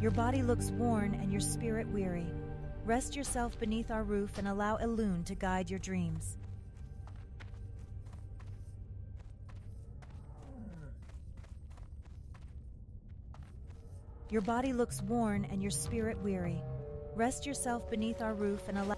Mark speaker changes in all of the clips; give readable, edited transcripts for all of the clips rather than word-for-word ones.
Speaker 1: Your body looks worn and your spirit weary. Rest yourself beneath our roof and allow Elune to guide your dreams. Your body looks worn and your spirit weary. Rest yourself beneath our roof and allow...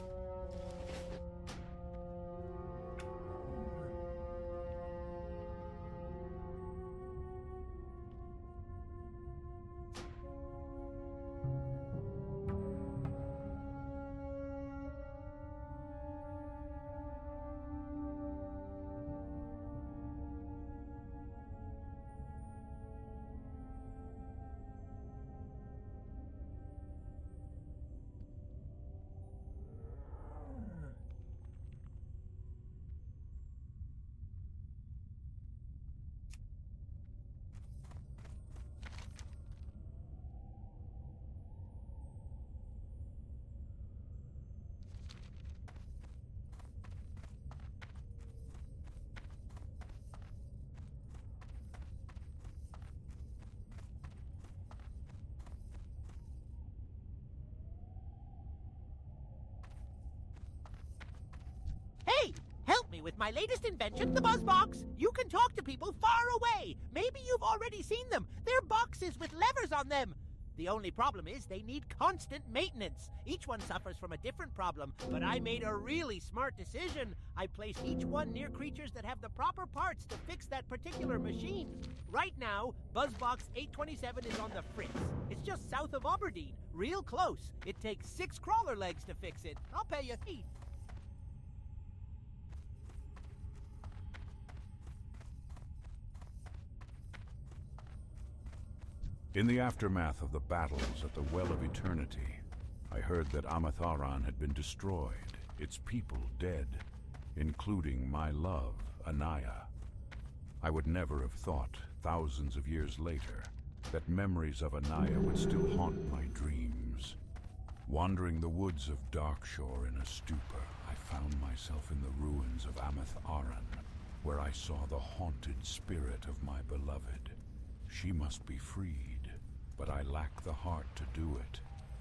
Speaker 2: Hey! Help me with my latest invention, the BuzzBox! You can talk to people far away! Maybe you've already seen them! They're boxes with levers on them! The only problem is they need constant maintenance. Each one suffers from a different problem, but I made a really smart decision. I placed each one near creatures that have the proper parts to fix that particular machine. Right now, BuzzBox 827 is on the Fritz. It's just south of Aberdeen, real close. It takes 6 crawler legs to fix it. I'll pay you 3.
Speaker 3: In the aftermath of the battles at the Well of Eternity, I heard that Amatharan had been destroyed, its people dead, including my love, Anaya. I would never have thought, thousands of years later, that memories of Anaya would still haunt my dreams. Wandering the woods of Darkshore in a stupor, I found myself in the ruins of Amatharan, where I saw the haunted spirit of my beloved. She must be freed. But I lack the heart to do it.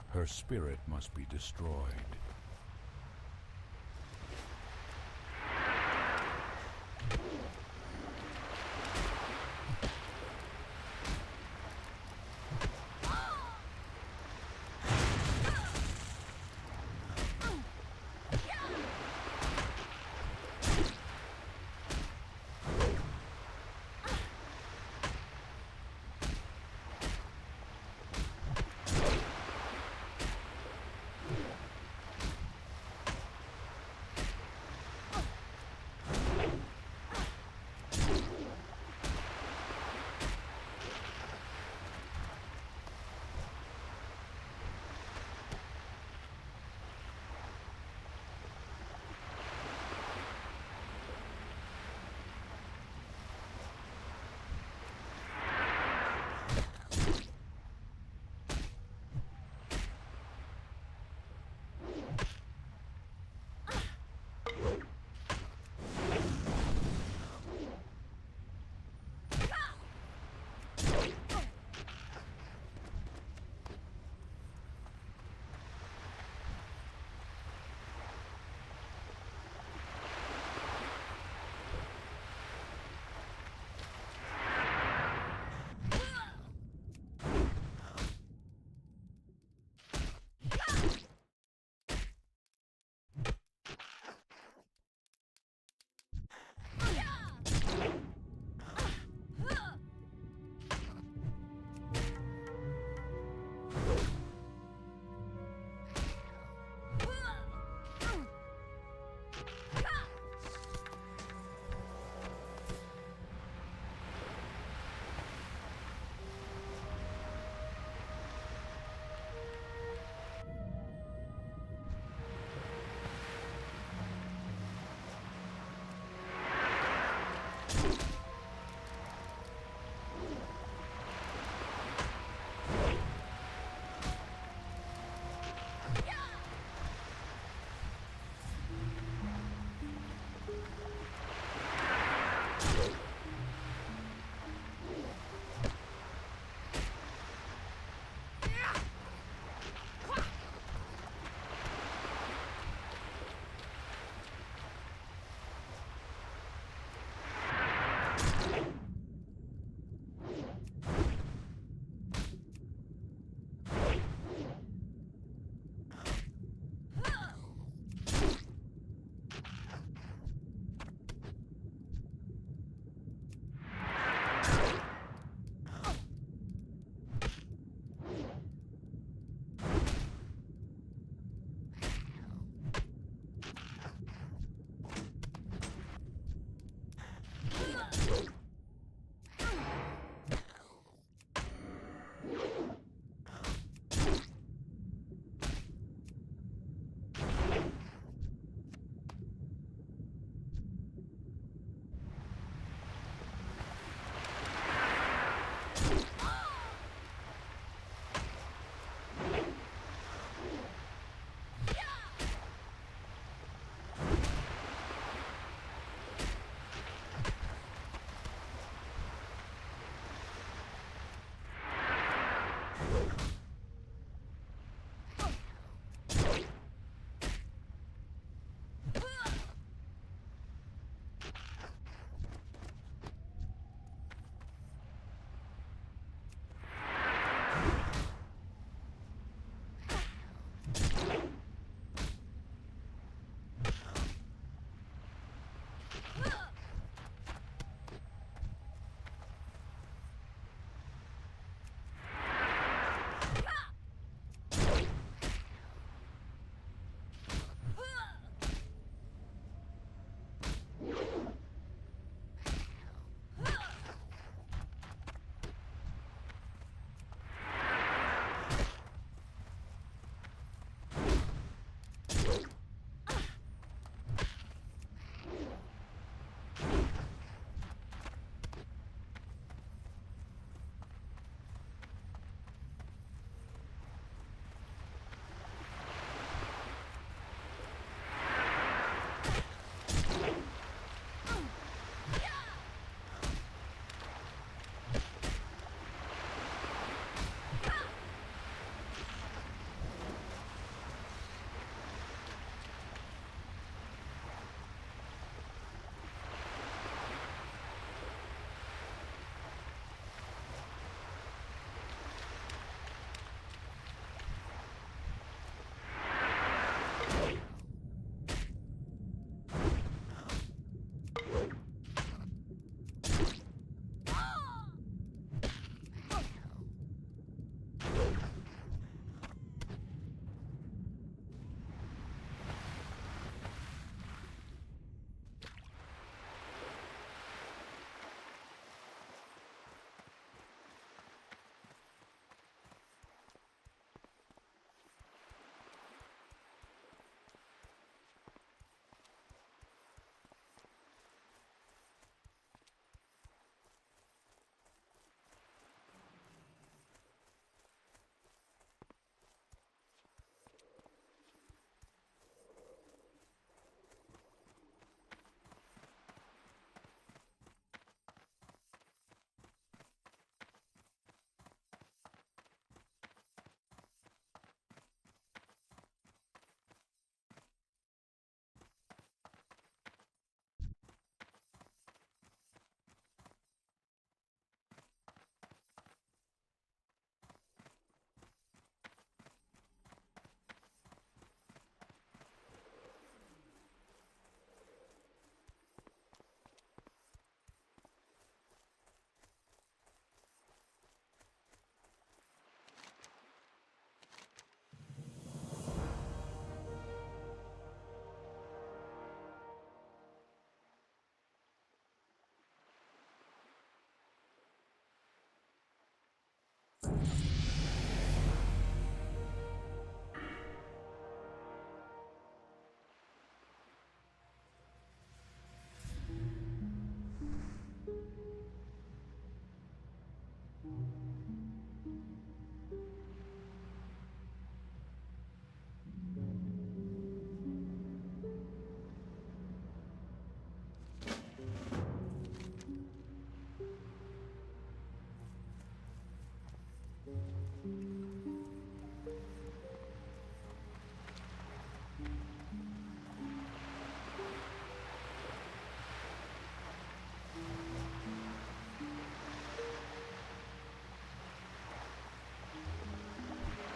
Speaker 3: Her spirit must be destroyed.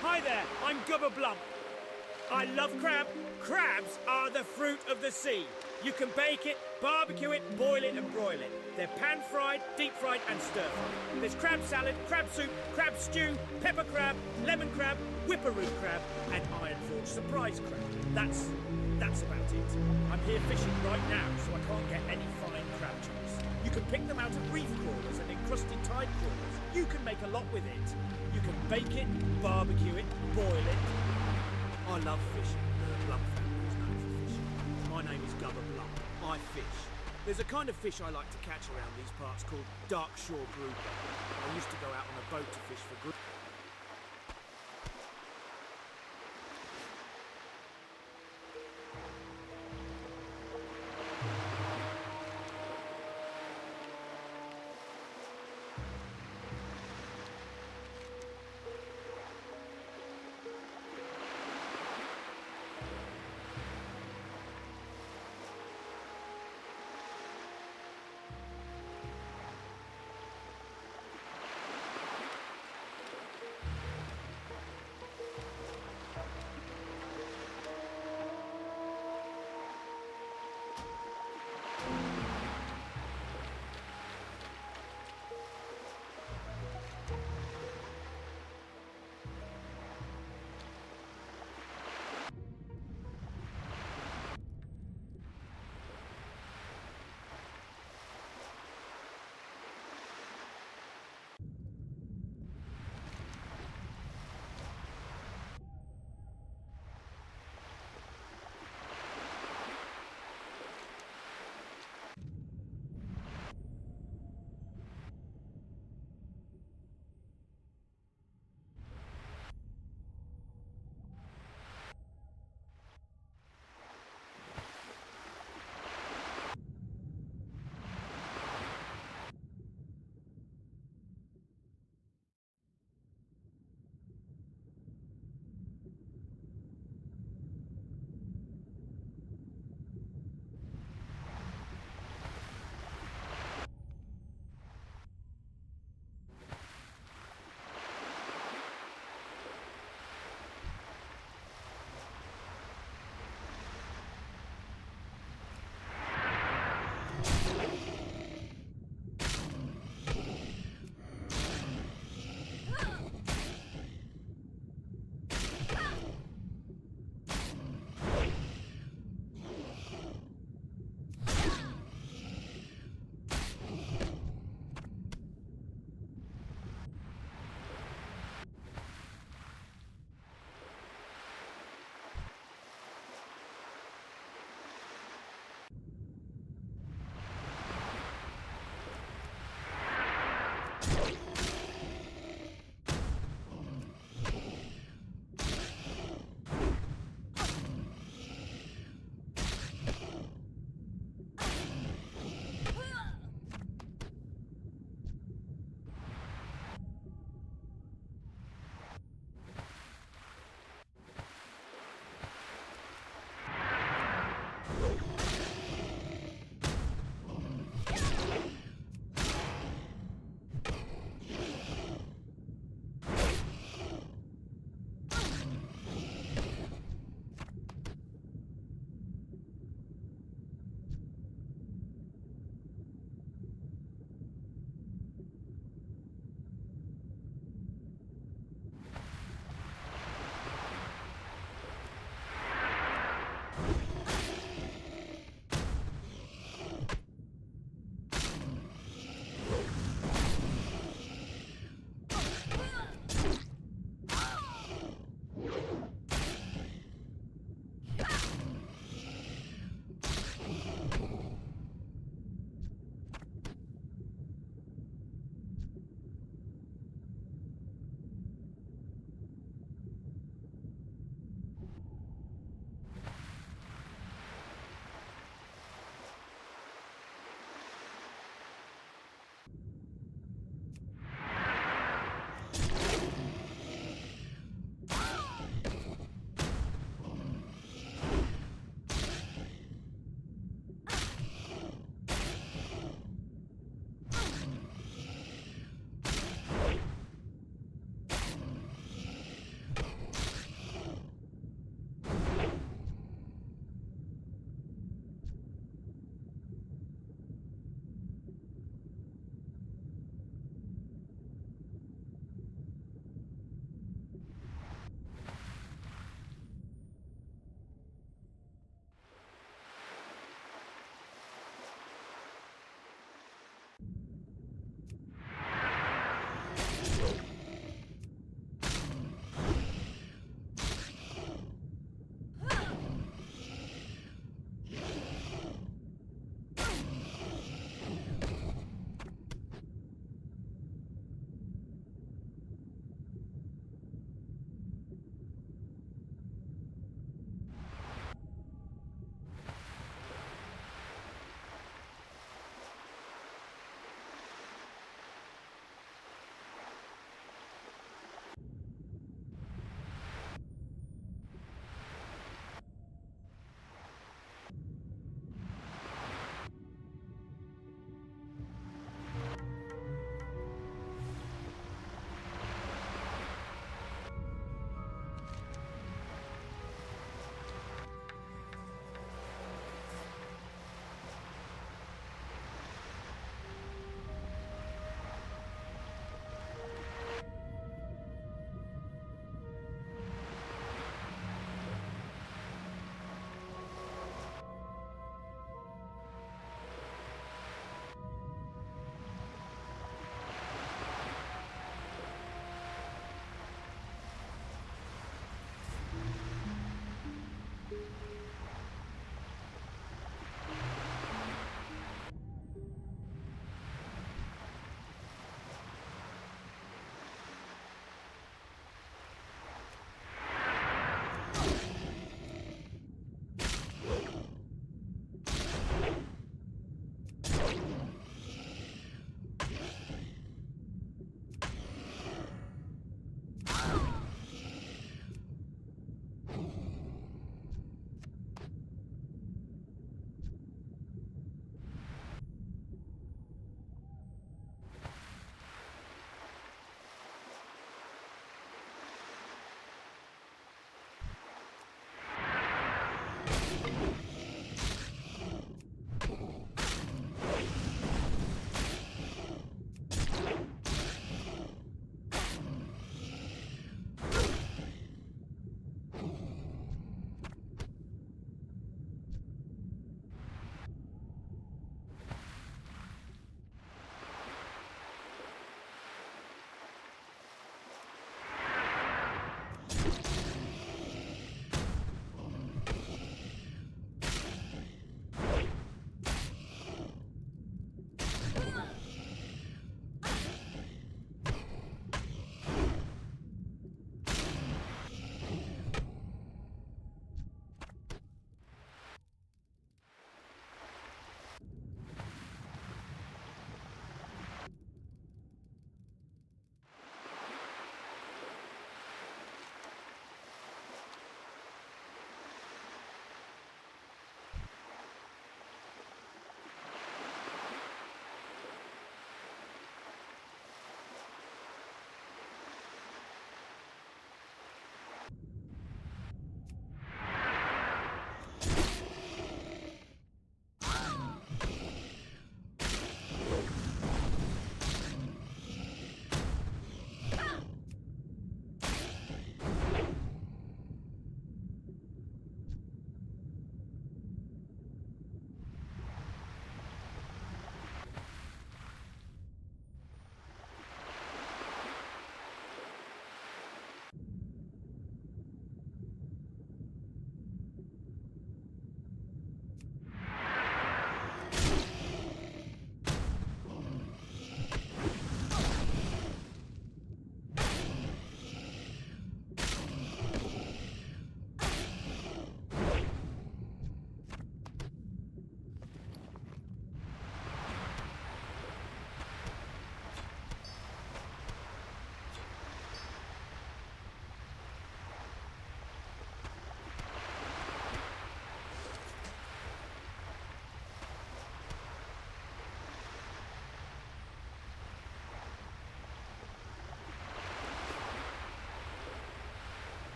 Speaker 4: Hi there, I'm Gubba Blump. I love crab. Crabs are the fruit of the sea. You can bake it, barbecue it, boil it and broil it. They're pan-fried, deep-fried and stir-fried. There's crab salad, crab soup, crab stew, pepper crab, lemon crab, whipperoo crab and Iron Forge surprise crab. That's about it. I'm here fishing right now, so I can't get any fine crab chops. You can pick them out of reef crawlers and encrusted tide crawlers. You can make a lot with it. You can bake it, barbecue it, boil it. I love fishing. The Blump family is known for fishing. My name is Gubba Blump. I fish. There's a kind of fish I like to catch around these parts called dark shore grouper. I used to go out on a boat to fish for grouper.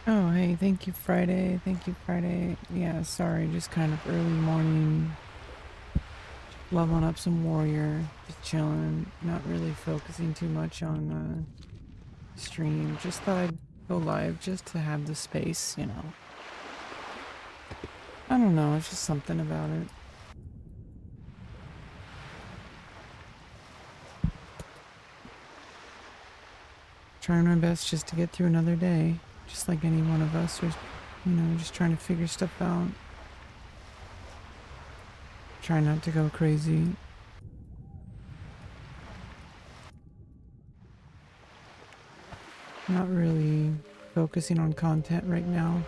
Speaker 5: Oh, hey, thank you, Friday. Thank you, Friday. Yeah, sorry, just kind of early morning. Leveling up some warrior. Just chilling. Not really focusing too much on stream. Just thought I'd go live just to have the space, you know. I don't know, it's just something about it. Trying my best just to get through another day. Just like any one of us, or, you know, just trying to figure stuff out. Try not to go crazy. Not really focusing on content right now.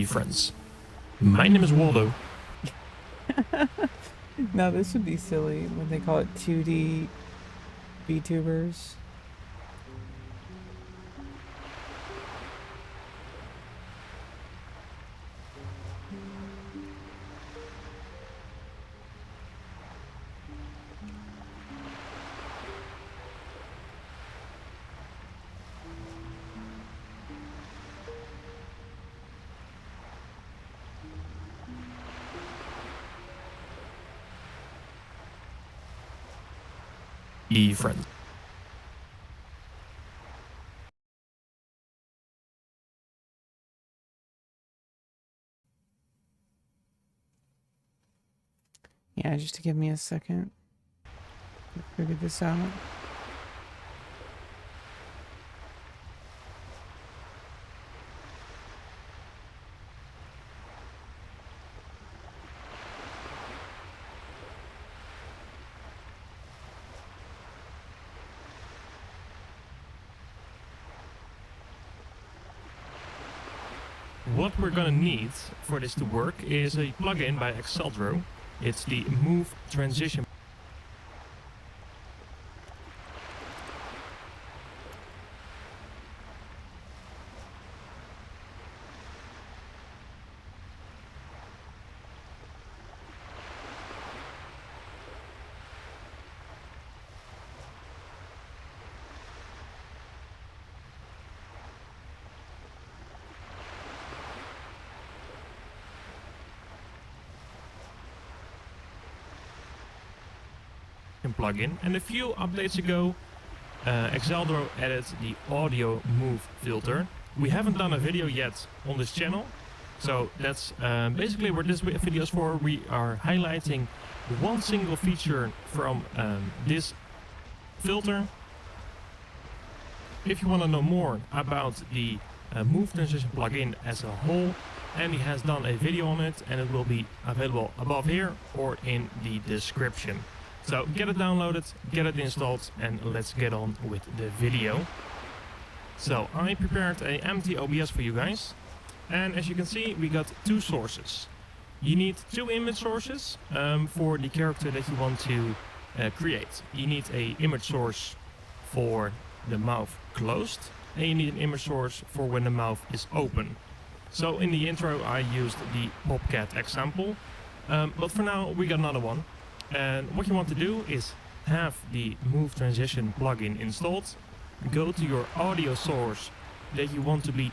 Speaker 6: Friends. My name is Waldo.
Speaker 5: No, this would be silly when they call it 2D VTubers.
Speaker 6: Friends.
Speaker 5: Yeah, just to give me a second to figure this out.
Speaker 6: What we're gonna need for this to work is a plugin by Exceldro. It's the Move Transition. Plugin, and a few updates ago, Exceldro added the audio move filter, We haven't done a video yet on this channel, so that's basically what this video is for. We are highlighting one single feature from this filter. If you want to know more about the Move Transition plugin as a whole, Andy has done a video on it, and it will be available above here or in the description. So get it downloaded, get it installed, and let's get on with the video. So I prepared a empty OBS for you guys, and as you can see, we got two sources. You need two image sources for the character that you want to create. You need an image source for the mouth closed, and you need an image source for when the mouth is open. So in the intro I used the Popcat example, but for now we got another one. And what you want to do is have the Move Transition plugin installed, go to your audio source that you want to be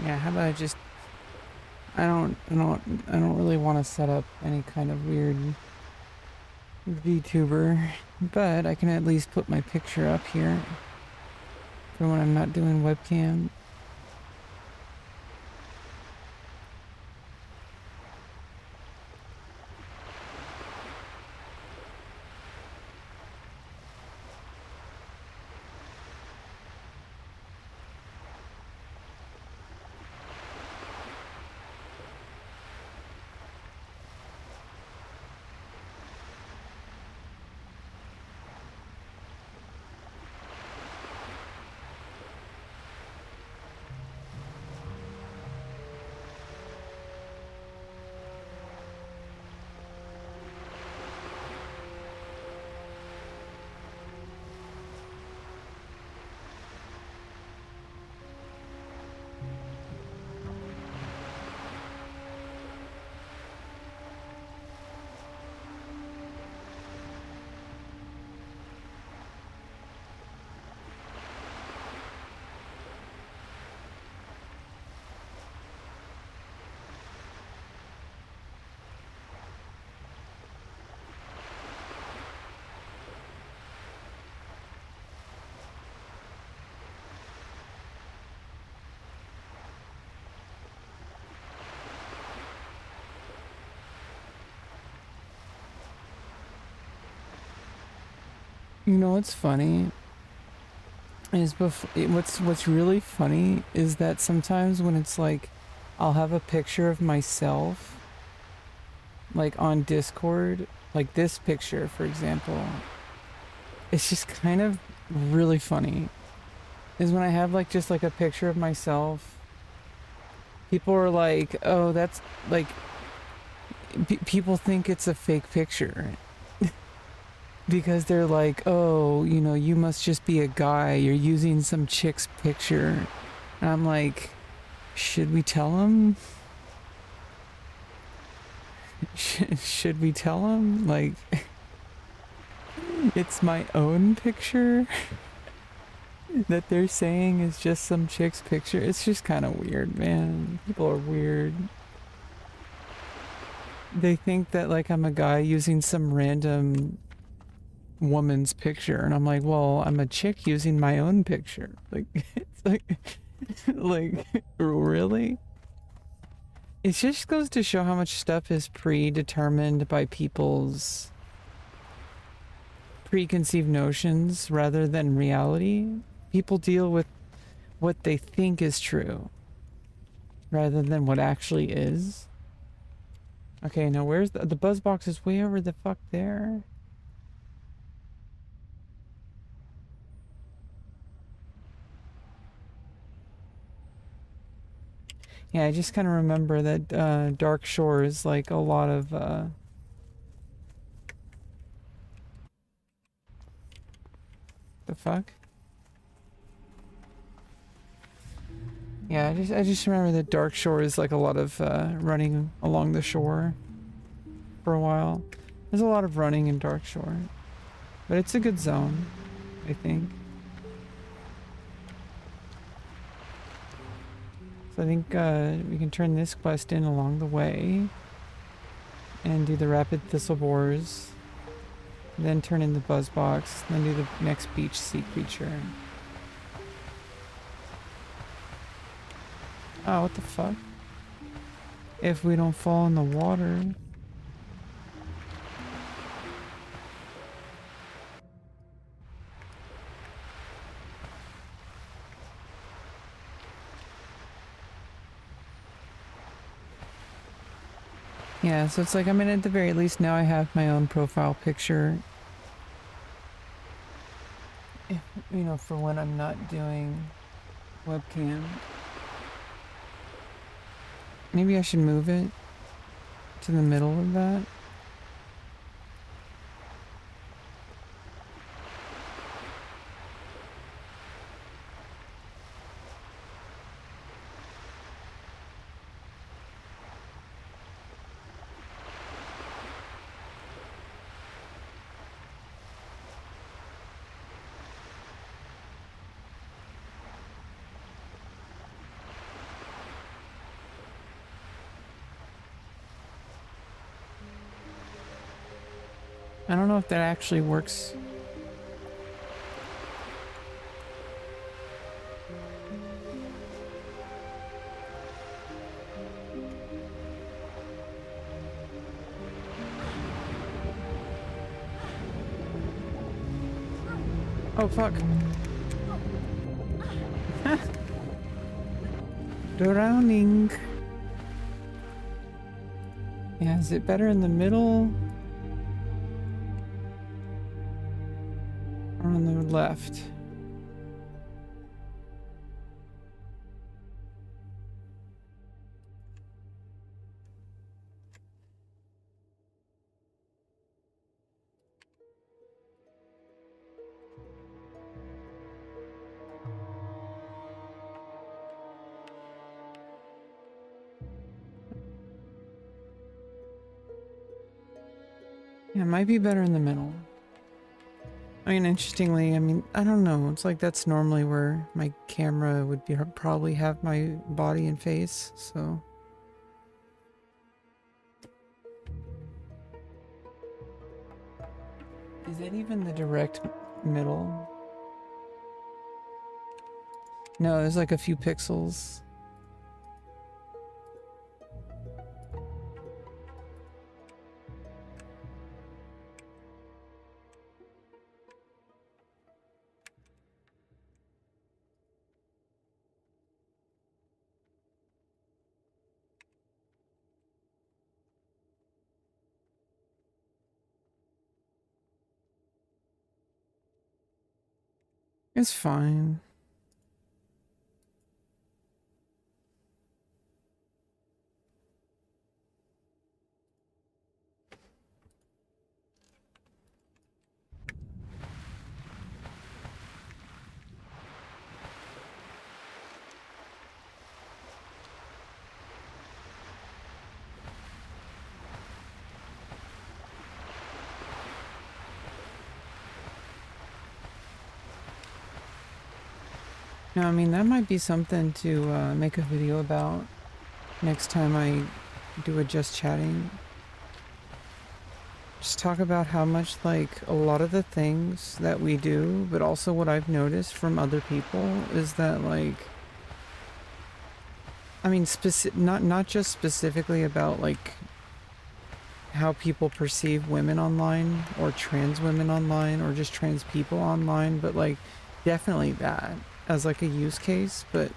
Speaker 5: Yeah, how about I just I don't really want to set up any kind of weird VTuber, but I can at least put my picture up here for when I'm not doing webcam. You know what's funny is what's really funny is that sometimes when it's like I'll have a picture of myself like on Discord, like this picture for example, it's just kind of really funny is when I have like just like a picture of myself, people are like, oh, that's like people think it's a fake picture. because they're like, oh, you know, you must just be a guy. You're using some chick's picture. And I'm like, should we tell him? Should we tell him? Like, it's my own picture that they're saying is just some chick's picture. It's just kind of weird, man. People are weird. They think that, like, I'm a guy using some random woman's picture, and I'm like, well, I'm a chick using my own picture. Like, it's like, really? It just goes to show how much stuff is predetermined by people's preconceived notions rather than reality. People deal with what they think is true rather than what actually is. Okay, now where's the buzz box is way over the fuck there. Yeah, I just kind of remember that Dark Shore is like a lot of the fuck? Yeah, I just remember that Dark Shore is like a lot of running along the shore for a while. There's a lot of running in Dark Shore, but it's a good zone, I think. So I think we can turn this quest in along the way and do the rapid thistle borers, then turn in the buzz box, then do the next beach sea creature. Oh, what the fuck? If we don't fall in the water. Yeah, so it's like, I mean, at the very least now I have my own profile picture. If, you know, for when I'm not doing webcam. Maybe I should move it to the middle of that. I don't know if that actually works. Oh, fuck. Drowning. Yeah, is it better in the middle? Or on the left? Yeah, it might be better in the middle. I mean, interestingly, I mean, I don't know. It's like that's normally where my camera would be, probably have my body and face, so. Is it even the direct middle? No, there's like a few pixels. It's fine. Now, I mean, that might be something to make a video about next time I do a just chatting. Just talk about how much, like, a lot of the things that we do, but also what I've noticed from other people is that, like, I mean, not just specifically about, like, how people perceive women online, or trans women online, or just trans people online, but, like, definitely that as, like, a use case. But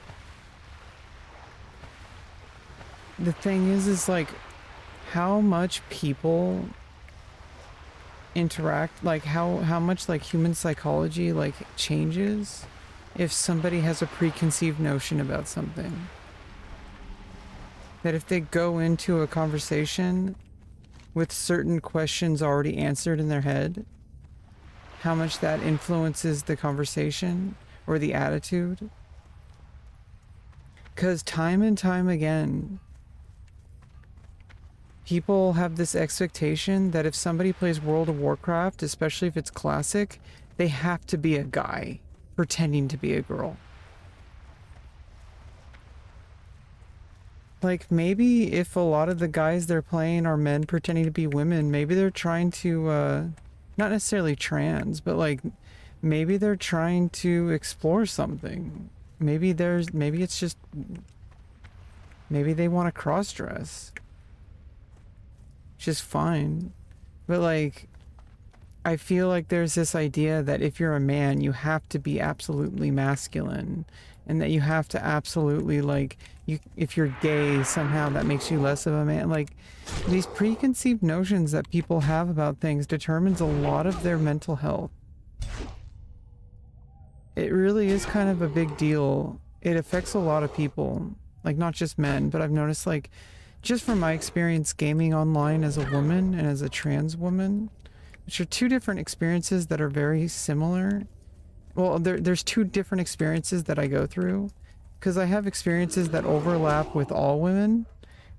Speaker 5: the thing is like, how much people interact, like how much like human psychology like changes if somebody has a preconceived notion about something. That if they go into a conversation with certain questions already answered in their head, how much that influences the conversation or the attitude. Because time and time again, people have this expectation that if somebody plays World of Warcraft, especially if it's classic, they have to be a guy pretending to be a girl. Like, maybe if a lot of the guys they're playing are men pretending to be women, maybe they're trying to, not necessarily trans, but like, maybe they're trying to explore something. Maybe it's just, maybe they want to cross-dress. Which is fine. But like, I feel like there's this idea that if you're a man, you have to be absolutely masculine, and that you have to absolutely, like, if you're gay, somehow that makes you less of a man. Like, these preconceived notions that people have about things determines a lot of their mental health. It really is kind of a big deal. It affects a lot of people, like, not just men, but I've noticed, like, just from my experience gaming online as a woman and as a trans woman, which are two different experiences that are very similar. Well, there's two different experiences that I go through, because I have experiences that overlap with all women,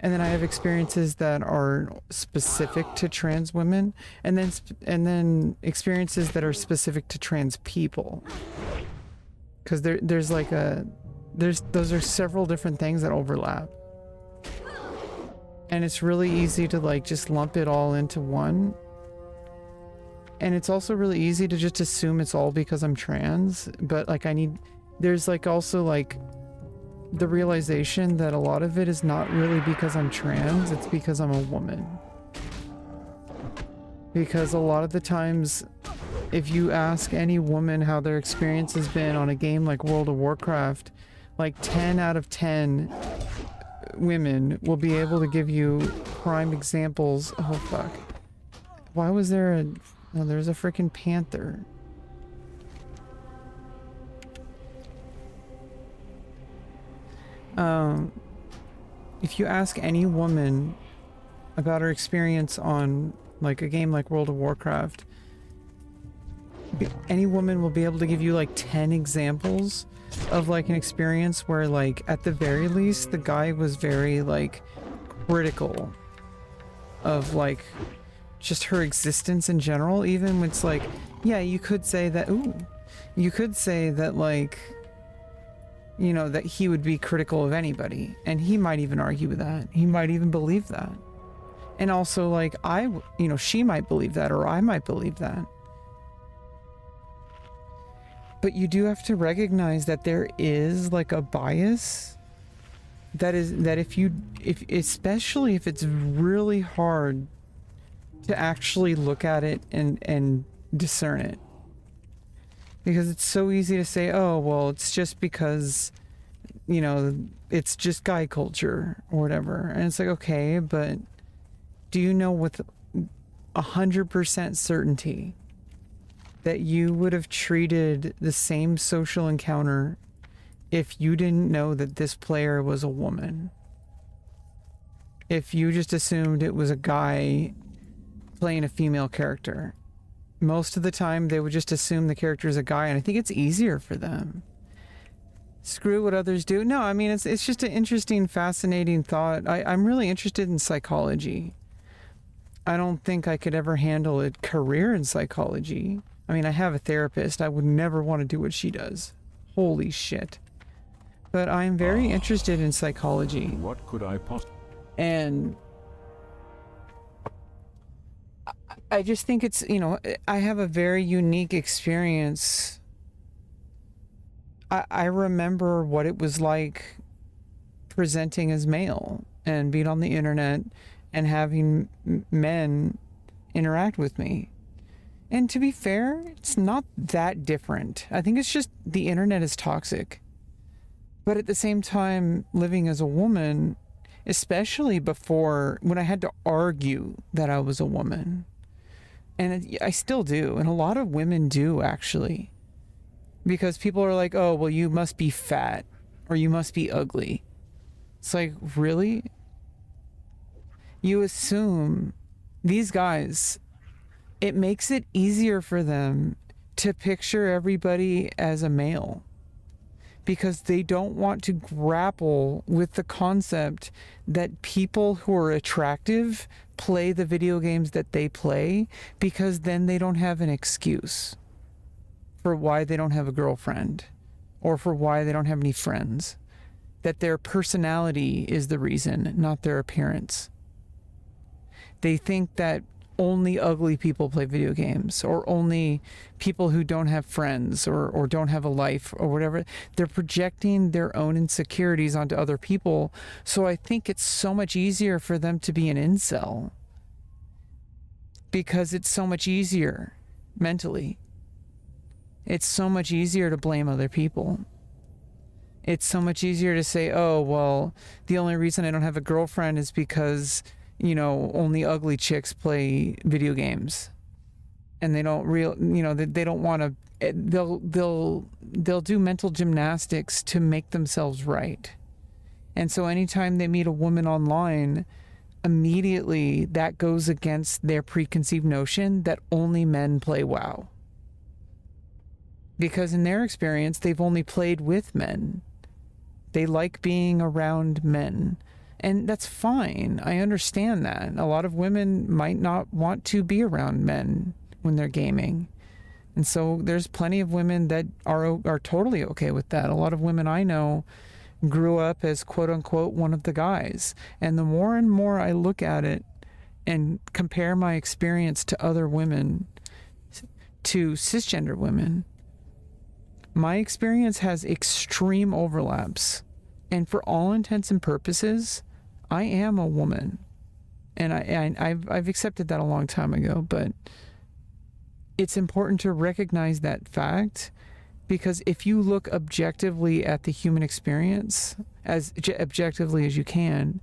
Speaker 5: and then I have experiences that are specific to trans women, and then experiences that are specific to trans people. Because those are several different things that overlap. And it's really easy to like just lump it all into one. And it's also really easy to just assume it's all because I'm trans, but like there's like also like the realization that a lot of it is not really because I'm trans, it's because I'm a woman. Because a lot of the times, if you ask any woman how their experience has been on a game like World of Warcraft, like 10 out of 10 women will be able to give you prime examples. Oh fuck. Why was there a... Oh, there's a freaking panther. If you ask any woman about her experience on like a game like World of Warcraft, any woman will be able to give you like 10 examples of like an experience where like at the very least the guy was very like critical of like just her existence in general. Even when it's like, yeah, you could say that, you could say that like, you know, that he would be critical of anybody, and he might even argue with that. He might even believe that. And also like she might believe that, or I might believe that. But you do have to recognize that there is like a bias that especially if it's really hard to actually look at it and discern it. Because it's so easy to say, oh, well, it's just because, you know, it's just guy culture or whatever. And it's like, okay, but do you know with 100% certainty that you would have treated the same social encounter if you didn't know that this player was a woman? If you just assumed it was a guy playing a female character. Most of the time they would just assume the character is a guy, and I think it's easier for them. Screw what others do. No, I mean, it's just an interesting, fascinating thought. I'm really interested in psychology. I don't think I could ever handle a career in psychology. I mean, I have a therapist. I would never want to do what she does. Holy shit. but I'm very interested in psychology.
Speaker 3: What could I possibly...
Speaker 5: And I just think it's, you know, I have a very unique experience. I remember what it was like presenting as male and being on the internet and having men interact with me. And to be fair, it's not that different. I think it's just the internet is toxic. But at the same time, living as a woman, especially before, when I had to argue that I was a woman, and I still do, and a lot of women do actually, because people are like, oh, well, you must be fat or you must be ugly. It's like, really? You assume these guys, it makes it easier for them to picture everybody as a male because they don't want to grapple with the concept that people who are attractive play the video games that they play, because then they don't have an excuse for why they don't have a girlfriend or for why they don't have any friends. That their personality is the reason, not their appearance. They think that only ugly people play video games, or only people who don't have friends or don't have a life or whatever. They're projecting their own insecurities onto other people. So I think it's so much easier for them to be an incel because it's so much easier mentally. It's so much easier to blame other people. It's so much easier to say, oh, well, the only reason I don't have a girlfriend is because, you know, only ugly chicks play video games. And they don't they don't want to, they'll do mental gymnastics to make themselves right. And so anytime they meet a woman online, immediately that goes against their preconceived notion that only men play WoW. Because in their experience, they've only played with men. They like being around men. And that's fine. I understand that. A lot of women might not want to be around men when they're gaming. And so there's plenty of women that are totally okay with that. A lot of women I know grew up as quote unquote one of the guys. And the more and more I look at it and compare my experience to other women, to cisgender women, my experience has extreme overlaps. And for all intents and purposes, I am a woman. And I've accepted that a long time ago, but it's important to recognize that fact, because if you look objectively at the human experience, as objectively as you can,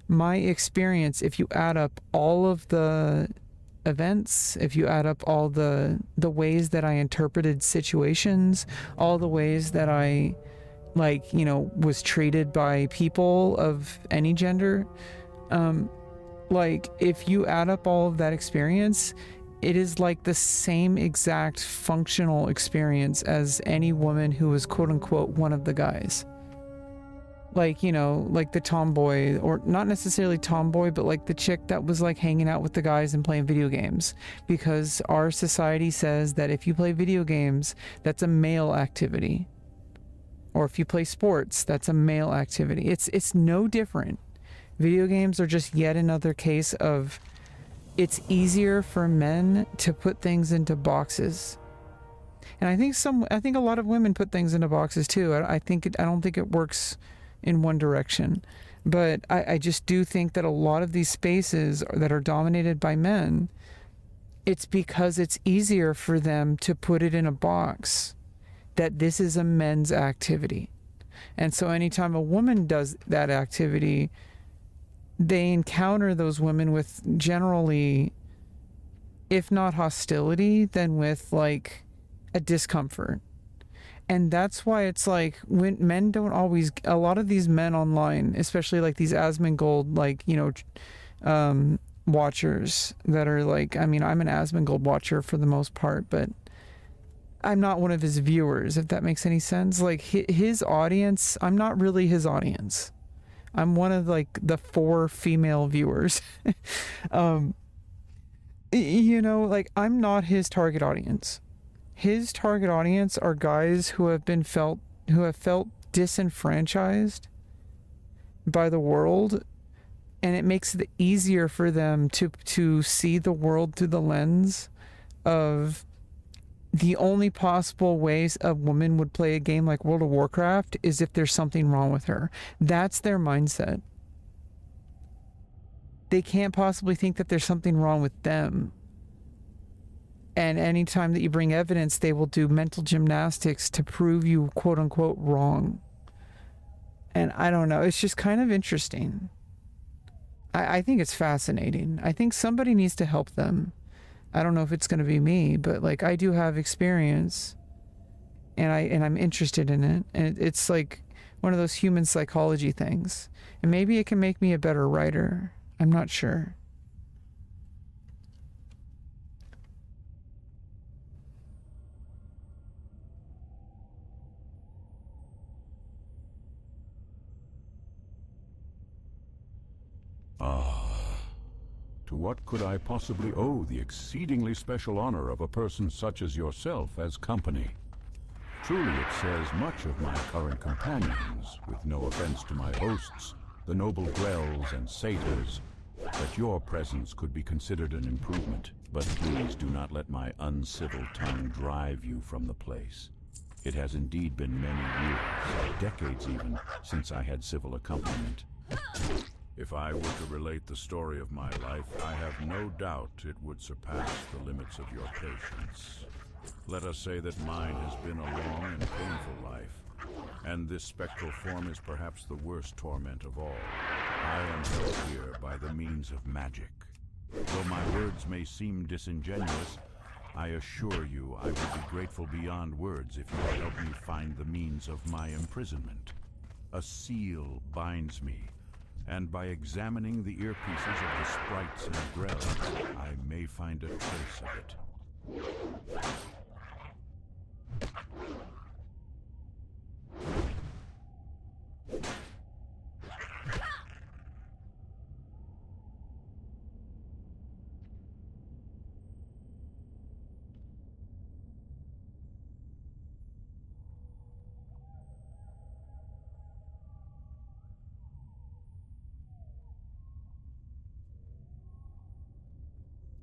Speaker 5: my experience, if you add up all of the events, if you add up all the ways that I interpreted situations, all the ways that I was treated by people of any gender, if you add up all of that experience, it is like the same exact functional experience as any woman who was quote unquote one of the guys. Like the tomboy, or not necessarily tomboy, but like the chick that was like hanging out with the guys and playing video games, because our society says that if you play video games, that's a male activity. Or if you play sports, that's a male activity. It's no different. Video games are just yet another case of it's easier for men to put things into boxes. And I think a lot of women put things into boxes too. I don't think it works in one direction. But I just do think that a lot of these spaces that are dominated by men, it's because it's easier for them to put it in a box that this is a men's activity. And so anytime a woman does that activity, they encounter those women with generally, if not hostility, then with like a discomfort. And that's why it's like when men don't always, a lot of these men online, especially like these Asmongold, watchers that are like, I mean, I'm an Asmongold watcher for the most part, but I'm not one of his viewers, if that makes any sense. Like his audience, I'm not really his audience. I'm one of like the 4 female viewers. I'm not his target audience. His target audience are guys who have felt disenfranchised by the world, and it makes it easier for them to see the world through the lens of the only possible ways a woman would play a game like World of Warcraft is if there's something wrong with her. That's their mindset. They can't possibly think that there's something wrong with them. And anytime that you bring evidence, they will do mental gymnastics to prove you quote unquote wrong. And I don't know, it's just kind of interesting. I think it's fascinating. I think somebody needs to help them. I don't know if it's going to be me, but like I do have experience, and I'm interested in it. And it's like one of those human psychology things. And maybe it can make me a better writer. I'm not sure.
Speaker 3: To what could I possibly owe the exceedingly special honor of a person such as yourself as company? Truly it says much of my current companions, with no offense to my hosts, the noble Grells and Satyrs, that your presence could be considered an improvement. But please do not let my uncivil tongue drive you from the place. It has indeed been many years, decades even, since I had civil accompaniment. If I were to relate the story of my life, I have no doubt it would surpass the limits of your patience. Let us say that mine has been a long and painful life, and this spectral form is perhaps the worst torment of all. I am held here by the means of magic. Though my words may seem disingenuous, I assure you I would be grateful beyond words if you would help me find the means of my imprisonment. A seal binds me, and by examining the earpieces of the sprites and grells, I may find a trace of it.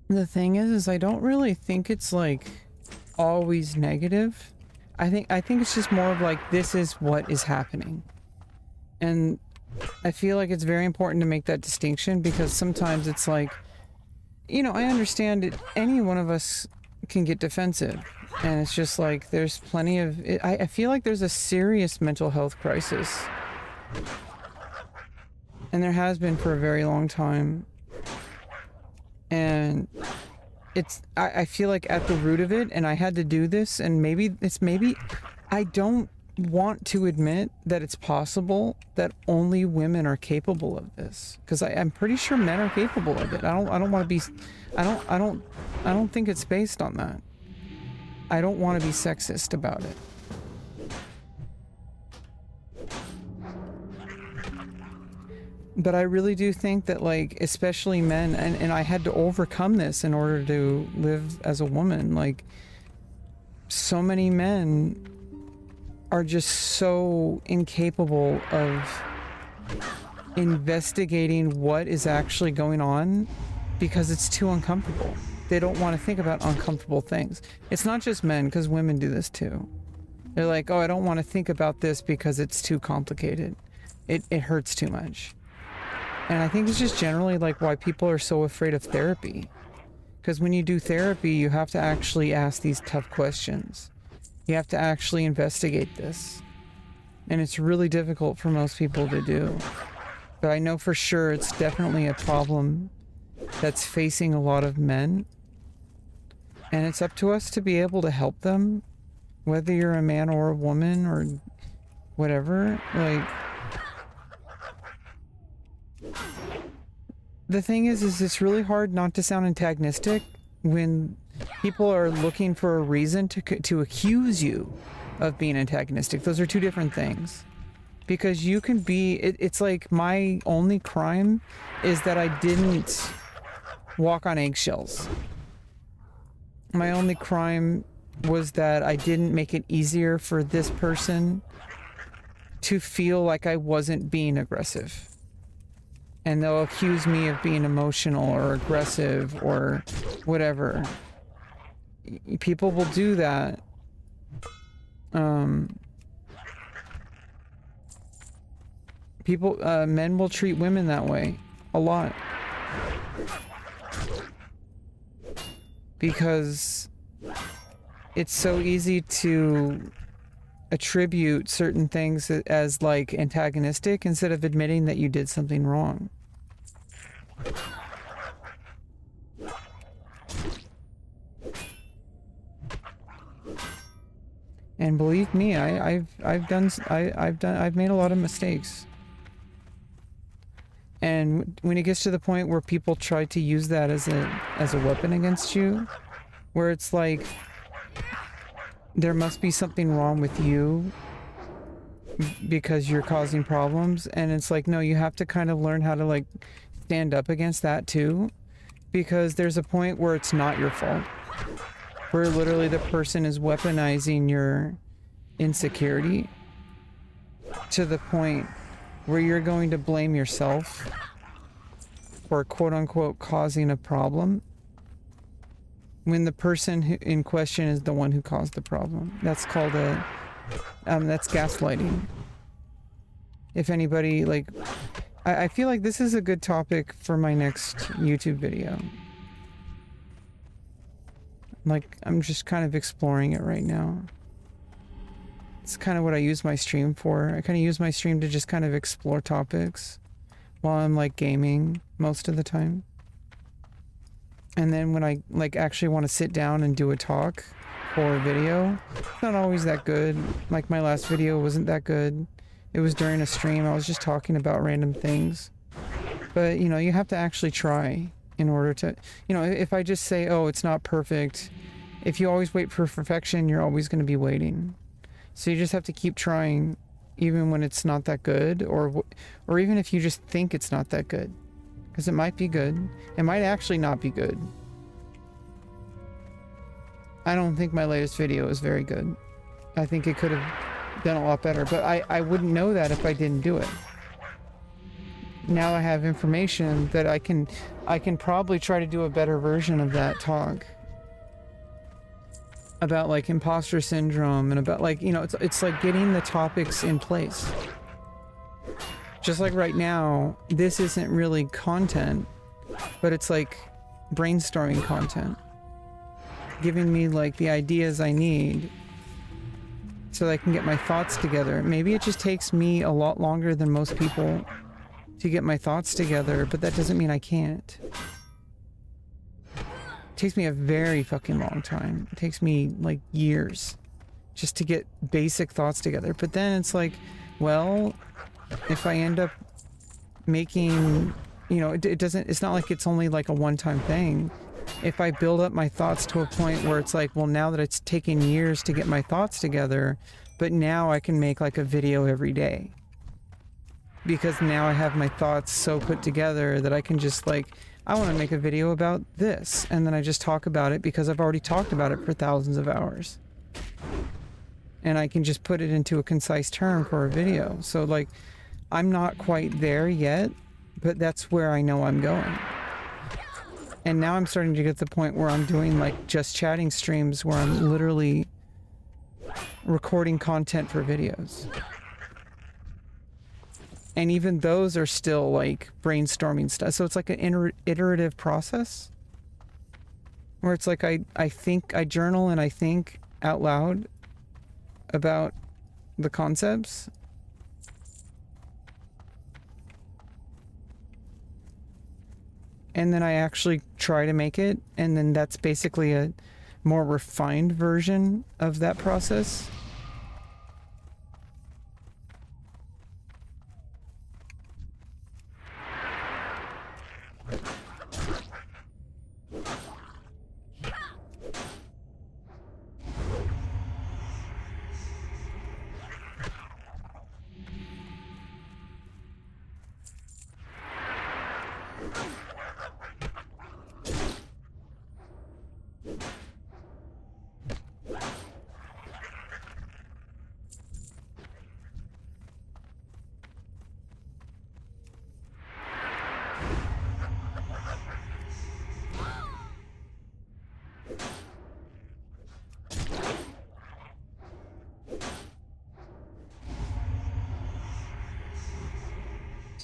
Speaker 5: The thing is I don't really think it's like always negative. I think it's just more of like, this is what is happening. And I feel like it's very important to make that distinction, because sometimes it's like, you know, I understand it. Any one of us can get defensive, and it's just like, there's plenty of, I feel like there's a serious mental health crisis. And there has been for a very long time. And it's, I feel like at the root of it, and I had to do this, and maybe I don't want to admit that it's possible that only women are capable of this, because I'm pretty sure men are capable of it. I don't want to be, I don't think it's based on that. I don't want to be sexist about it. But I really do think that, like, especially men, and I had to overcome this in order to live as a woman. Like, so many men are just so incapable of investigating what is actually going on because it's too uncomfortable. They don't want to think about uncomfortable things. It's not just men, because women do this too. They're like, oh, I don't want to think about this because it's too complicated. It hurts too much. And I think it's just generally like why people are so afraid of therapy. Because when you do therapy, you have to actually ask these tough questions. You have to actually investigate this. And it's really difficult for most people to do. But I know for sure it's definitely a problem that's facing a lot of men. And it's up to us to be able to help them, whether you're a man or a woman or whatever. Like, the thing is it's really hard not to sound antagonistic when people are looking for a reason to accuse you of being antagonistic. Those are two different things. Because you can be, it's like my only crime is that I didn't walk on eggshells. My only crime was that I didn't make it easier for this person to feel like I wasn't being aggressive. And they'll accuse me of being emotional or aggressive or whatever. People will do that. Men will treat women that way a lot. Because it's so easy to attribute certain things as like antagonistic instead of admitting that you did something wrong. And believe me, I've made a lot of mistakes. And when it gets to the point where people try to use that as a weapon against you, where it's like there must be something wrong with you because you're causing problems, and it's like, no, you have to kind of learn how to like stand up against that too, because there's a point where it's not your fault, where literally the person is weaponizing your insecurity to the point where you're going to blame yourself for quote unquote causing a problem when the person in question is the one who caused the problem. That's called that's gaslighting. If anybody, like, I feel like this is a good topic for my next YouTube video. Like, I'm just kind of exploring it right now. It's kind of what I use my stream for. I kind of use my stream to just kind of explore topics while I'm like gaming most of the time. And then when I like actually want to sit down and do a talk or a video, it's not always that good. Like my last video wasn't that good. It was during a stream. I was just talking about random things. But you know, you have to actually try in order to, you know, if I just say, oh, it's not perfect, if you always wait for perfection, you're always going to be waiting. So you just have to keep trying even when it's not that good, or even if you just think it's not that good. Because it might be good. It might actually not be good. I don't think my latest video is very good. I think it could have done a lot better, but I wouldn't know that if I didn't do it. Now I have information that I can probably try to do a better version of that talk. About like imposter syndrome and about like, you know, it's like getting the topics in place. Just like right now, this isn't really content, but it's like brainstorming content. Giving me like the ideas I need so that I can get my thoughts together. Maybe it just takes me a lot longer than most people to get my thoughts together, but that doesn't mean I can't. It takes me a very fucking long time. It takes me like years just to get basic thoughts together. But then it's like, well, if I end up making, you know, it's not like it's only like a one-time thing. If I build up my thoughts to a point where it's like, well, now that it's taken years to get my thoughts together, but now I can make like a video every day. Because now I have my thoughts so put together that I can just like, I want to make a video about this. And then I just talk about it because I've already talked about it for thousands of hours. And I can just put it into a concise term for a video. So like, I'm not quite there yet, but that's where I know I'm going. And now I'm starting to get to the point where I'm doing like just chatting streams where I'm literally recording content for videos. And even those are still like brainstorming stuff. So it's like an iterative process where it's like I journal and I think out loud about the concepts. And then I actually try to make it, and then that's basically a more refined version of that process.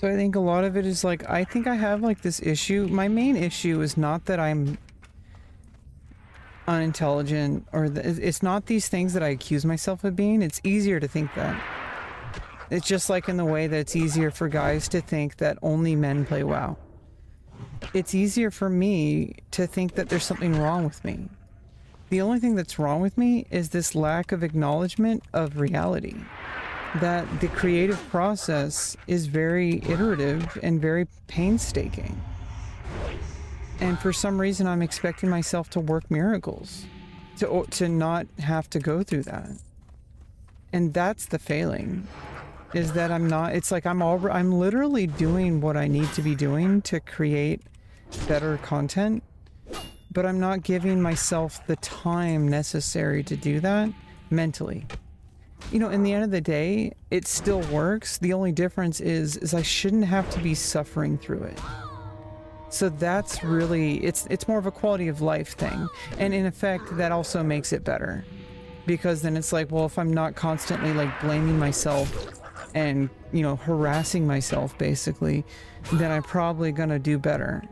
Speaker 5: So I think a lot of it is like, I think I have like this issue. My main issue is not that I'm unintelligent or it's not these things that I accuse myself of being. It's easier to think that. It's just like in the way that it's easier for guys to think that only men play WoW. It's easier for me to think that there's something wrong with me. The only thing that's wrong with me is this lack of acknowledgement of reality. That the creative process is very iterative and very painstaking. And for some reason, I'm expecting myself to work miracles, to not have to go through that. And that's the failing, is that I'm not, it's like I'm literally doing what I need to be doing to create better content, but I'm not giving myself the time necessary to do that mentally. You know, in the end of the day, it still works. The only difference is I shouldn't have to be suffering through it. So that's really, it's more of a quality of life thing. And in effect, that also makes it better. Because then it's like, well, if I'm not constantly like blaming myself and, you know, harassing myself basically, then I'm probably gonna do better.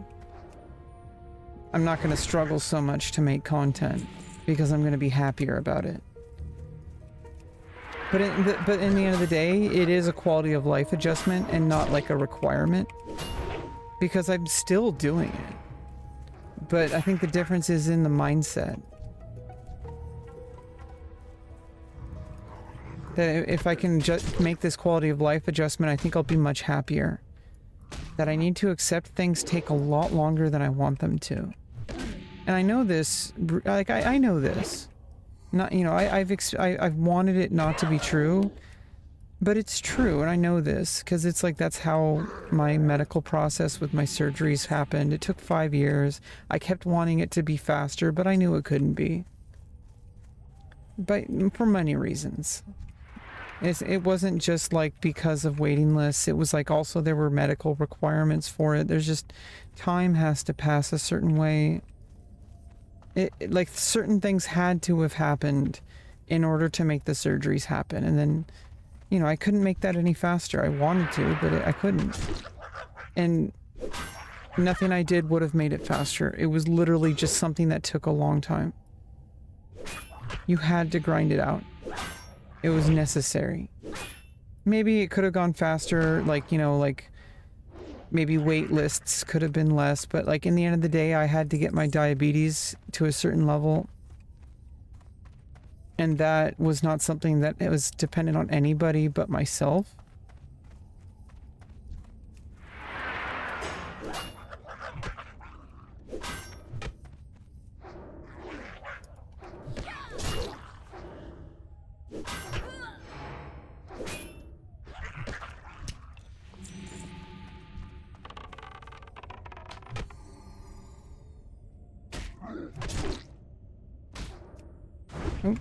Speaker 5: I'm not gonna struggle so much to make content because I'm gonna be happier about it. But in the end of the day, it is a quality of life adjustment and not like a requirement, because I'm still doing it. But I think the difference is in the mindset. That if I can just make this quality of life adjustment, I think I'll be much happier. That I need to accept things take a lot longer than I want them to. And I know this, like I know this. Not, you know, I've wanted it not to be true, but it's true, and I know this because it's like that's how my medical process with my surgeries happened. It took 5 years. I kept wanting it to be faster, but I knew it couldn't be. But for many reasons. It wasn't just like because of waiting lists. It was like also there were medical requirements for it. There's just time has to pass a certain way. Like certain things had to have happened in order to make the surgeries happen. And then, you know, I couldn't make that any faster. I wanted to, but I couldn't. And nothing I did would have made it faster. It was literally just something that took a long time. You had to grind it out. It was necessary. Maybe it could have gone faster, like, you know, like maybe wait lists could have been less, but like in the end of the day, I had to get my diabetes to a certain level. And that was not something that it was dependent on anybody but myself. Oh.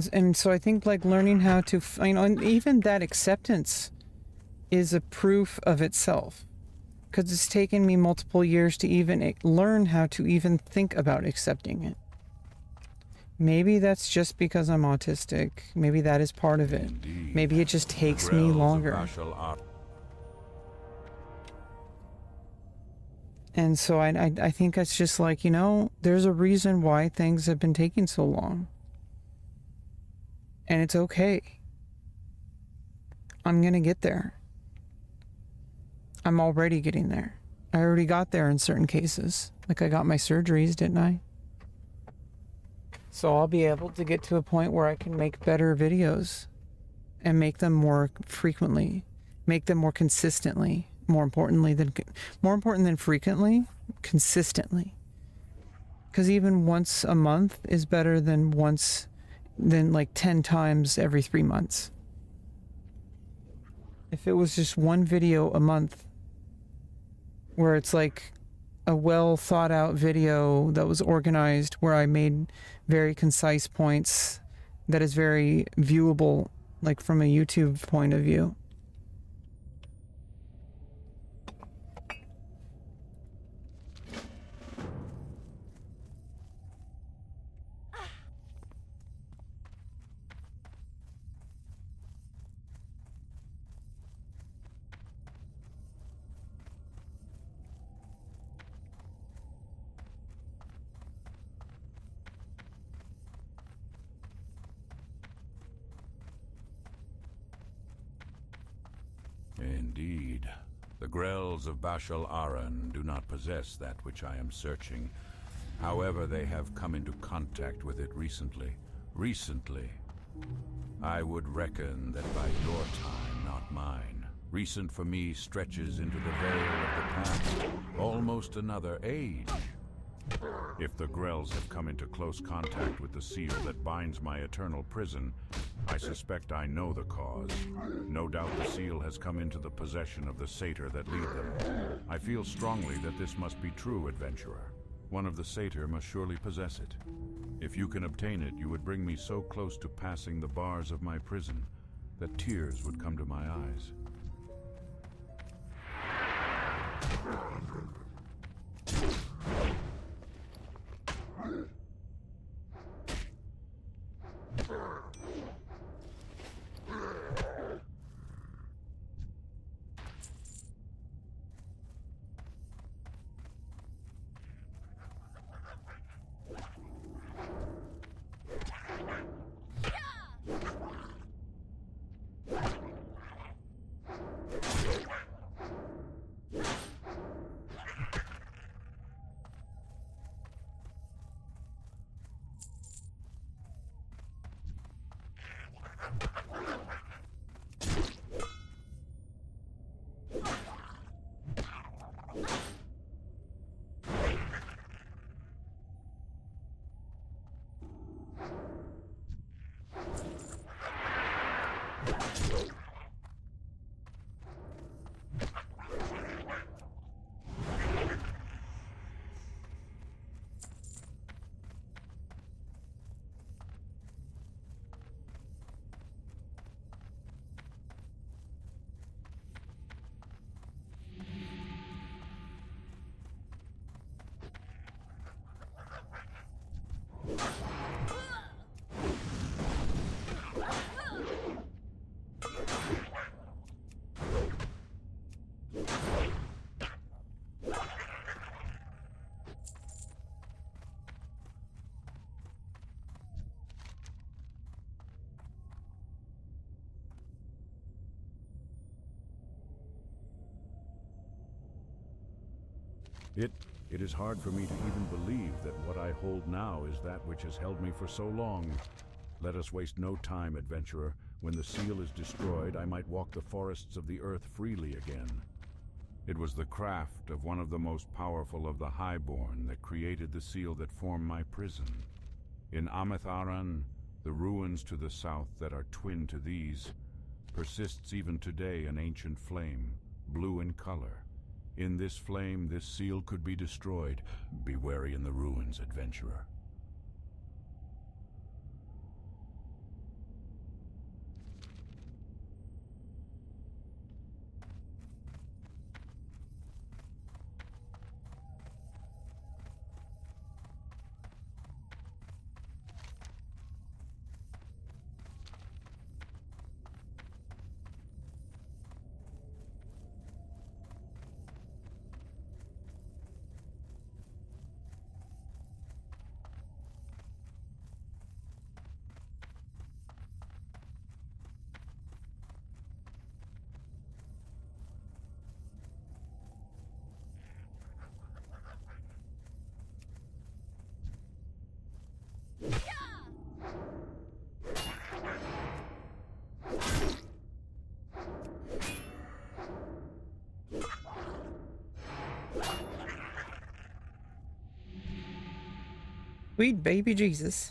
Speaker 5: And so I think like learning how to, you know, and even that acceptance is a proof of itself, because it's taken me multiple years to even learn how to even think about accepting it. Maybe that's just because I'm autistic. Maybe that is part of it.
Speaker 3: Indeed.
Speaker 5: Maybe it just takes me longer. And so I think it's just like, you know, there's a reason why things have been taking so long. And it's okay. I'm gonna get there. I'm already getting there. I already got there in certain cases. Like I got my surgeries, didn't I? So I'll be able to get to a point where I can make better videos and make them more frequently, make them more consistently, more important than frequently, consistently. Because even once a month is better than like 10 times every 3 months. if it was just one video a month where it's like a well thought out video that was organized, where I made very concise points that is very viewable, like from a YouTube point of view.
Speaker 3: Indeed. The Grells of Bashal-Aran do not possess that which I am searching. However, they have come into contact with it recently. I would reckon that by your time, not mine. Recent for me stretches into the veil of the past, almost another age. If the Grells have come into close contact with the seal that binds my eternal prison, I suspect I know the cause. No doubt the seal has come into the possession of the satyr that lead them. I feel strongly that this must be true, adventurer. One of the satyr must surely possess it. If you can obtain it, you would bring me so close to passing the bars of my prison that tears would come to my eyes. It is hard for me to even believe that what I hold now is that which has held me for so long. Let us waste no time, adventurer. When the seal is destroyed, I might walk the forests of the earth freely again. It was the craft of one of the most powerful of the Highborn that created the seal that formed my prison. In Amatharan, the ruins to the south that are twin to these, persists even today an ancient flame, blue in color. In this flame, this seal could be destroyed. Be wary in the ruins, adventurer.
Speaker 5: Sweet baby Jesus.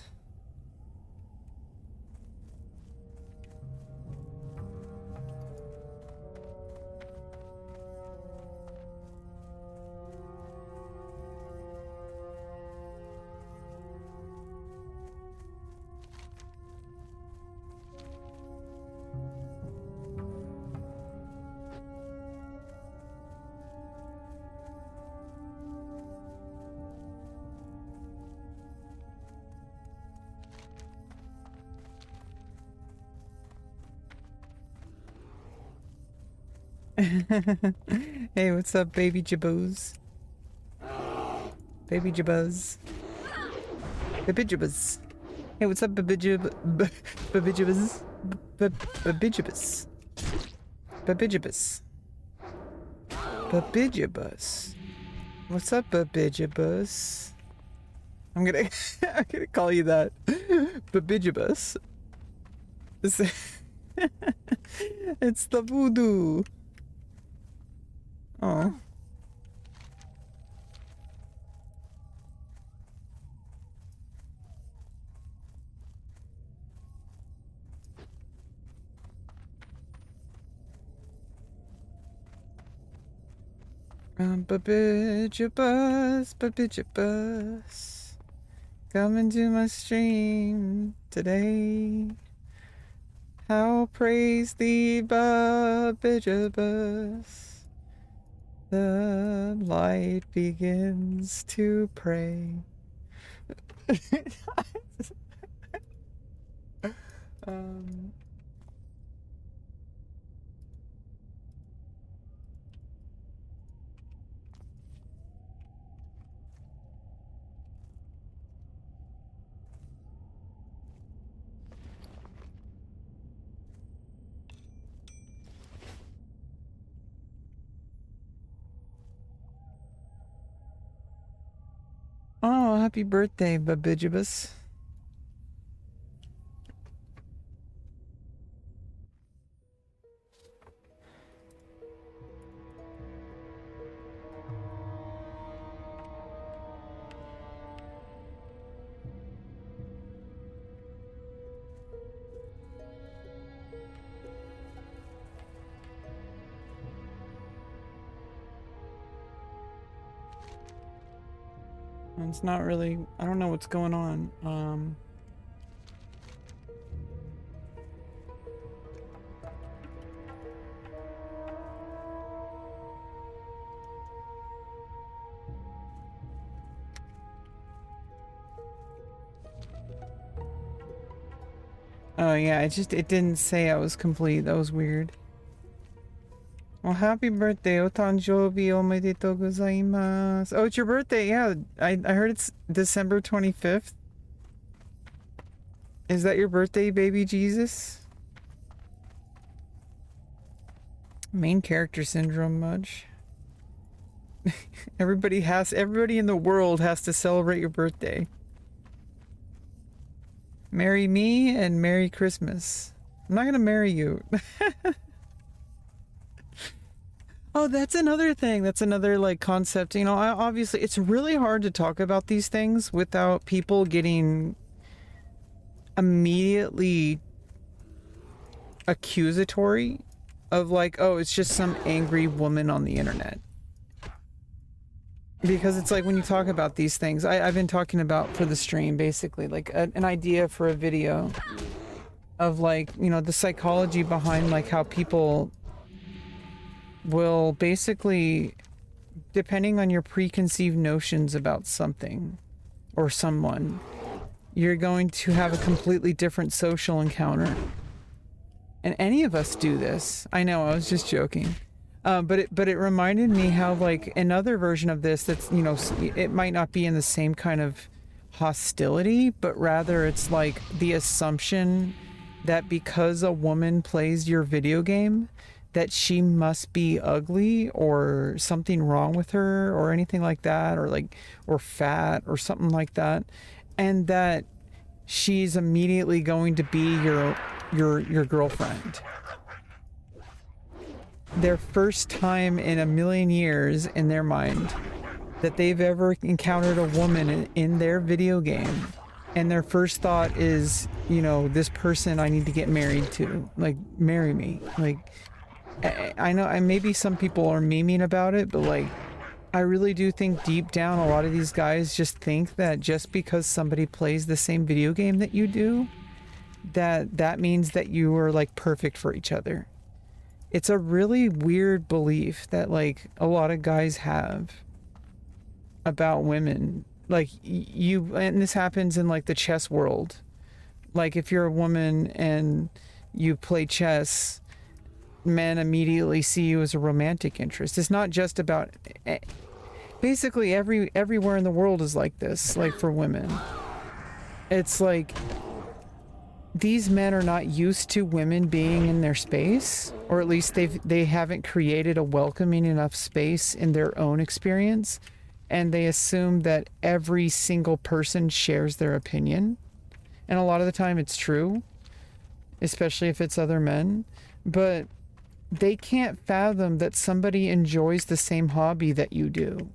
Speaker 5: Hey, what's up, baby jabos? Baby jabos. Baby jabos. Hey, what's up, baby jabos? Baby jabos. Baby jabos. Baby jabos. Baby jabos. What's up, baby jabos? I'm gonna call you that. Baby jabos. It's the voodoo. Oh. Babijabus, coming to my stream today. How praise thee, Babijabus. The light begins to pray. um... Oh, happy birthday, Babijabus. It's not really, I don't know what's going on. Oh yeah, it didn't say I was complete. That was weird. Well, happy birthday, otanjobi omedetou gozaimasu. Oh, it's your birthday, yeah. I heard it's December 25th. Is that your birthday, baby Jesus? Main character syndrome much? Everybody in the world has to celebrate your birthday. Marry me and Merry Christmas. I'm not gonna marry you. Oh, that's another thing. That's another like concept. You know, obviously it's really hard to talk about these things without people getting immediately accusatory of like, oh, it's just some angry woman on the internet. Because it's like when you talk about these things, I've been talking about for the stream basically, like an idea for a video of like, you know, the psychology behind like how people will basically, depending on your preconceived notions about something or someone, you're going to have a completely different social encounter. And any of us do this. I know, I was just joking. But it reminded me how like another version of this that's, you know, it might not be in the same kind of hostility, but rather it's like the assumption that because a woman plays your video game, that she must be ugly or something wrong with her or anything like that, or like, or fat or something like that, and that she's immediately going to be your girlfriend. Their first time in a million years in their mind that they've ever encountered a woman in their video game, and their first thought is, you know, this person I need to get married to, like, marry me. Like, I know, and maybe some people are memeing about it, but like, I really do think deep down a lot of these guys just think that just because somebody plays the same video game that you do, that means that you are like perfect for each other. It's a really weird belief that like a lot of guys have about women. Like and this happens in like the chess world. Like if you're a woman and you play chess, men immediately see you as a romantic interest. It's not just about, basically everywhere in the world is like this, like for women. It's like these men are not used to women being in their space, or at least they haven't created a welcoming enough space in their own experience, and they assume that every single person shares their opinion. And a lot of the time it's true, especially if it's other men, but they can't fathom that somebody enjoys the same hobby that you do.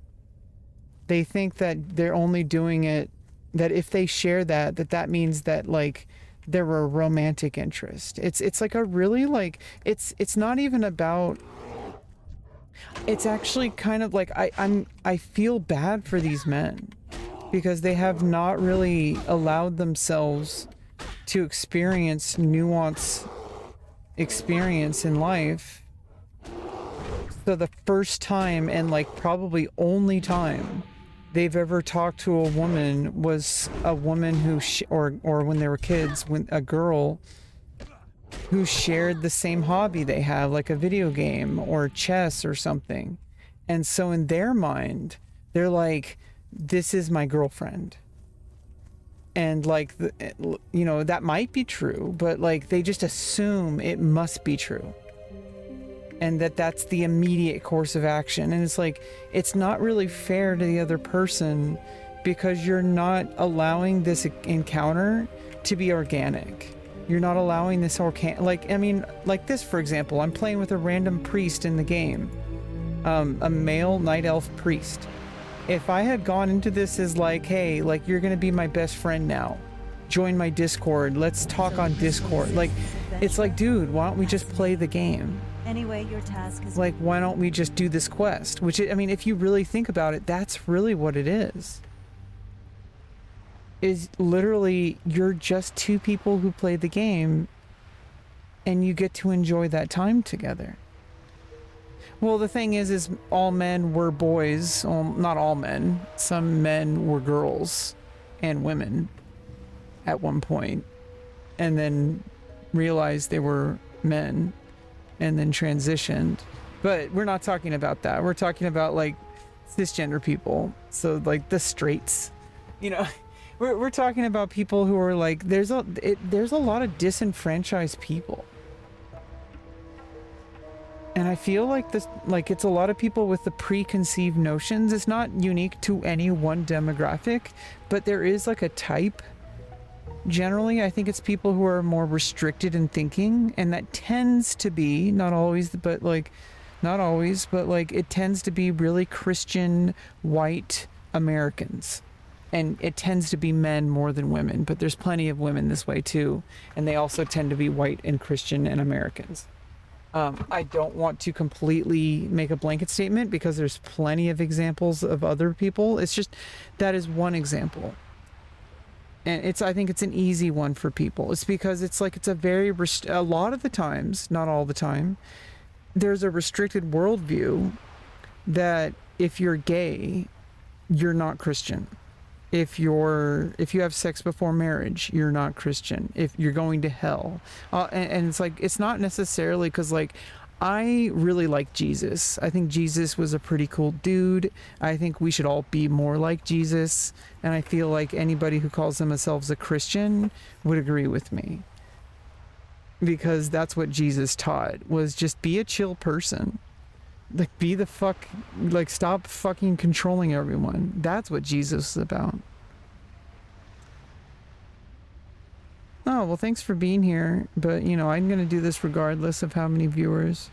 Speaker 5: They think that they're only doing it, that if they share that means that like they're a romantic interest. It's like a really like, it's not even about, it's actually kind of like I feel bad for these men because they have not really allowed themselves to experience nuance experience in life. So the first time and like probably only time they've ever talked to a woman was a woman who or when they were kids, when a girl who shared the same hobby they have, like a video game or chess or something. And so in their mind, they're like, this is my girlfriend. And like, you know, that might be true, but like they just assume it must be true. And that's the immediate course of action. And it's like, it's not really fair to the other person because you're not allowing this encounter to be organic. You're not allowing this like, I mean, like this, for example, I'm playing with a random priest in the game, a male night elf priest. If I had gone into this as like, hey, like you're going to be my best friend now, join my Discord, let's talk on Discord. Like, it's like, dude, why don't we just play the game?
Speaker 1: Anyway, your task is
Speaker 5: like, why don't we just do this quest? Which, I mean, if you really think about it, that's really what it is literally you're just two people who play the game and you get to enjoy that time together. Well, the thing is all men were boys. Well, not all men. Some men were girls and women at one point, and then realized they were men and then transitioned. But we're not talking about that. We're talking about like cisgender people. So like the straights, you know, we're talking about people who are like, there's a lot of disenfranchised people. And I feel like this, like it's a lot of people with the preconceived notions. It's not unique to any one demographic, but there is like a type. Generally, I think it's people who are more restricted in thinking, and that tends to be, not always, but like it tends to be really Christian white Americans. And it tends to be men more than women, but there's plenty of women this way too. And they also tend to be white and Christian and Americans. I don't want to completely make a blanket statement because there's plenty of examples of other people. It's just, that is one example. And I think it's an easy one for people. It's because it's like, it's a very, a lot of the times, not all the time, there's a restricted worldview that if you're gay, you're not Christian. If you have sex before marriage, you're not Christian. If you're going to hell, and it's like, it's not necessarily because like, I really like Jesus. I think Jesus was a pretty cool dude. I think we should all be more like Jesus. And I feel like anybody who calls themselves a Christian would agree with me. Because that's what Jesus taught, was just be a chill person. Like, stop fucking controlling everyone. That's what Jesus is about. Oh, well, thanks for being here. But, you know, I'm going to do this regardless of how many viewers.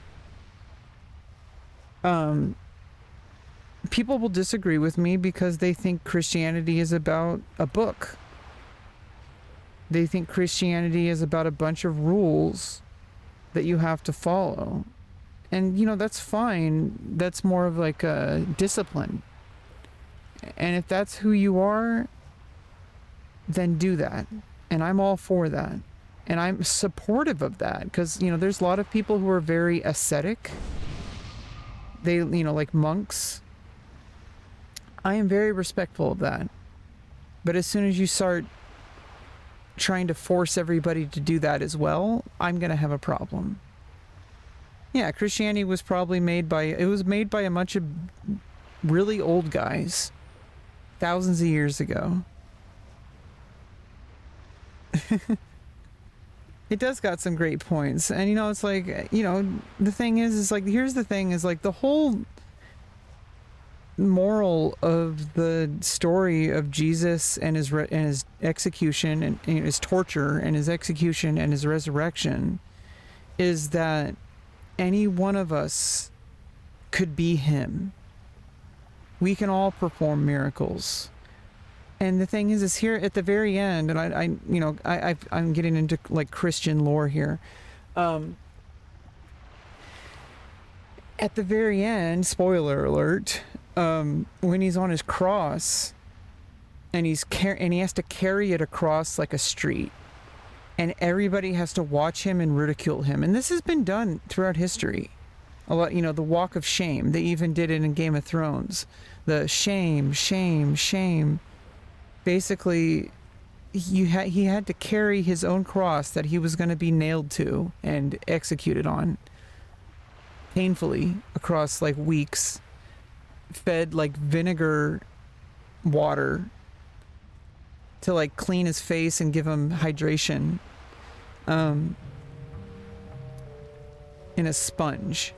Speaker 5: People will disagree with me because they think Christianity is about a book. They think Christianity is about a bunch of rules that you have to follow. And, you know, that's fine. That's more of like a discipline. And if that's who you are, then do that. And I'm all for that. And I'm supportive of that because, you know, there's a lot of people who are very ascetic. They, you know, like monks. I am very respectful of that. But as soon as you start trying to force everybody to do that as well, I'm going to have a problem. Yeah, Christianity was probably made by a bunch of really old guys thousands of years ago. It does got some great points. And it's like, the thing is like, here's the thing is like the whole moral of the story of Jesus and his execution and his torture and his execution and his resurrection is that any one of us could be him. We can all perform miracles. And the thing is here at the very end, and I'm getting into like Christian lore here. At the very end, spoiler alert, when he's on his cross, and he has to carry it across like a street, and everybody has to watch him and ridicule him, and this has been done throughout history. A lot, the walk of shame. They even did it in Game of Thrones. The shame, shame, shame. Basically, he had to carry his own cross that he was going to be nailed to and executed on painfully across like weeks, fed like vinegar water to like clean his face and give him hydration in a sponge,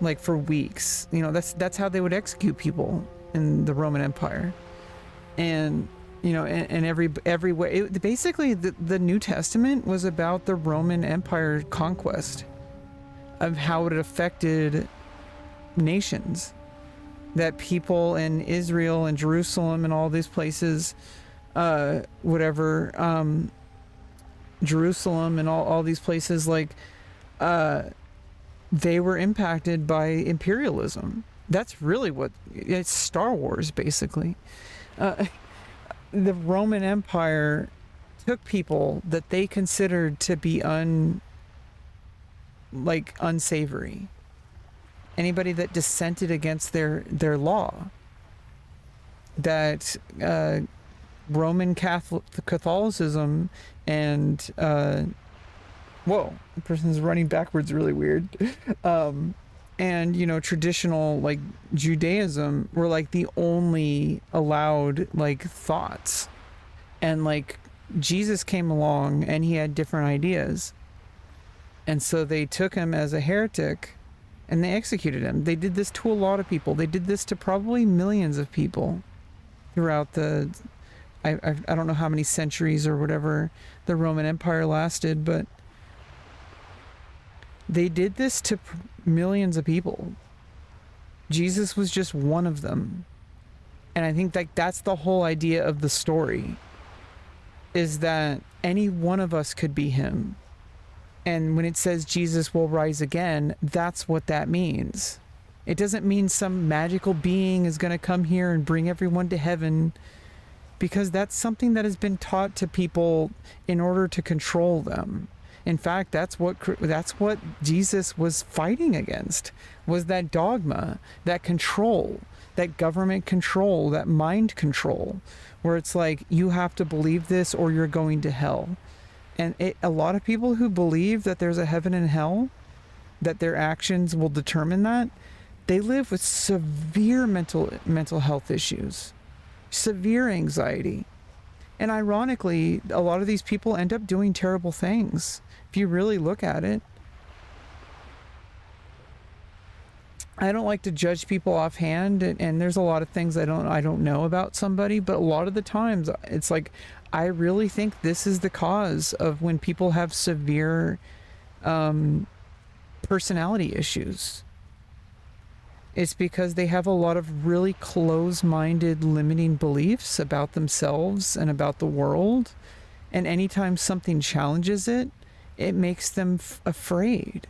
Speaker 5: like for weeks. That's how they would execute people in the Roman Empire. And and every way, basically the New Testament was about the Roman Empire conquest, of how it affected nations, that people in Israel and Jerusalem and all these places, Jerusalem and all these places, like they were impacted by imperialism. That's really it's Star Wars, basically. The Roman Empire took people that they considered to be unsavory. Anybody that dissented against their law. That Roman Catholicism and whoa, the person's running backwards really weird. And traditional like Judaism were like the only allowed like thoughts, and like Jesus came along and he had different ideas, and so they took him as a heretic and they executed him. They did this to a lot of people. They did this to probably millions of people throughout I don't know how many centuries or whatever the Roman Empire lasted, but they did this to millions of people. Jesus was just one of them. And I think that's the whole idea of the story, is that any one of us could be him. And when it says Jesus will rise again, that's what that means. It doesn't mean some magical being is going to come here and bring everyone to heaven, because that's something that has been taught to people in order to control them. In fact, that's what Jesus was fighting against, was that dogma, that control, that government control, that mind control, where it's like, you have to believe this or you're going to hell. And a lot of people who believe that there's a heaven and hell, that their actions will determine that, they live with severe mental health issues, severe anxiety. And ironically, a lot of these people end up doing terrible things, if you really look at it. I don't like to judge people offhand, and there's a lot of things I don't know about somebody, but a lot of the times it's like, I really think this is the cause of when people have severe personality issues. It's because they have a lot of really close-minded, limiting beliefs about themselves and about the world. And anytime something challenges it, it makes them afraid.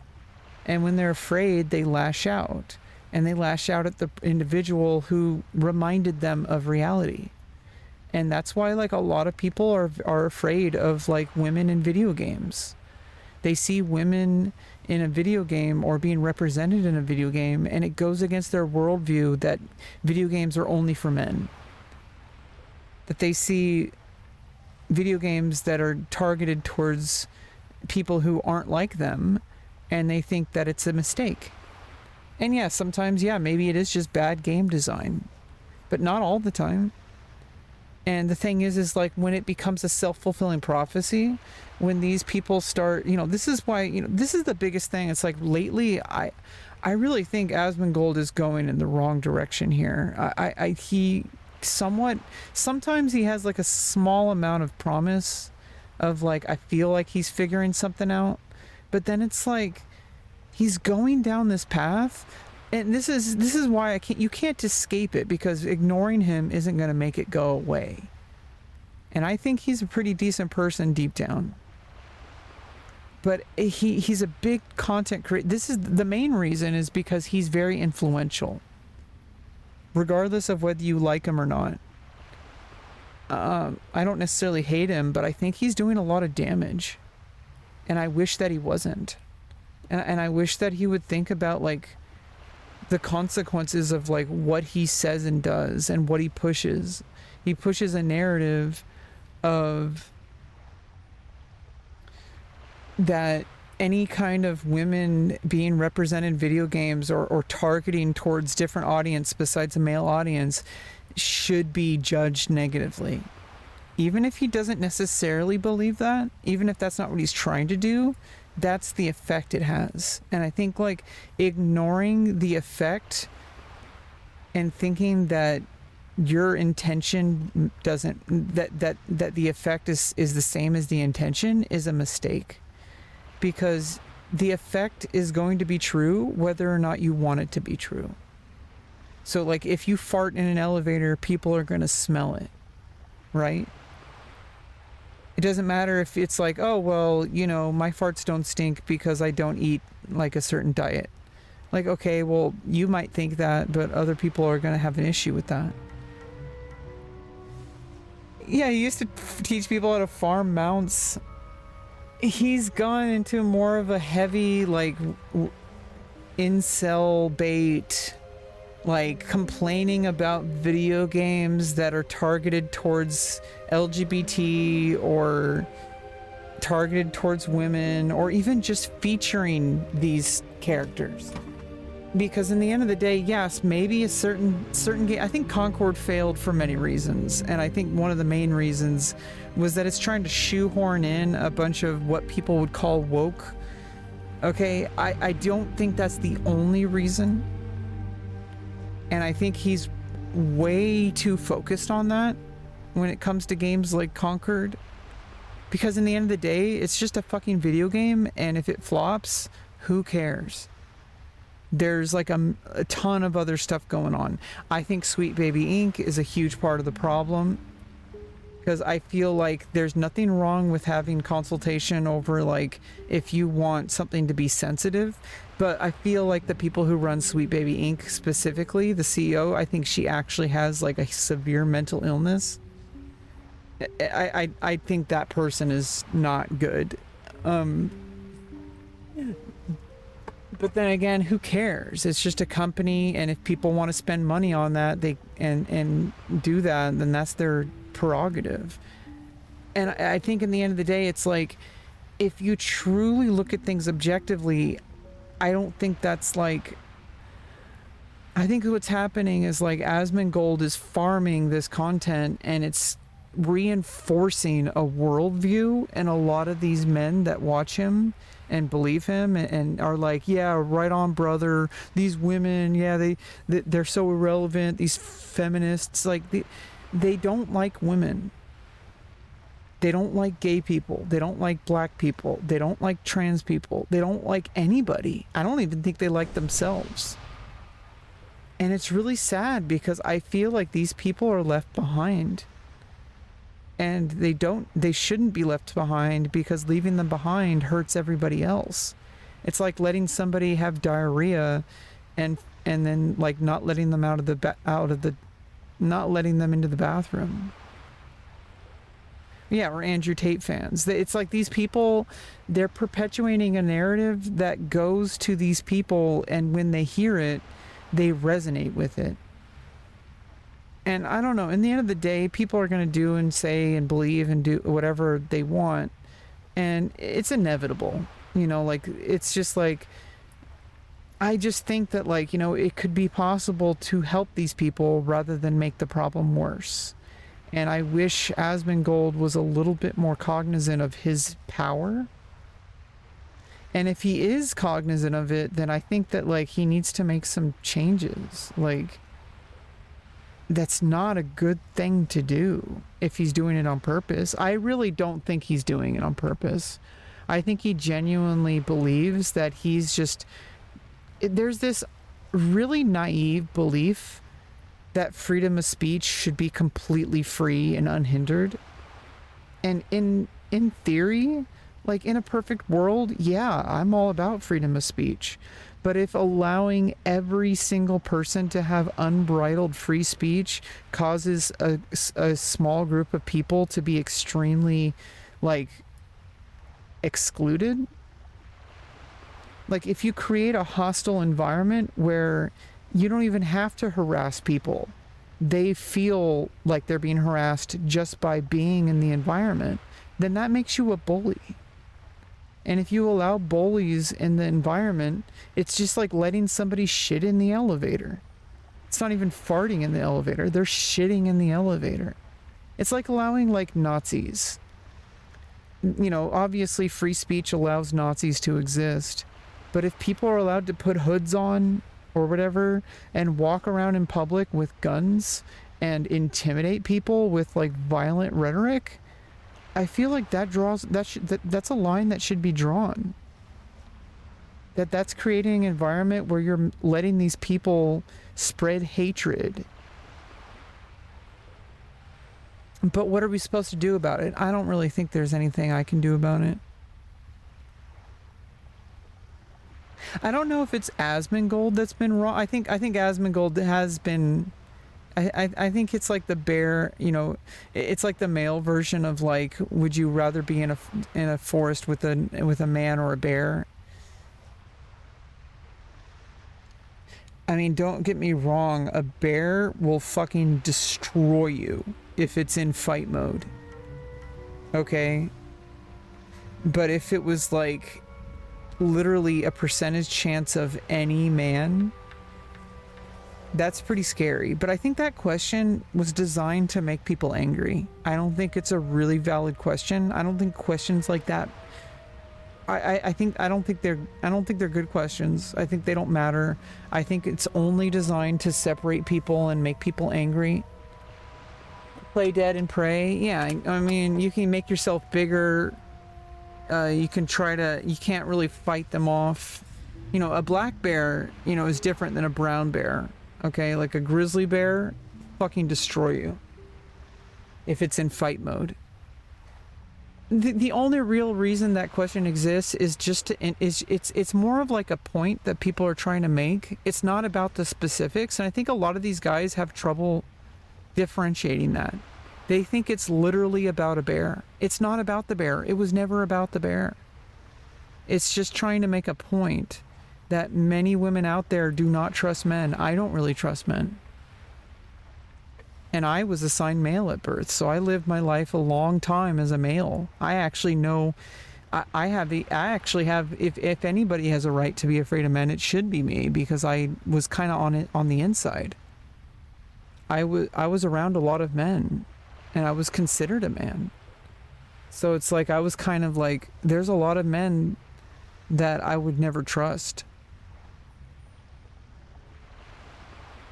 Speaker 5: And when they're afraid, they lash out. And they lash out at the individual who reminded them of reality. And that's why, like, a lot of people are afraid of, like, women in video games. They see women in a video game or being represented in a video game, and it goes against their worldview that video games are only for men. That they see video games that are targeted towards people who aren't like them, and they think that it's a mistake. And yeah, sometimes, yeah, maybe it is just bad game design, but not all the time. And the thing is like when it becomes a self-fulfilling prophecy, when these people start, this is why, this is the biggest thing. It's like lately, I really think Asmongold is going in the wrong direction here. He somewhat, sometimes he has like a small amount of promise of like, I feel like he's figuring something out, but then it's like, he's going down this path. And this is why you can't escape it, because ignoring him isn't going to make it go away. And I think he's a pretty decent person deep down. But he's a big content creator. This is the main reason, is because he's very influential. Regardless of whether you like him or not. I don't necessarily hate him, but I think he's doing a lot of damage. And I wish that he wasn't. And I wish that he would think about like the consequences of like what he says and does and what he pushes. He pushes a narrative of that any kind of women being represented in video games or targeting towards different audience besides a male audience should be judged negatively. Even if he doesn't necessarily believe that, even if that's not what he's trying to do, that's the effect it has. And I think like ignoring the effect and thinking that your intention doesn't, that the effect is the same as the intention is a mistake. Because the effect is going to be true whether or not you want it to be true. So like if you fart in an elevator, people are going to smell it, right? It doesn't matter if it's like, oh, well, my farts don't stink because I don't eat like a certain diet. Like, okay, well, you might think that, but other people are going to have an issue with that. Yeah, he used to teach people how to farm mounts. He's gone into more of a heavy, like, incel bait, like complaining about video games that are targeted towards LGBT or targeted towards women, or even just featuring these characters. Because in the end of the day, yes, maybe a certain game. I think Concord failed for many reasons, and I think one of the main reasons was that it's trying to shoehorn in a bunch of what people would call woke. Okay, I don't think that's the only reason. And I think he's way too focused on that when it comes to games like Concord. Because in the end of the day, it's just a fucking video game, and if it flops, who cares? There's like a ton of other stuff going on. I think Sweet Baby Inc. is a huge part of the problem. Because I feel like there's nothing wrong with having consultation over like if you want something to be sensitive. But I feel like the people who run Sweet Baby Inc. specifically, the CEO, I think she actually has like a severe mental illness. I think that person is not good. But then again, who cares? It's just a company, and if people want to spend money on that, they and do that, then that's their prerogative. And I think in the end of the day, it's like, if you truly look at things objectively, I don't think that's like, I think what's happening is like Asmongold is farming this content, and it's reinforcing a worldview, and a lot of these men that watch him and believe him and are like, yeah, right on, brother, these women, yeah, they're so irrelevant, these feminists, like they don't like women, they don't like gay people, they don't like black people, they don't like trans people, they don't like anybody. I don't even think they like themselves. And it's really sad, because I feel like these people are left behind. And they shouldn't be left behind, because leaving them behind hurts everybody else. It's like letting somebody have diarrhea and then like not letting them not letting them into the bathroom. Yeah, or Andrew Tate fans. It's like these people, they're perpetuating a narrative that goes to these people, and when they hear it, they resonate with it. And I don't know, in the end of the day, people are going to do and say and believe and do whatever they want. And it's inevitable. You know, like, it's just like, I just think that, like, you know, it could be possible to help these people rather than make the problem worse. And I wish Asmongold was a little bit more cognizant of his power. And if he is cognizant of it, then I think that, like, he needs to make some changes. Like, that's not a good thing to do if he's doing it on purpose. I really don't think he's doing it on purpose. I think he genuinely believes that he's just... There's this really naive belief that freedom of speech should be completely free and unhindered. And in theory, like, in a perfect world, yeah, I'm all about freedom of speech. But if allowing every single person to have unbridled free speech causes a small group of people to be extremely, like, excluded, like, if you create a hostile environment where you don't even have to harass people, they feel like they're being harassed just by being in the environment, then that makes you a bully. And if you allow bullies in the environment, it's just like letting somebody shit in the elevator. It's not even farting in the elevator, they're shitting in the elevator. It's like allowing, like, Nazis. You know, obviously free speech allows Nazis to exist, but if people are allowed to put hoods on or whatever and walk around in public with guns and intimidate people with, like, violent rhetoric, I feel like that's a line that should be drawn. That's creating an environment where you're letting these people spread hatred. But what are we supposed to do about it? I don't really think there's anything I can do about it. I don't know if it's Asmongold that's been wrong. I think Asmongold has been... I think it's like the bear, you know, it's like the male version of, like, would you rather be in a forest with a man or a bear? I mean, don't get me wrong, a bear will fucking destroy you if it's in fight mode. Okay? But if it was, like, literally a percentage chance of any man, that's pretty scary. But I think that question was designed to make people angry. I don't think it's a really valid question. I don't think questions like that... I don't think they're good questions. I think they don't matter. I think it's only designed to separate people and make people angry. Play dead and pray. Yeah, I mean, you can make yourself bigger. You can't really fight them off. You know, a black bear, you know, is different than a brown bear. Okay, like a grizzly bear, fucking destroy you if it's in fight mode. The only real reason that question exists is just to it's more of like a point that people are trying to make. It's not about the specifics, and I think a lot of these guys have trouble differentiating that. They think it's literally about a bear. It's not about the bear. It was never about the bear. It's just trying to make a point that many women out there do not trust men. I don't really trust men. And I was assigned male at birth, so I lived my life a long time as a male. I actually know, if anybody has a right to be afraid of men, it should be me, because I was kind of on the inside. I was around a lot of men, and I was considered a man. So it's like I was kind of like, there's a lot of men that I would never trust.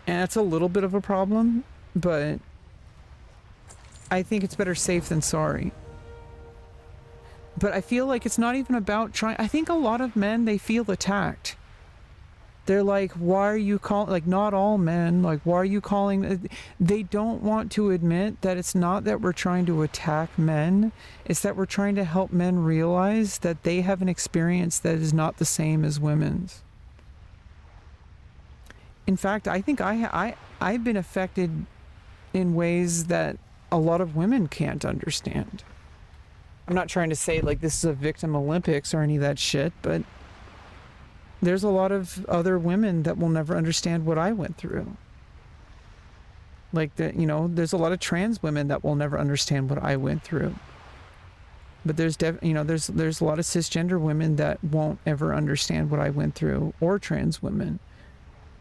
Speaker 5: And that's a little bit of a problem, but I think it's better safe than sorry. But I feel like it's not even about trying... I think a lot of men, they feel attacked. They're like, why are you calling... Like, not all men, like, why are you calling... They don't want to admit that it's not that we're trying to attack men. It's that we're trying to help men realize that they have an experience that is not the same as women's. In fact, I think I've been affected in ways that a lot of women can't understand. I'm not trying to say like this is a victim Olympics or any of that shit, but there's a lot of other women that will never understand what I went through. Like, you know, there's a lot of trans women that will never understand what I went through. But there's there's a lot of cisgender women that won't ever understand what I went through, or trans women.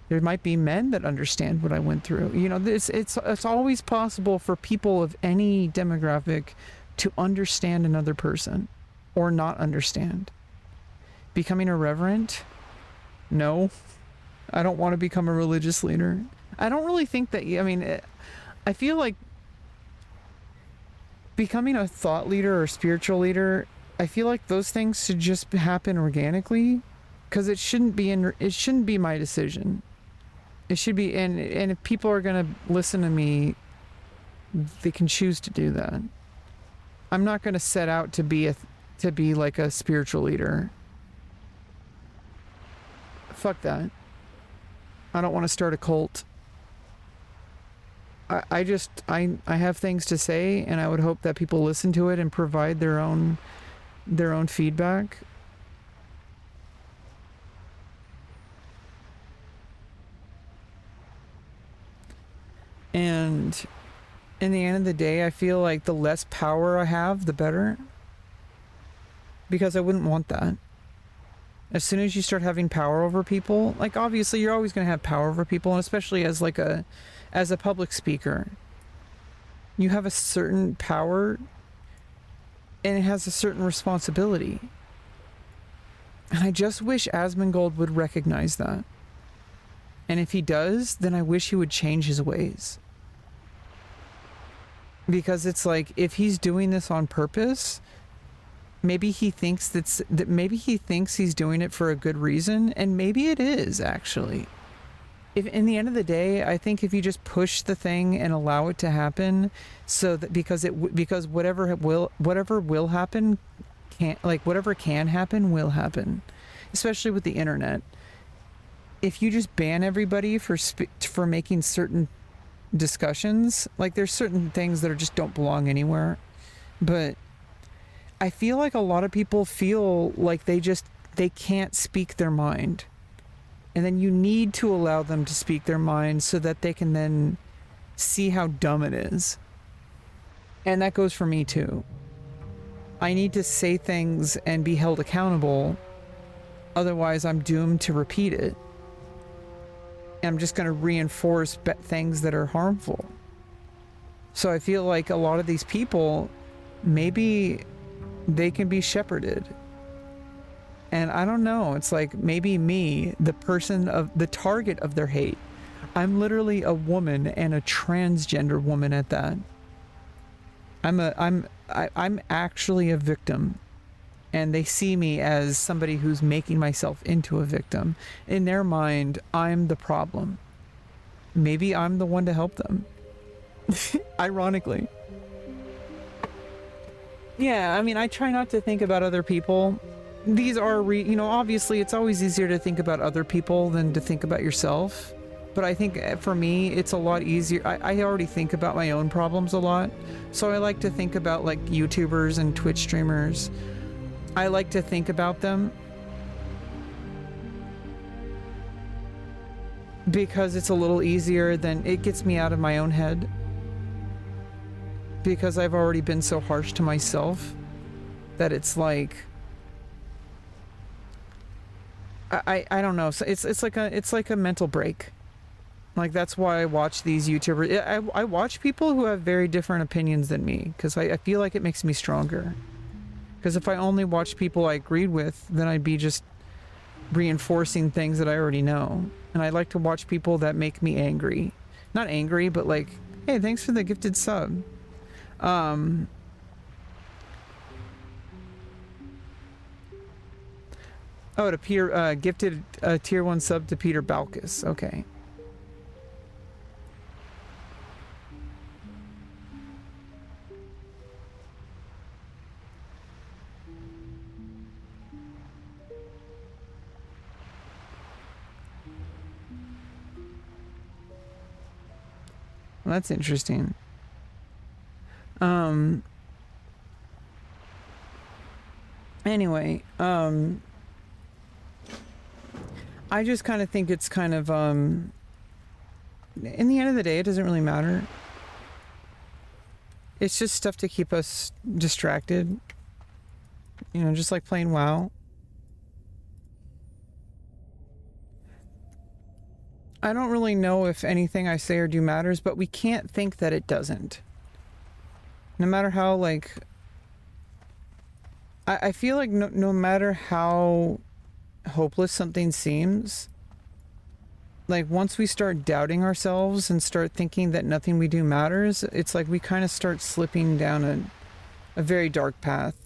Speaker 5: There might be men that understand what I went through. It's always possible for people of any demographic to understand another person or not understand. Becoming irreverent? No. I don't want to become a religious leader. I don't really think that, I feel like becoming a thought leader or spiritual leader, I feel like those things should just happen organically, because it shouldn't be my decision. It should be, and if people are going to listen to me, they can choose to do that. I'm not going to set out to be like a spiritual leader. Fuck that. I don't want to start a cult. I have things to say, and I would hope that people listen to it and provide their own feedback. And in the end of the day, I feel like the less power I have, the better. Because I wouldn't want that. As soon as you start having power over people, like obviously you're always going to have power over people, and especially as a public speaker, you have a certain power and it has a certain responsibility. And I just wish Asmongold would recognize that. And if he does, then I wish he would change his ways. Because it's like, if he's doing this on purpose, maybe he thinks maybe he thinks he's doing it for a good reason, and maybe it is actually. If in the end of the day, I think if you just push the thing and allow it to happen, so that because whatever will happen whatever can happen will happen, especially with the internet. If you just ban everybody for making certain discussions, like there's certain things that just don't belong anywhere, but I feel like a lot of people feel like they can't speak their mind. And then you need to allow them to speak their mind so that they can then see how dumb it is. And that goes for me too. I need to say things and be held accountable. Otherwise, I'm doomed to repeat it. I'm just going to reinforce things that are harmful. So I feel like a lot of these people, maybe they can be shepherded. And I don't know, it's like maybe me, the target of their hate. I'm literally a woman, and a transgender woman at that. I'm actually a victim. And they see me as somebody who's making myself into a victim. In their mind, I'm the problem. Maybe I'm the one to help them. Ironically. Yeah, I try not to think about other people. These are, obviously it's always easier to think about other people than to think about yourself. But I think for me, it's a lot easier. I already think about my own problems a lot. So I like to think about like YouTubers and Twitch streamers. I like to think about them because it's a little easier than it gets me out of my own head, because I've already been so harsh to myself that it's like I don't know. So it's like a mental break. Like that's why I watch these YouTubers. I watch people who have very different opinions than me, because I feel like it makes me stronger. Because if I only watched people I agreed with, then I'd be just reinforcing things that I already know. And I like to watch people that make me angry. Not angry, but like, hey, thanks for the gifted sub. Oh, to Peter, gifted a tier 1 sub to Peter Balkus. Okay. Well, that's interesting. Anyway, I just kind of think it's kind of, in the end of the day, it doesn't really matter. It's just stuff to keep us distracted. You know, just like playing WoW. I don't really know if anything I say or do matters, but we can't think that it doesn't. No matter how, like... I feel like no matter how hopeless something seems, like once we start doubting ourselves and start thinking that nothing we do matters, it's like we kind of start slipping down a very dark path.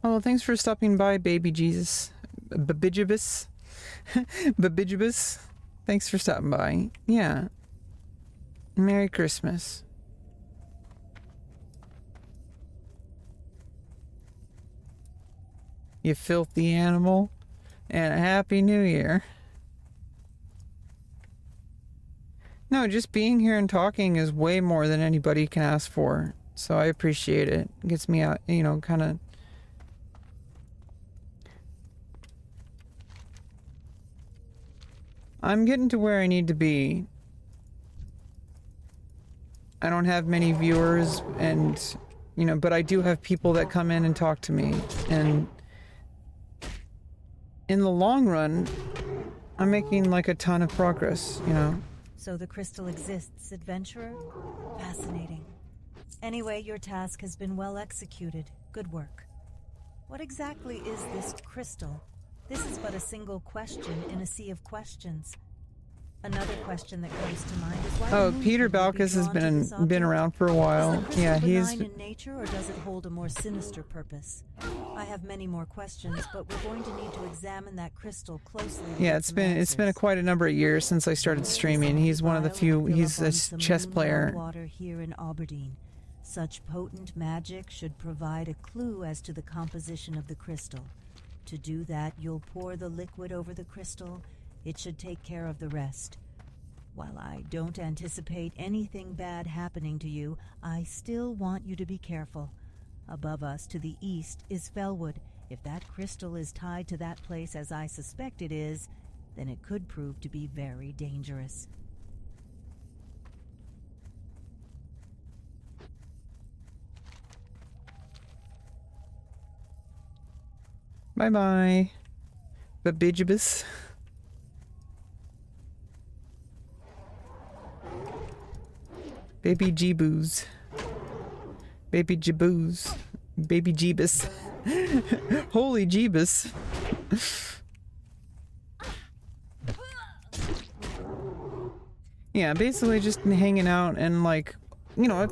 Speaker 5: Oh, thanks for stopping by, baby Jesus. Babijibus. Babijibus. Thanks for stopping by. Yeah. Merry Christmas. You filthy animal. And a Happy New Year. No, just being here and talking is way more than anybody can ask for. So I appreciate it. It gets me out, you know, kind of... I'm getting to where I need to be. I don't have many viewers and, you know, but I do have people that come in and talk to me. And in the long run, I'm making like a ton of progress, you know.
Speaker 1: So the crystal exists, adventurer? Fascinating. Anyway, your task has been well executed. Good work. What exactly is this crystal? This is but a single question in a sea of questions. Another question that comes to mind is why
Speaker 5: Oh, Peter Balkus has been around for a while. Yeah, he's
Speaker 1: benign in nature, or does it hold a more sinister purpose? I have many more questions, but we're going to need to examine that crystal closely.
Speaker 5: Yeah, it's been quite a number of years since I started streaming. He's one of the few. He's a chess player.
Speaker 1: Water here in Aberdeen. Such potent magic should provide a clue as to the composition of the crystal. To do that, you'll pour the liquid over the crystal. It should take care of the rest. While I don't anticipate anything bad happening to you, I still want you to be careful. Above us to the east is Felwood. If that crystal is tied to that place as I suspect it is, then it could prove to be very dangerous.
Speaker 5: Bye-bye. Babijibus. Baby Jeeboos. Baby Jaboos. Baby Jeebus. Holy Jeebus. Yeah, basically just hanging out and like, you know,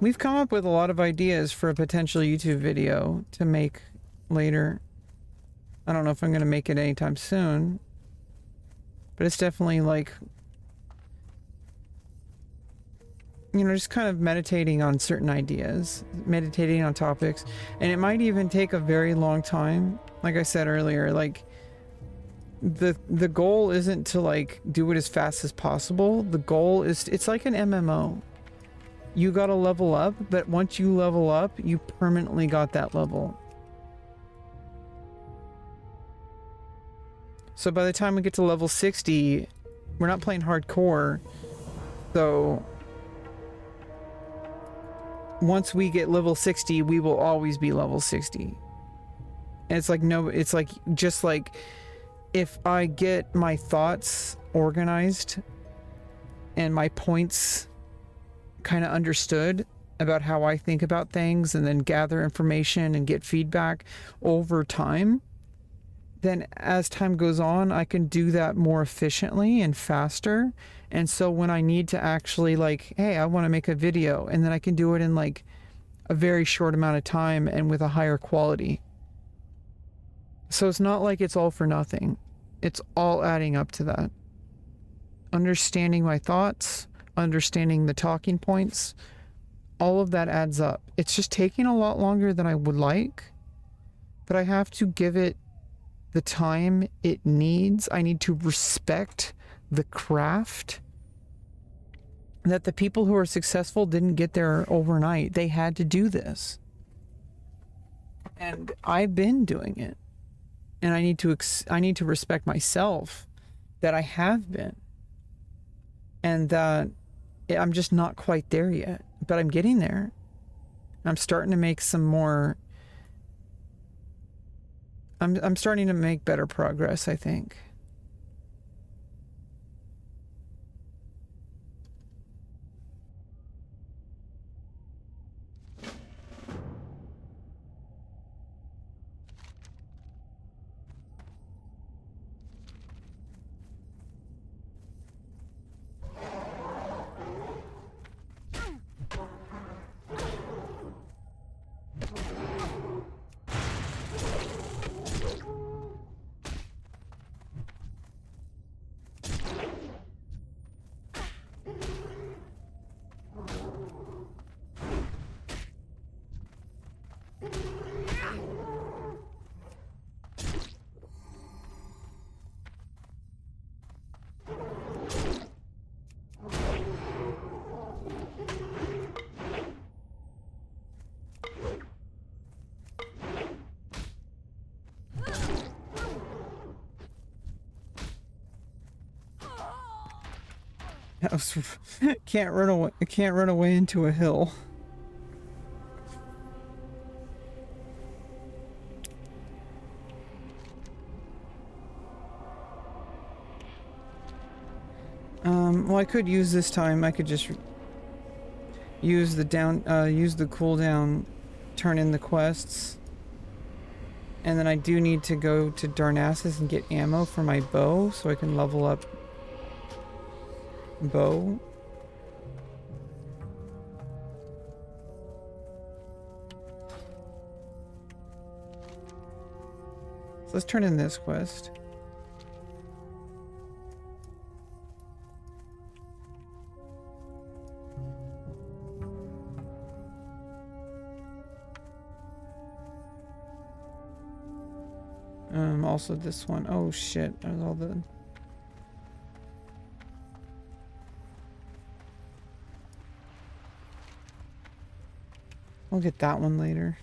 Speaker 5: we've come up with a lot of ideas for a potential YouTube video to make later. I don't know if I'm going to make it anytime soon, but it's definitely like, you know, just kind of meditating on certain ideas, meditating on topics, and it might even take a very long time. Like I said earlier, like the goal isn't to like do it as fast as possible. The goal is, it's like an MMO. You got to level up, but once you level up, you permanently got that level. So by the time we get to level 60, we're not playing hardcore. So once we get level 60, we will always be level 60. And it's like, no, it's like, just like if I get my thoughts organized and my points kind of understood about how I think about things, and then gather information and get feedback over time, then as time goes on, I can do that more efficiently and faster. And so when I need to actually like, hey, I want to make a video, and then I can do it in like a very short amount of time and with a higher quality. So it's not like it's all for nothing. It's all adding up to that. Understanding my thoughts, understanding the talking points, all of that adds up. It's just taking a lot longer than I would like, but I have to give it the time it needs. I need to respect the craft, that the people who are successful didn't get there overnight. They had to do this. And I've been doing it. And I need to respect myself that I have been. And that I'm just not quite there yet, but I'm getting there. I'm starting to make some more I'm starting to make better progress, I think. Can't run away. Can't run away into a hill. Well, I could use this time. I could just use the cooldown, turn in the quests, and then I do need to go to Darnassus and get ammo for my bow so I can level up bow. So let's turn in this quest. Also this one. Oh shit, that was all the... I'll get that one later.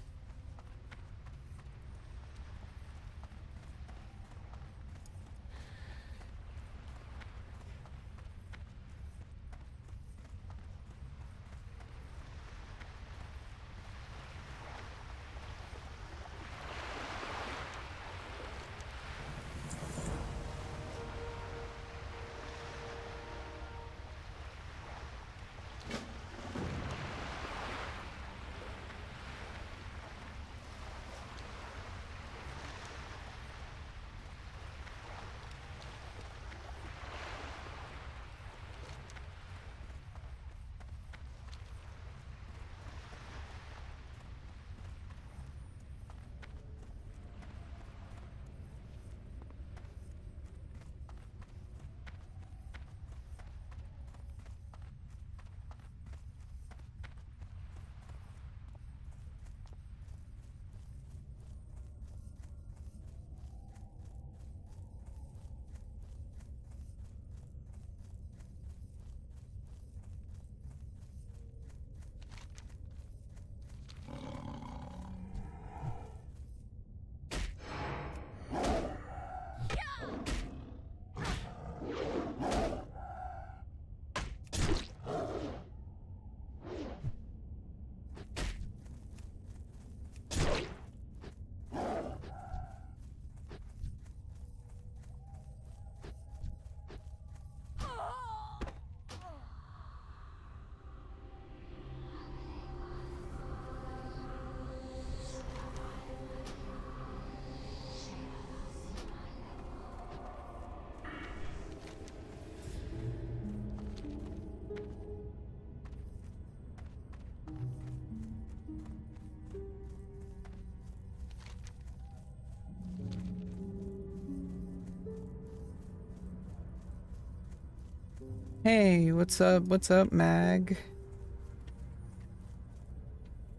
Speaker 5: Hey, what's up? What's up, Mag?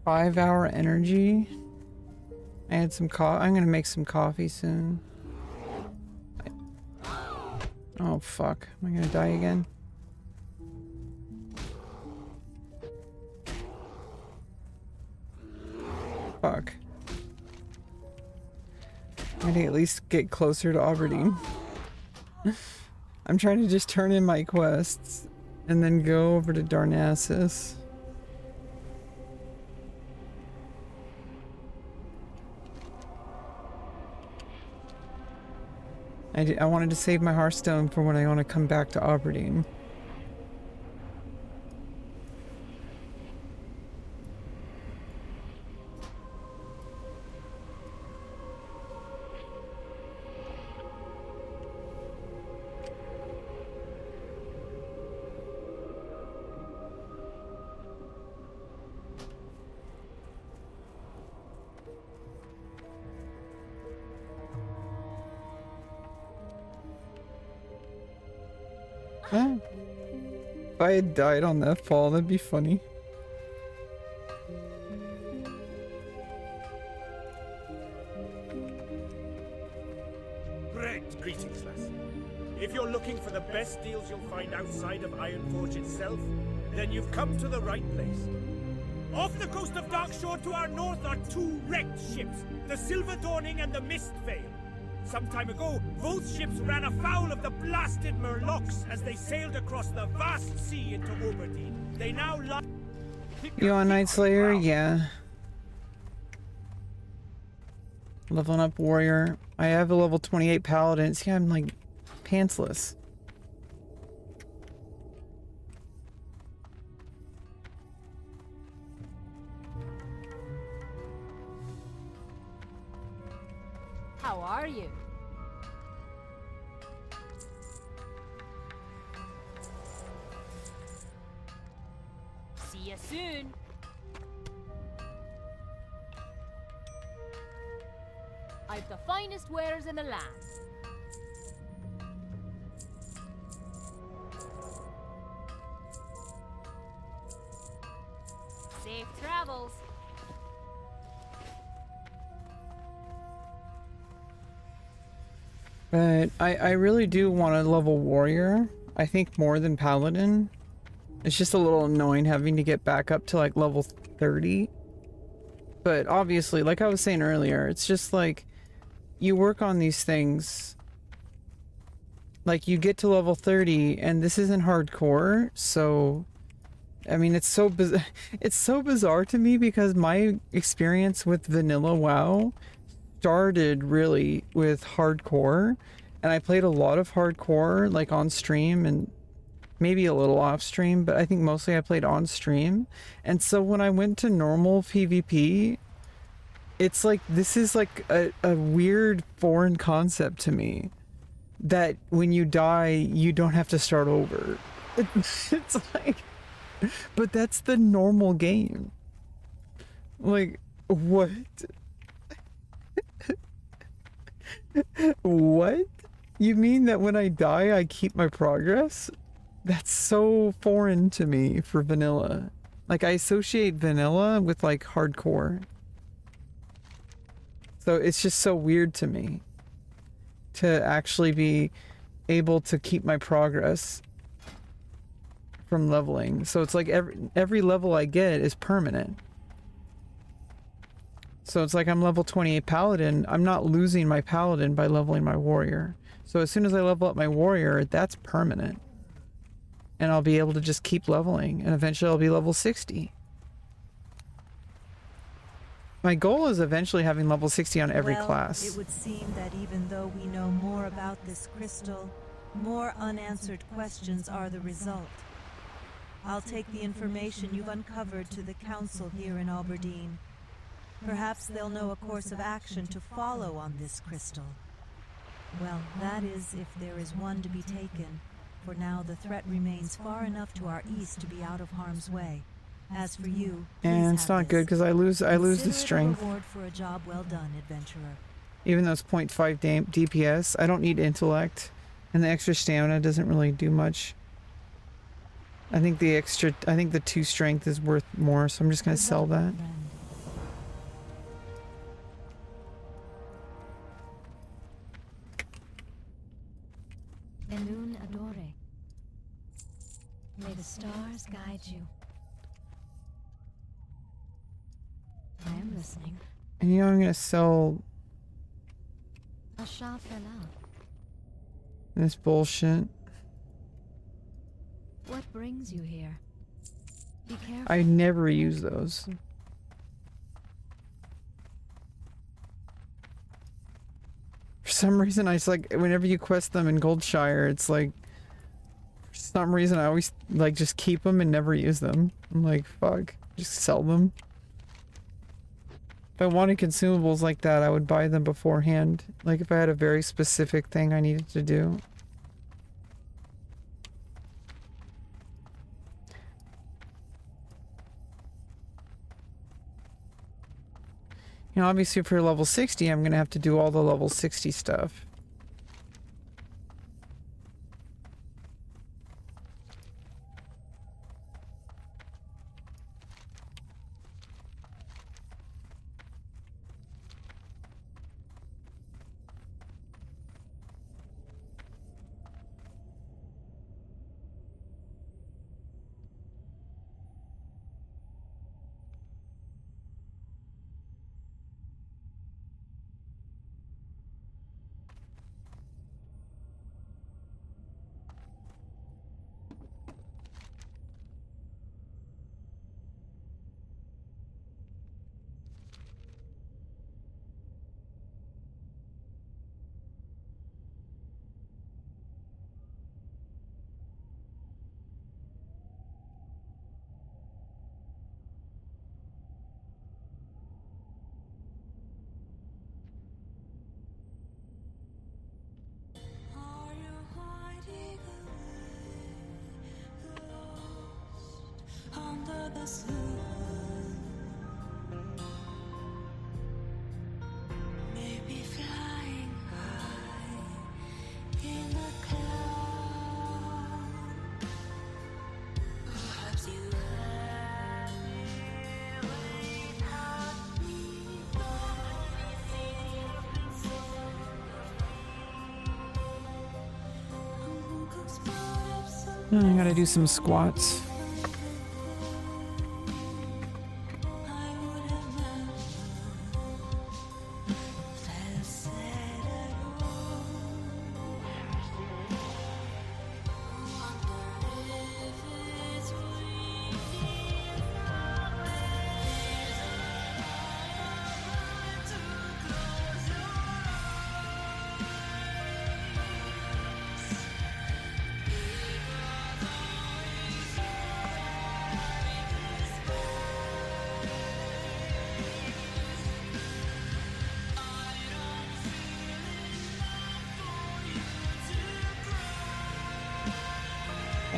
Speaker 5: 5-hour energy. I had some I'm gonna make some coffee soon. Oh fuck. Am I gonna die again? Fuck. I need to at least get closer to Aberdeen. I'm trying to just turn in my quests and then go over to Darnassus. I wanted to save my Hearthstone for when I want to come back to Aberdeen. If I had died on that fall, that'd be funny.
Speaker 4: Greetings, lass. If you're looking for the best deals you'll find outside of Ironforge itself, then you've come to the right place. Off the coast of Darkshore to our north are two wrecked ships, the Silver Dawning and the Mistveil. Some time ago, both ships ran afoul of the blasted Murlocs as they sailed across the vast sea into Aberdeen. They now lie...
Speaker 5: You on Night Slayer? Yeah. Leveling up warrior. I have a level 28 paladin. See, I'm like pantsless.
Speaker 7: How are you? See you soon. I've the finest wares in the land. Safe travels.
Speaker 5: But I really do want to level warrior. I think more than paladin. It's just a little annoying having to get back up to like level 30. But obviously, like I was saying earlier, it's just like you work on these things. Like you get to level 30 and this isn't hardcore, so I mean it's so bizarre to me because my experience with vanilla WoW started really with hardcore, and I played a lot of hardcore like on stream and maybe a little off stream, but I think mostly I played on stream. And so when I went to normal PvP, it's like this is like a weird foreign concept to me that when you die you don't have to start over. It's like, but that's the normal game. Like what? What? You mean that when I die, I keep my progress? That's so foreign to me for vanilla. Like, I associate vanilla with, like, hardcore. So it's just so weird to me to actually be able to keep my progress from leveling. So it's like every level I get is permanent. So it's like I'm level 28 paladin. I'm not losing my paladin by leveling my warrior. So as soon as I level up my warrior, that's permanent. And I'll be able to just keep leveling. And eventually I'll be level 60. My goal is eventually having level 60 on every class.
Speaker 1: It would seem that even though we know more about this crystal, more unanswered questions are the result. I'll take the information you've uncovered to the council here in Aberdeen. Perhaps they'll know a course of action to follow on this crystal. Well, that is, if there is one to be taken. For now, the threat remains far enough to our east to be out of harm's way. As for you,
Speaker 5: and it's not good because I lose the strength.
Speaker 1: Reward for a job well done, adventurer.
Speaker 5: Even though it's 0.5 DPS, I don't need intellect, and the extra stamina doesn't really do much. I think the 2 strength is worth more, so I'm just gonna sell that.
Speaker 8: Elun Adore. May the stars guide you. I am listening.
Speaker 5: And you know I'm gonna sell
Speaker 8: Asha fell out.
Speaker 5: this bullshit.
Speaker 8: What brings you here? Be careful.
Speaker 5: I never use those. For some reason, I just like whenever you quest them in Goldshire, it's like for some reason I always like just keep them and never use them. I'm like, fuck, just sell them. If I wanted consumables like that, I would buy them beforehand. Like if I had a very specific thing I needed to do. You know, obviously for level 60, I'm gonna have to do all the level 60 stuff. I gotta do some squats.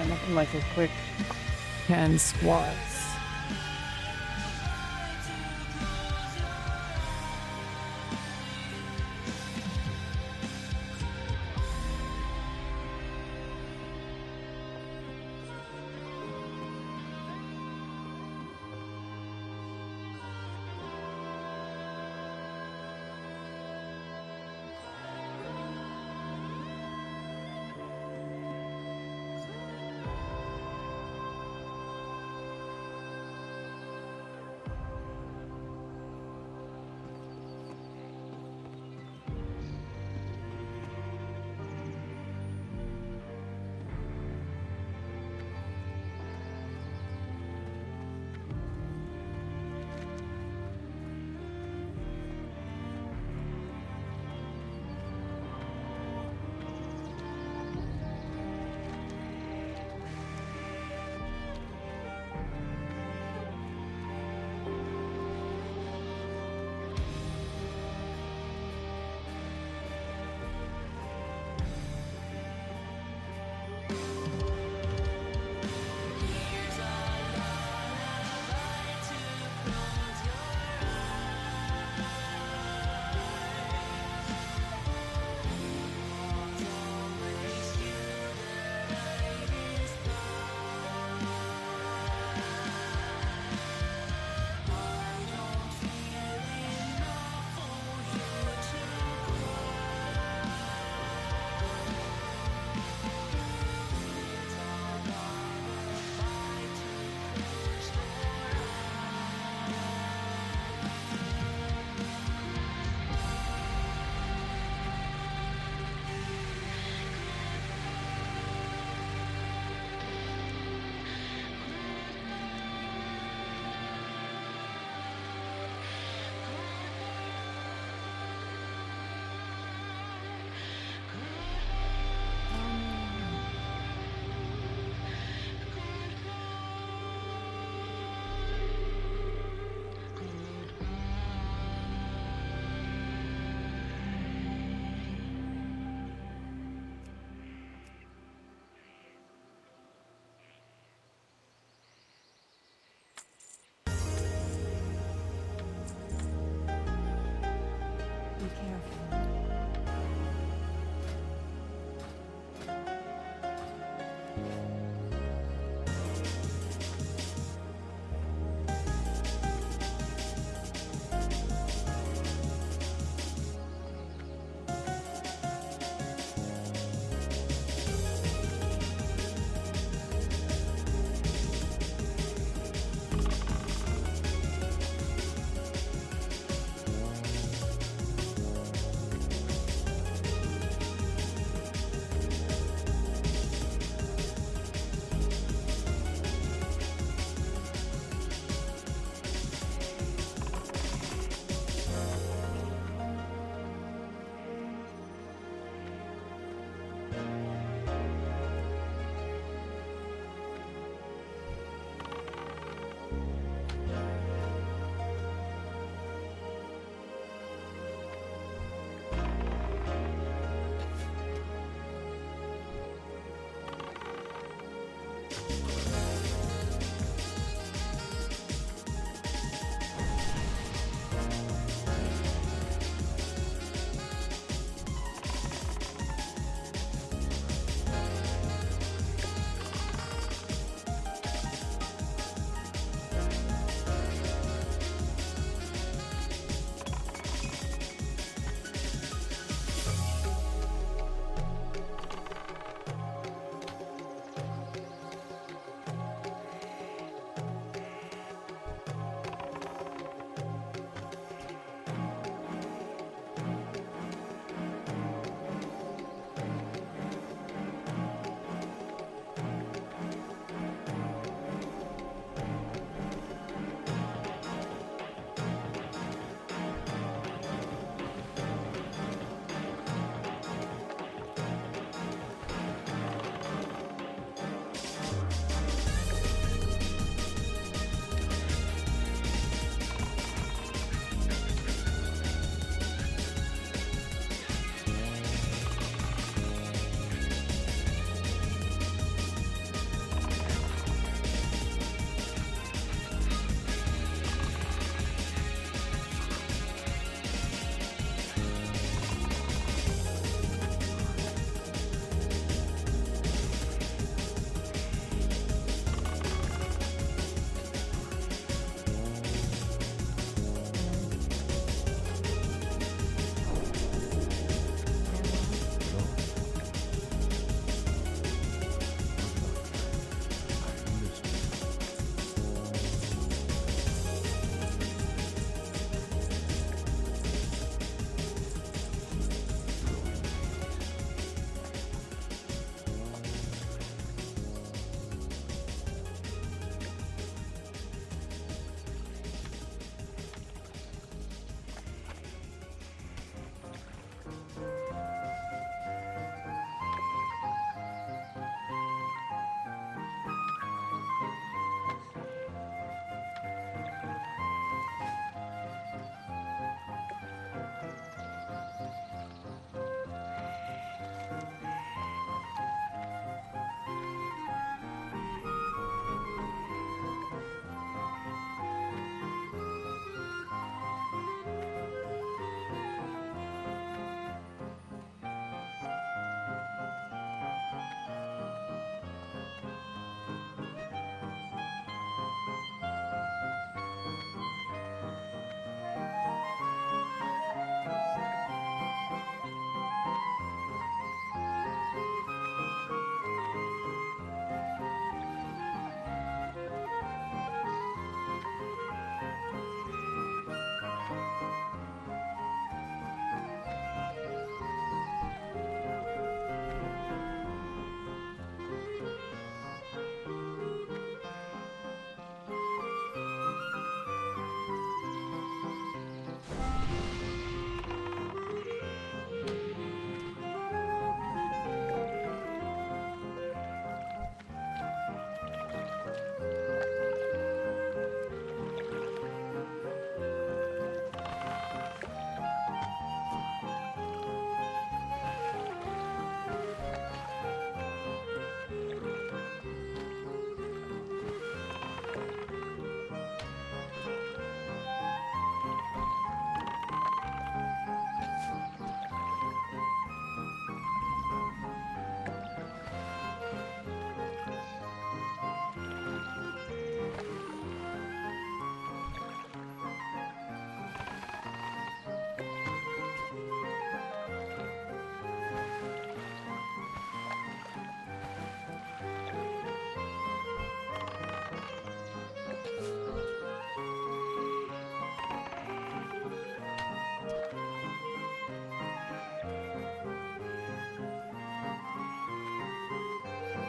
Speaker 5: Yeah, nothing like a quick 10 squats.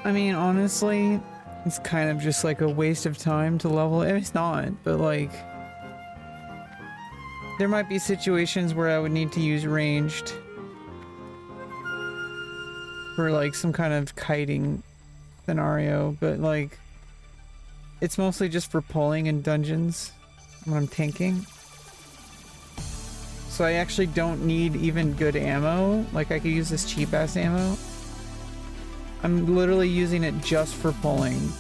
Speaker 5: I mean, honestly, it's kind of just like a waste of time to level. It's not, but like, there might be situations where I would need to use ranged for like some kind of kiting scenario, but like, it's mostly just for pulling in dungeons when I'm tanking. So I actually don't need even good ammo. Like, I could use this cheap ass ammo. I'm literally using it just for pulling.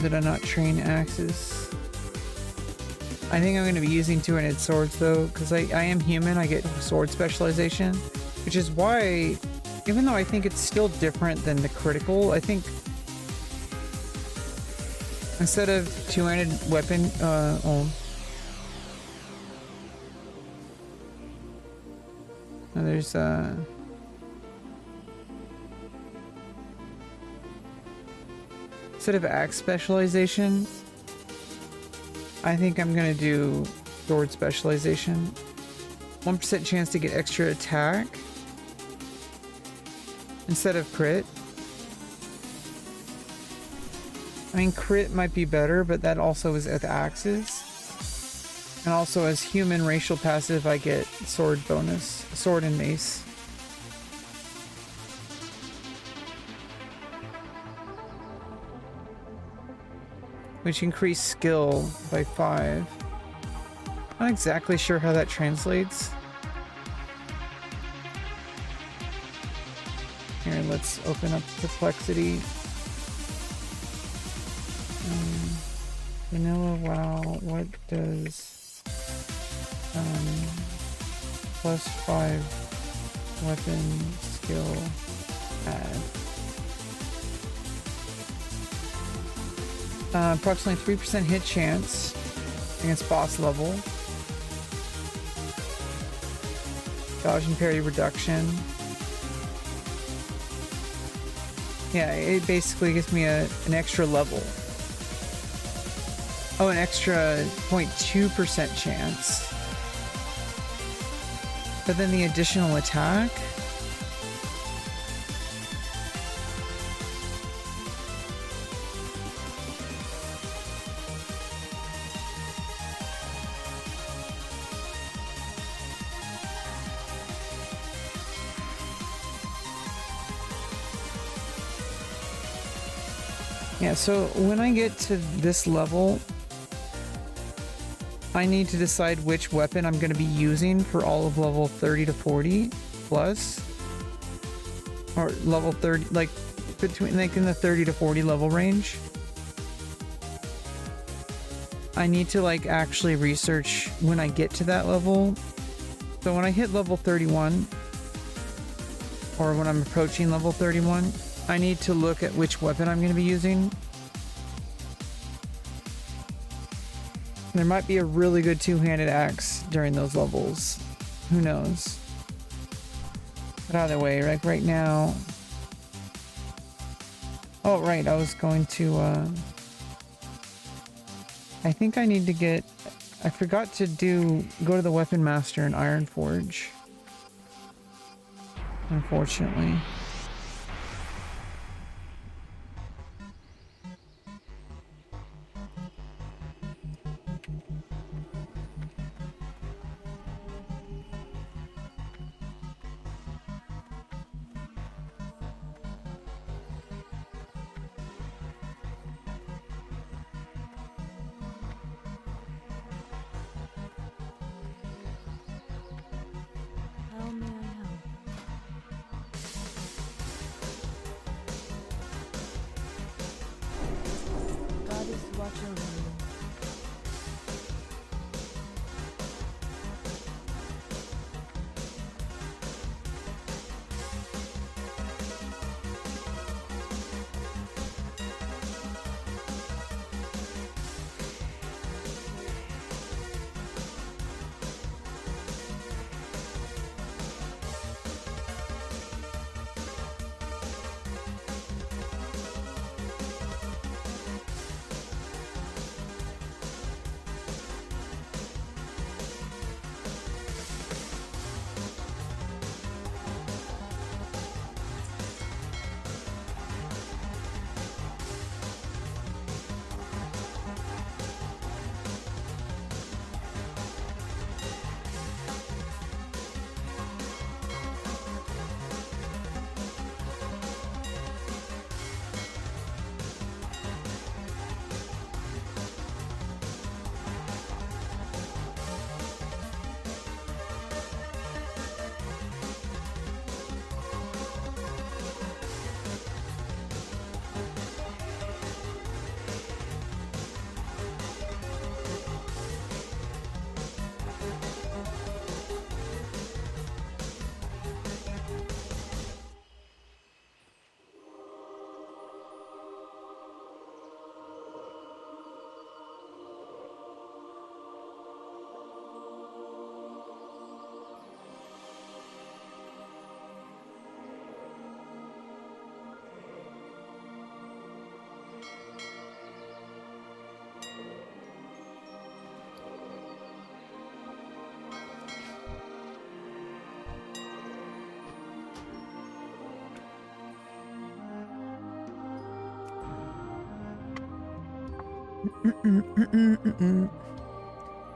Speaker 5: Did I not train axes? I think I'm going to be using two-handed swords though, because I am human. I get sword specialization, which is why, even though I think it's still different than the critical, I think instead of two-handed weapon, there's instead of axe specialization, I think I'm gonna do sword specialization. 1% chance to get extra attack instead of crit. I mean, crit might be better, but that also is at the axes. And also as human racial passive, I get sword bonus, sword and mace. Which increase skill by 5. Not exactly sure how that translates. Here, let's open up perplexity. Vanilla WoW, what does +5 weapon skill add? Approximately 3% hit chance against boss level. Dodge and parry reduction. Yeah, it basically gives me an extra level. Oh, an extra 0.2% chance. But then the additional attack. Yeah, so when I get to this level, I need to decide which weapon I'm going to be using for all of level 30 to 40 plus. Or level 30, like between like in the 30 to 40 level range. I need to like actually research when I get to that level. So when I hit level 31, or when I'm approaching level 31, I need to look at which weapon I'm going to be using. There might be a really good two-handed axe during those levels. Who knows? But either way, like right now... Oh, right, I was going to, I think I need to get... I forgot to go to the Weapon Master in Ironforge. Unfortunately.
Speaker 8: watch over you.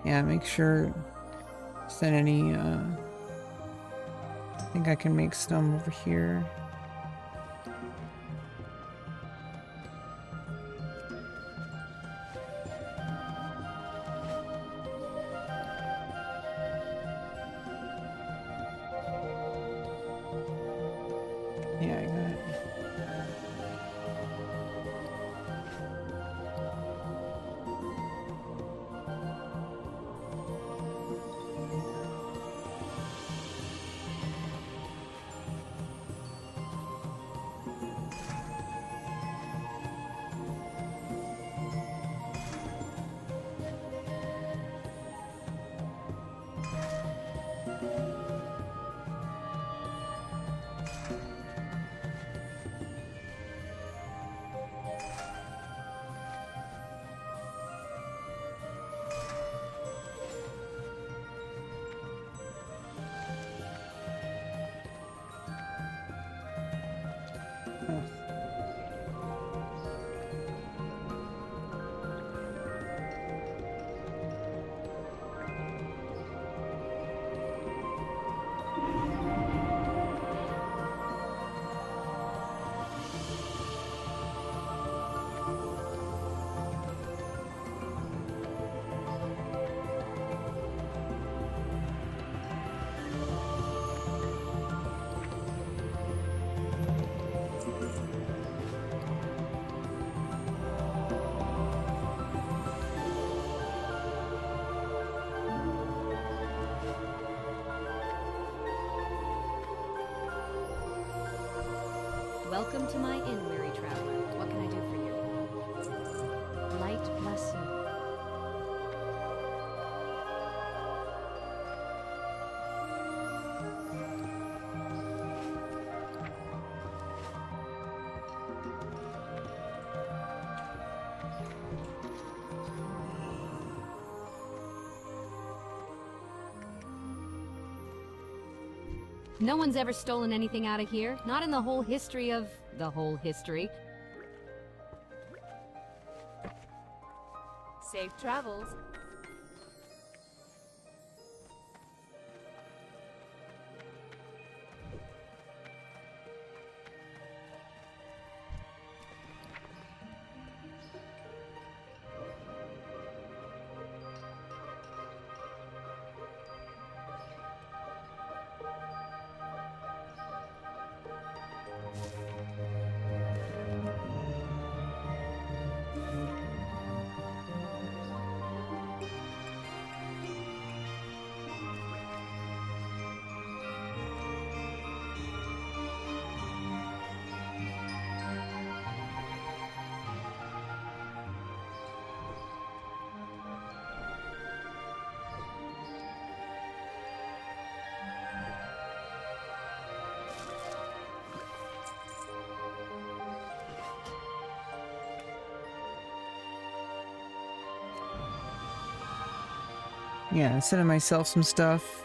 Speaker 5: Yeah, make sure set any I think I can make some over here. Yeah, I got it.
Speaker 9: Welcome to my inn, weary traveler. What can I do for you?
Speaker 8: Light bless you.
Speaker 9: No one's ever stolen anything out of here. Not in the whole history of the whole history.
Speaker 7: Safe travels.
Speaker 5: Yeah, sending myself some stuff.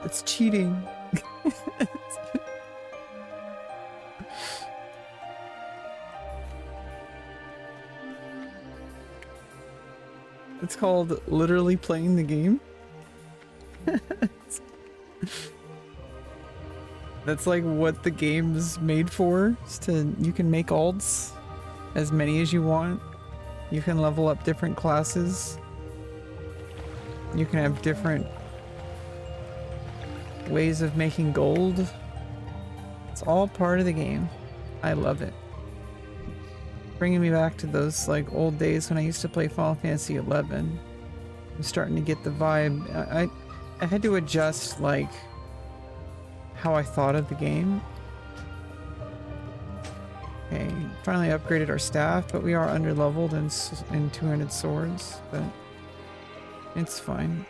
Speaker 5: It's cheating. It's called literally playing the game. That's like what the game's made for. Is to, you can make alts as many as you want. You can level up different classes. You can have different ways of making gold. It's all part of the game. I love it. Bringing me back to those like old days when I used to play Final Fantasy XI. I'm starting to get the vibe. I had to adjust like how I thought of the game. Okay, finally upgraded our staff, but we are under-leveled in 200 swords, but it's fine.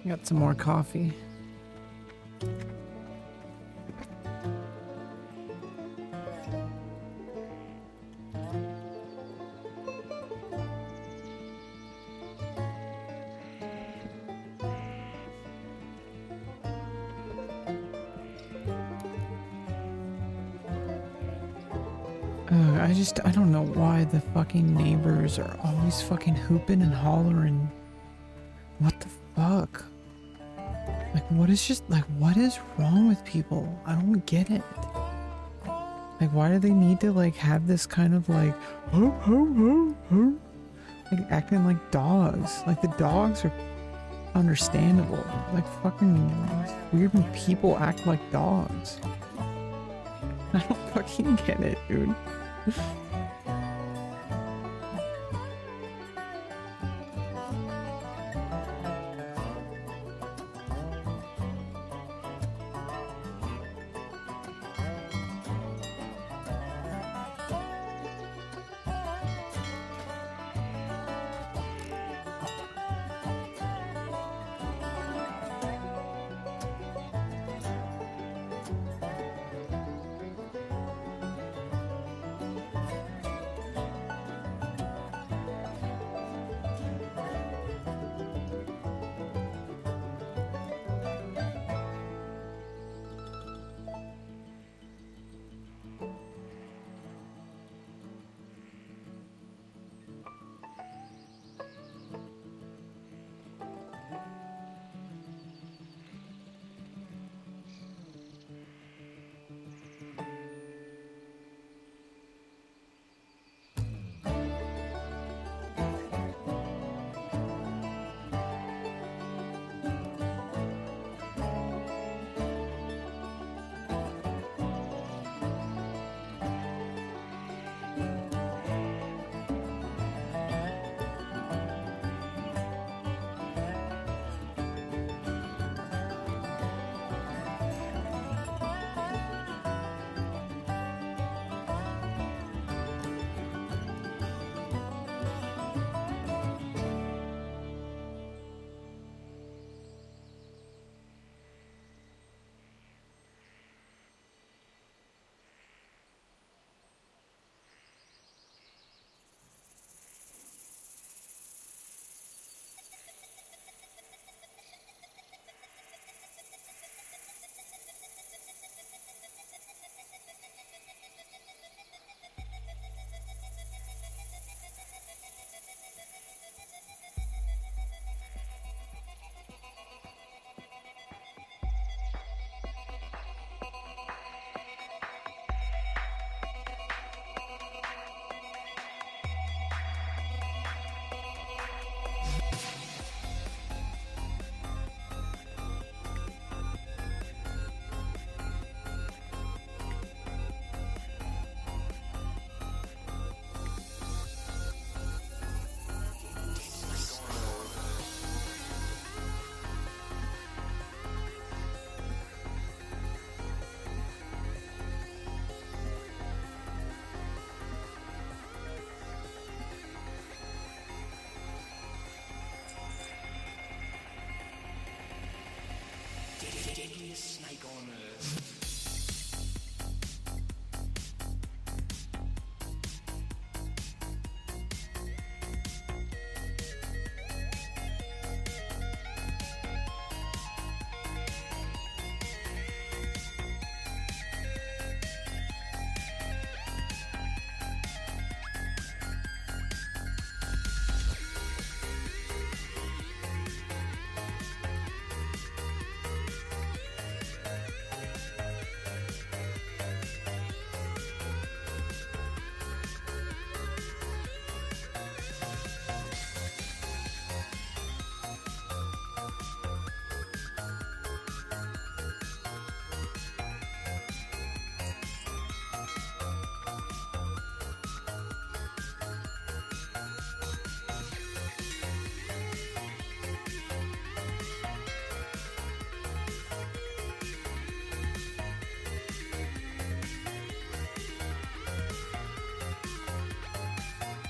Speaker 5: Got some more coffee. I don't know why the fucking neighbors are always fucking hooping and hollering. What the fuck? Like, what is wrong with people? I don't get it. Like, why do they need to, like, have this kind of, like, ho, ho, ho, ho? Like, acting like dogs. Like, the dogs are understandable. Like, fucking, it's weird when people act like dogs. I don't fucking get it, dude.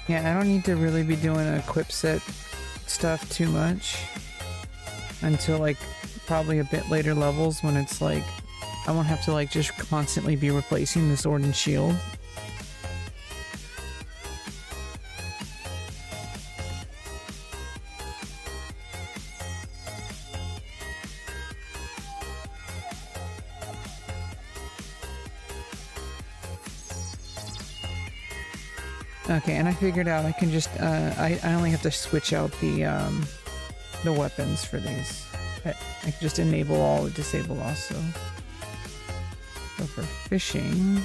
Speaker 5: Yeah, I don't need to really be doing equip set stuff too much. until like probably a bit later levels when it's like I won't have to like just constantly be replacing the sword and shield. Okay, and I figured out I can just I only have to switch out the weapons for these. I can just enable all, disable also. So for fishing,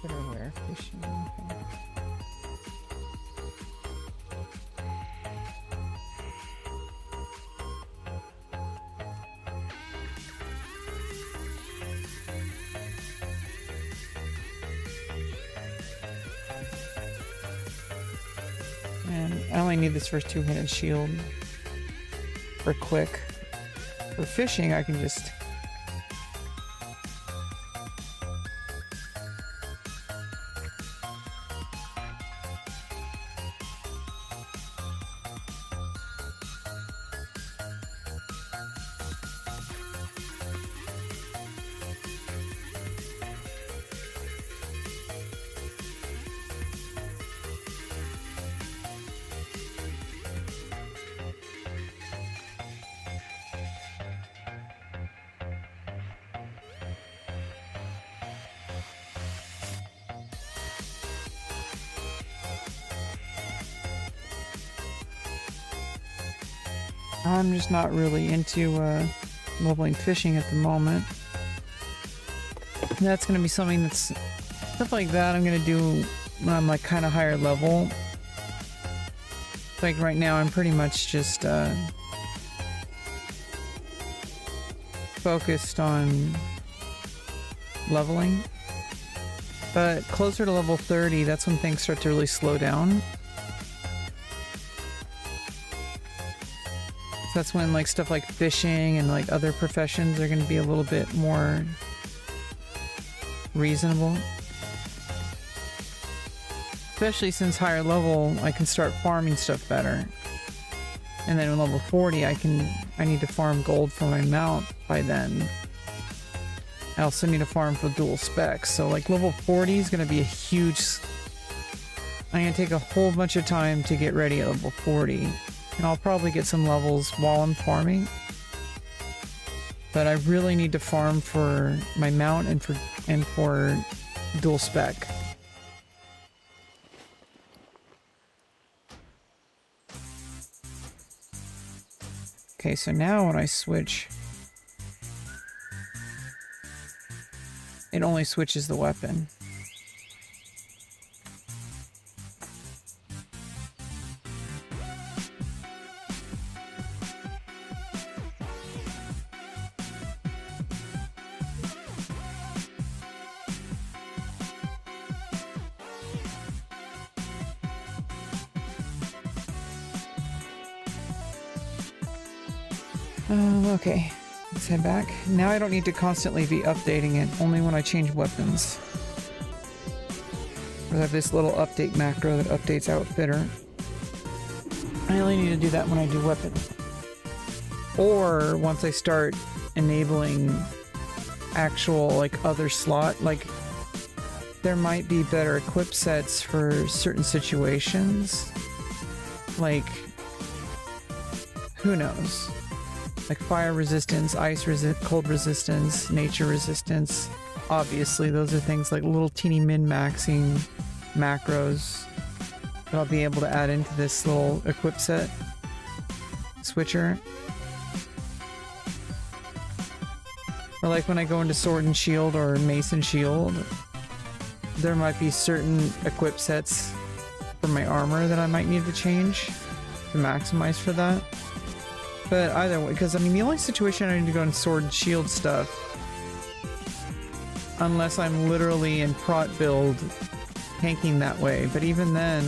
Speaker 5: better wear fishing. Okay. And I only need this first two-handed shield for quick. For fishing, I can just... I'm just not really into leveling fishing at the moment. That's going to be something that's... Stuff like that I'm going to do when I'm like kind of higher level. Like right now I'm pretty much just focused on leveling. But closer to level 30, that's when things start to really slow down. That's when like stuff like fishing and like other professions are going to be a little bit more reasonable. Especially since higher level I can start farming stuff better. And then in level 40 I need to farm gold for my mount by then. I also need to farm for dual specs. So like level 40 is going to be a huge... I'm going to take a whole bunch of time to get ready at level 40. And I'll probably get some levels while I'm farming. But I really need to farm for my mount and for dual spec. Okay, so now when I switch, it only switches the weapon. Okay, let's head back. Now I don't need to constantly be updating it, only when I change weapons. I have this little update macro that updates Outfitter. I only need to do that when I do weapons. Or once I start enabling actual, like, other slot, like, there might be better equip sets for certain situations. Like, who knows? Like fire resistance, cold resistance, nature resistance. Obviously, those are things like little teeny min-maxing macros that I'll be able to add into this little equip set switcher. Or like when I go into sword and shield or mace and shield, there might be certain equip sets for my armor that I might need to change to maximize for that. But either way, because I mean the only situation I need to go in sword and shield stuff, unless I'm literally in prot build tanking that way, but even then,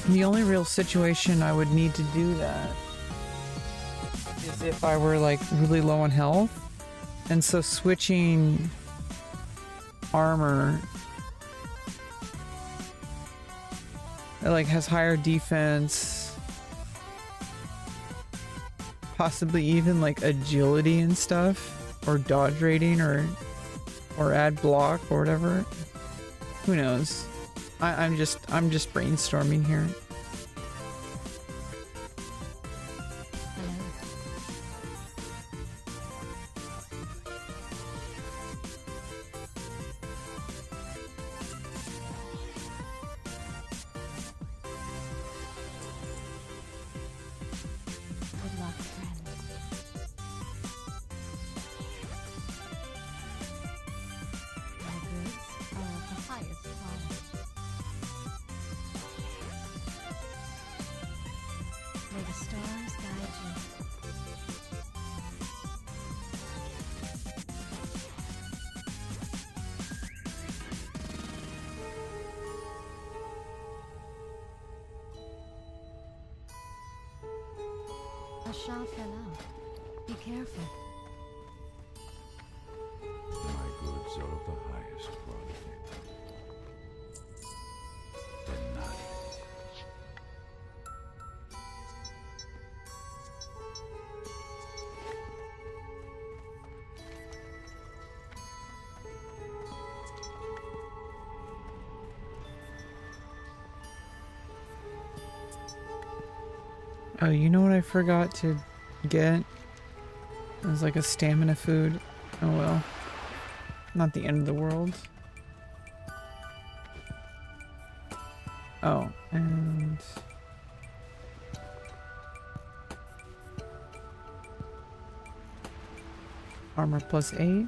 Speaker 5: the only real situation I would need to do that as if I were like really low on health. And so switching armor, it like has higher defense, possibly even like agility and stuff, or dodge rating, or add block or whatever. Who knows? I'm just brainstorming here.
Speaker 8: Good luck, friend. My goods are of the highest quality. May the stars guide you. A shot fell out. Be careful.
Speaker 3: My goods are of the highest quality. And nice.
Speaker 5: Oh, you know what I forgot to get? It was like a stamina food. Oh well. Not the end of the world. Oh, and... Armor plus 8.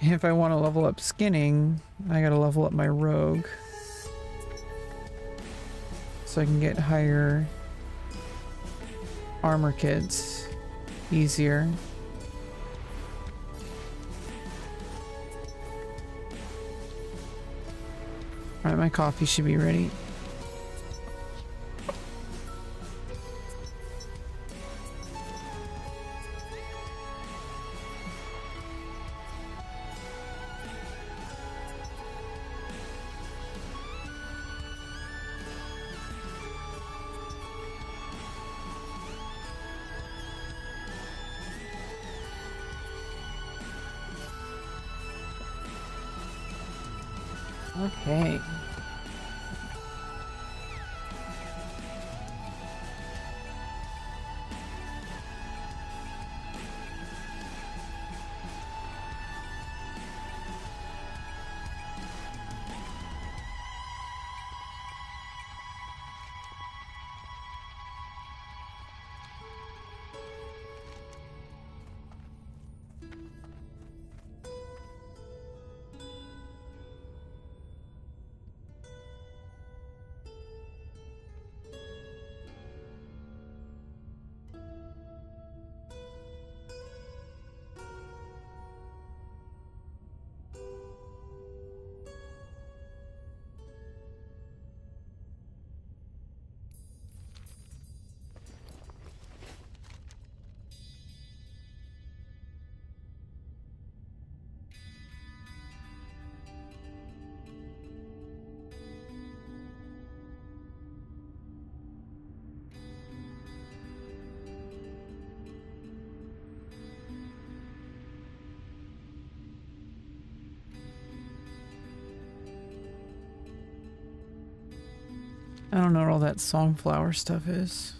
Speaker 5: If I want to level up skinning, I gotta level up my rogue. So I can get higher armor kits easier. Alright, my coffee should be ready. Okay. I don't know what all that songflower stuff is.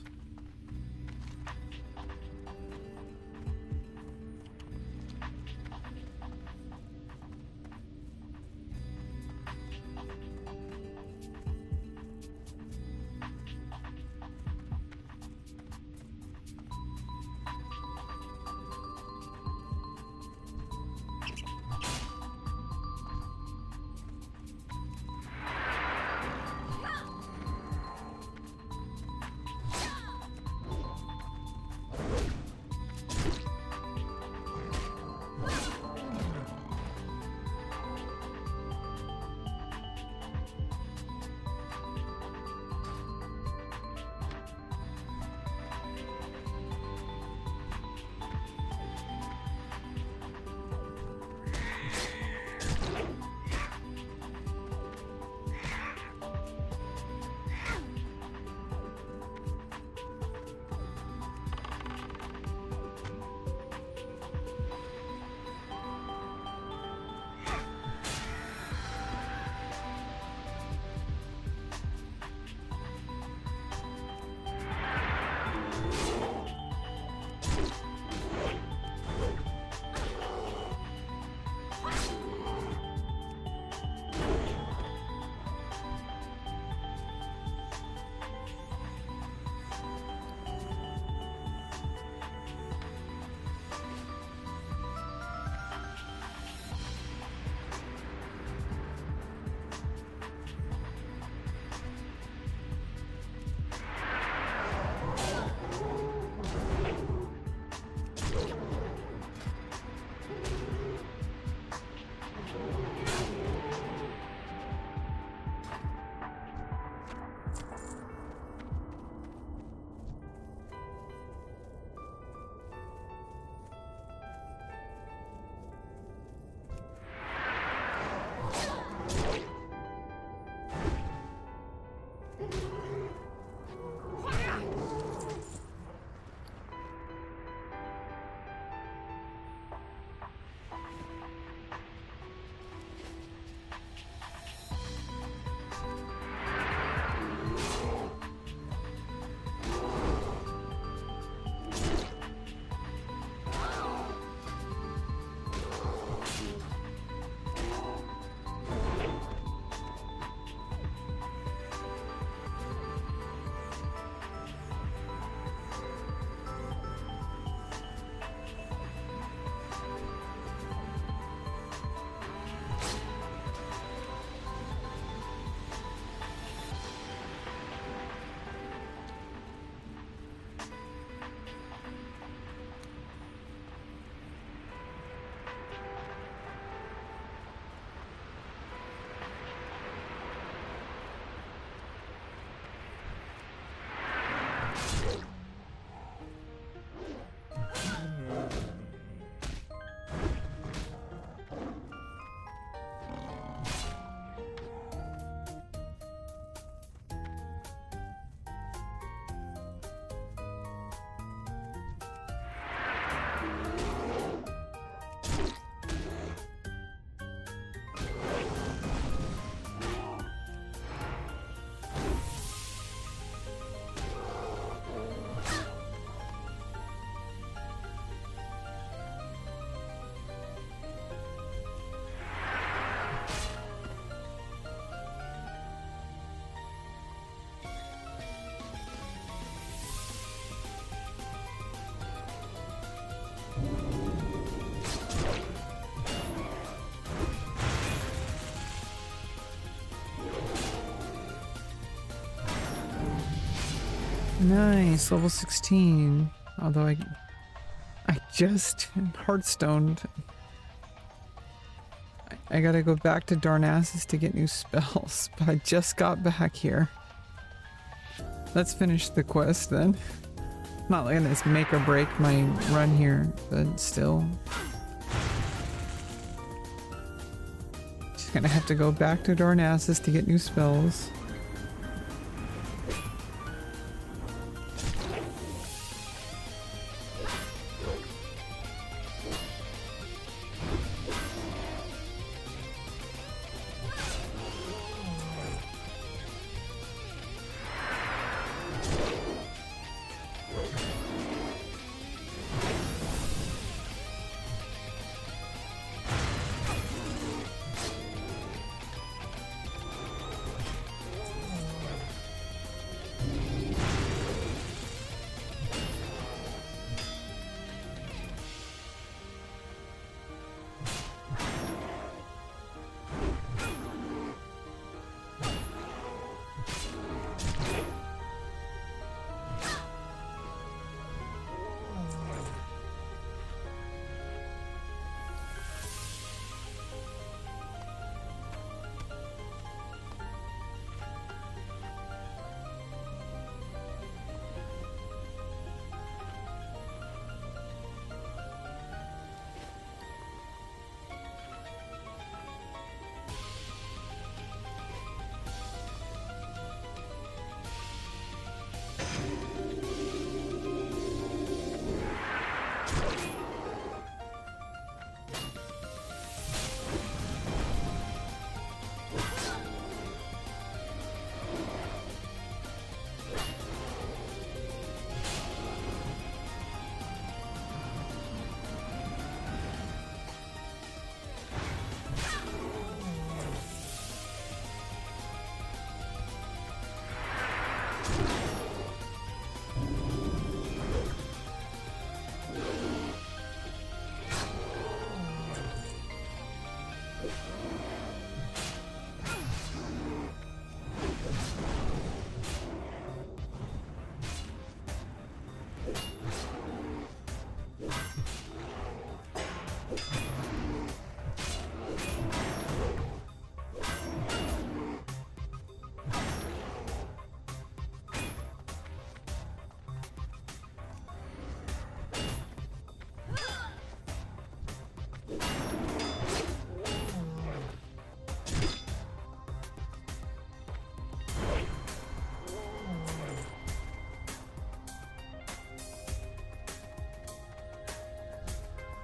Speaker 5: Nice, level 16. Although I just Hearthstoned. I gotta go back to Darnassus to get new spells, but I just got back here. Let's finish the quest then. Not letting this make or break my run here, but still. Just gonna have to go back to Darnassus to get new spells.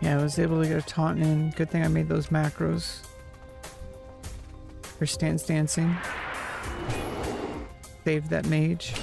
Speaker 5: Yeah, I was able to get a taunt in. Good thing I made those macros for Stance Dancing. Saved that mage.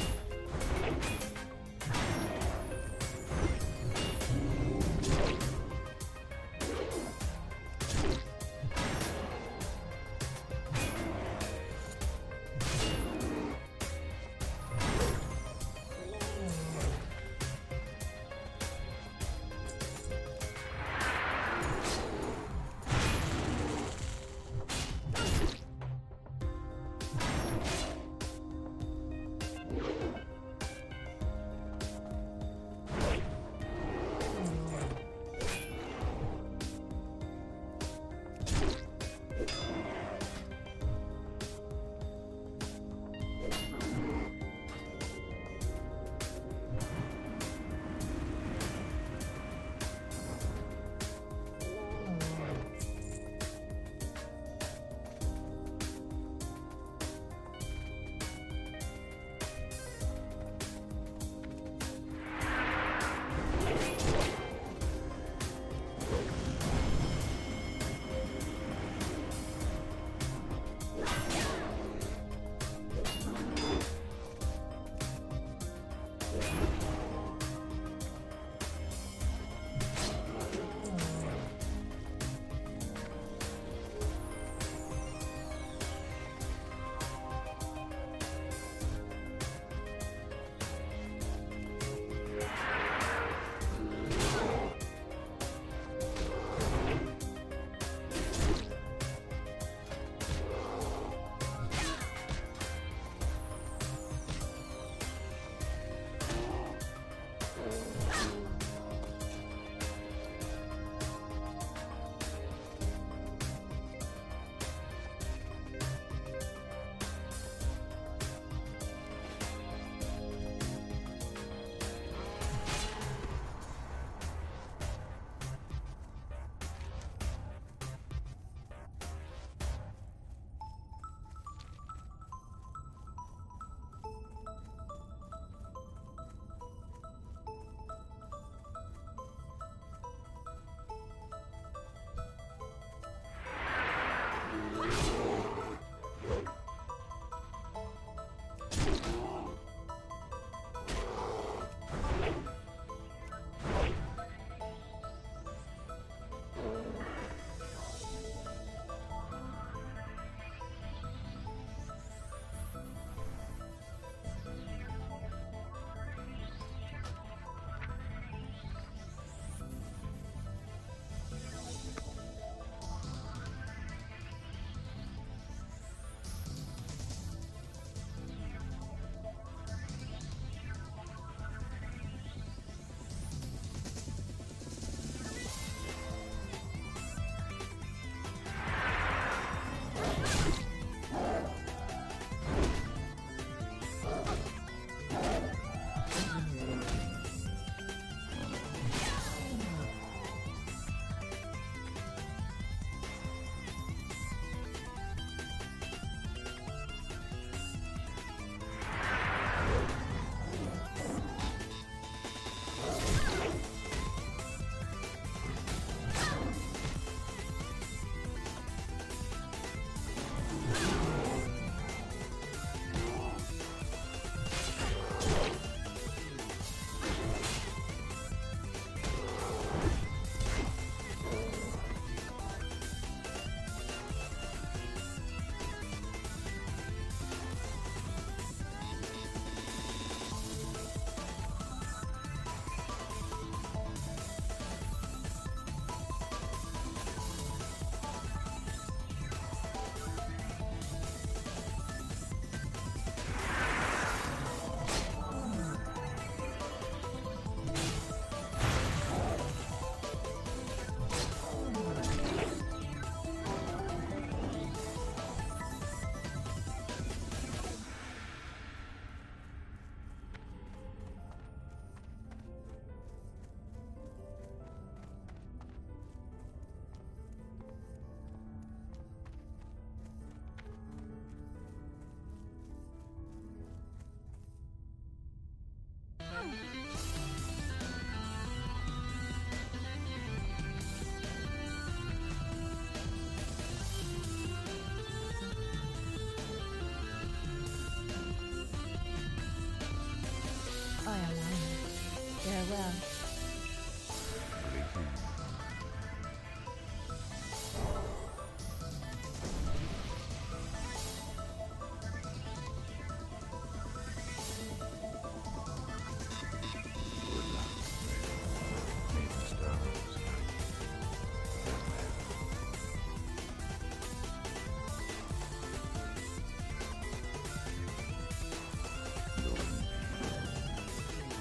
Speaker 8: Farewell.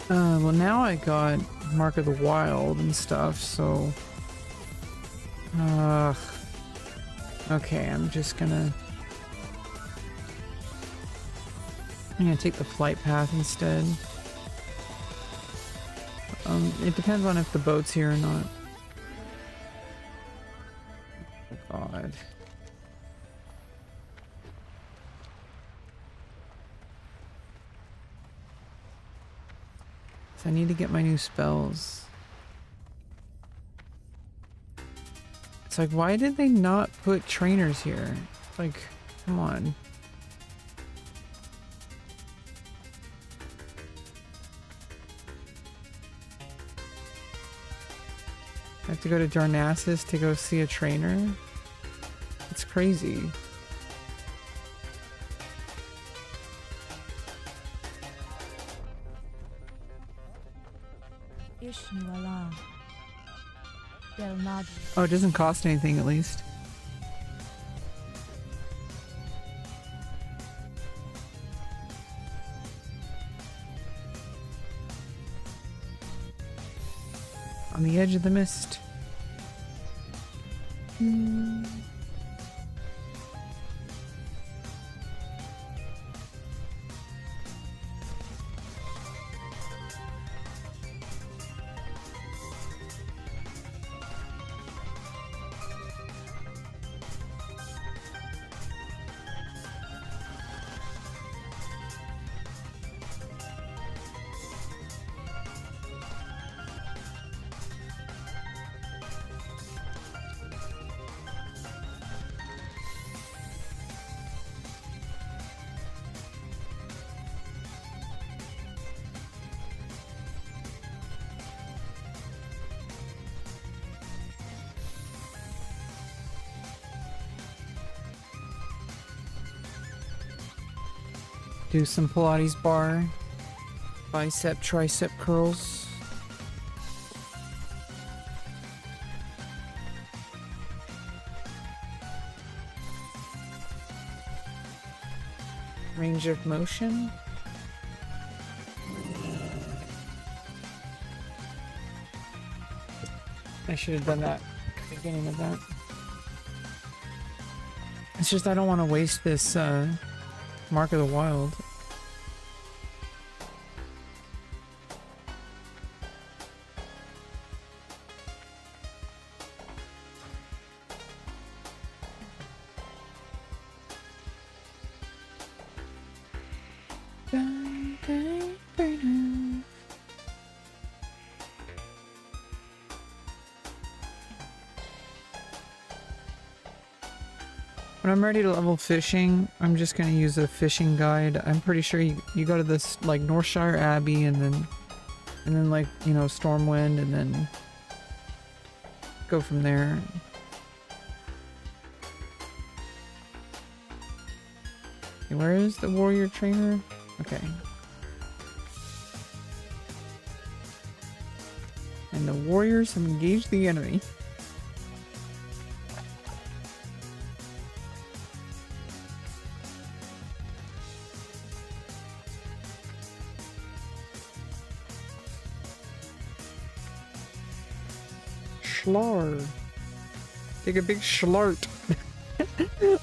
Speaker 5: Well, now I got Mark of the Wild and stuff, so... okay, I'm gonna take the flight path instead. It depends on if the boat's here or not. Oh, God. I need to get my new spells. It's like, why did they not put trainers here? Like, come on. I have to go to Darnassus to go see a trainer? It's crazy. Oh, it doesn't cost anything at least. On the edge of the mist. Do some Pilates bar, bicep, tricep curls. Range of motion. I should have done that at the beginning of that. It's just I don't want to waste this Mark of the Wild. When I'm ready to level fishing, I'm just gonna use a fishing guide. I'm pretty sure you go to this like Northshire Abbey and then like, you know, Stormwind and then go from there. Okay, where is the warrior trainer? Okay. And the warriors have engaged the enemy. Schlar. Take a big schlart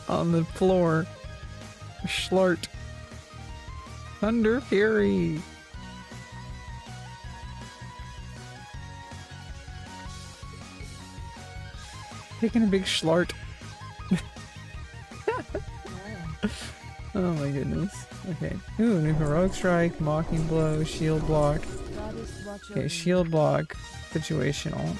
Speaker 5: on the floor. Schlart. Thunder Fury. Taking a big schlart. Oh my goodness. Okay. Ooh, new heroic strike, mocking blow, shield block. Okay, shield block, situational.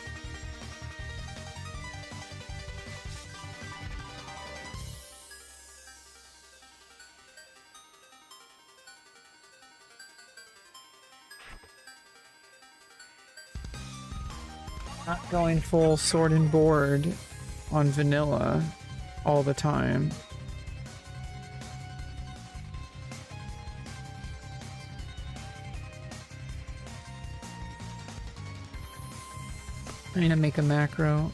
Speaker 5: Not going full sword and board on vanilla all the time. I'm gonna make a macro.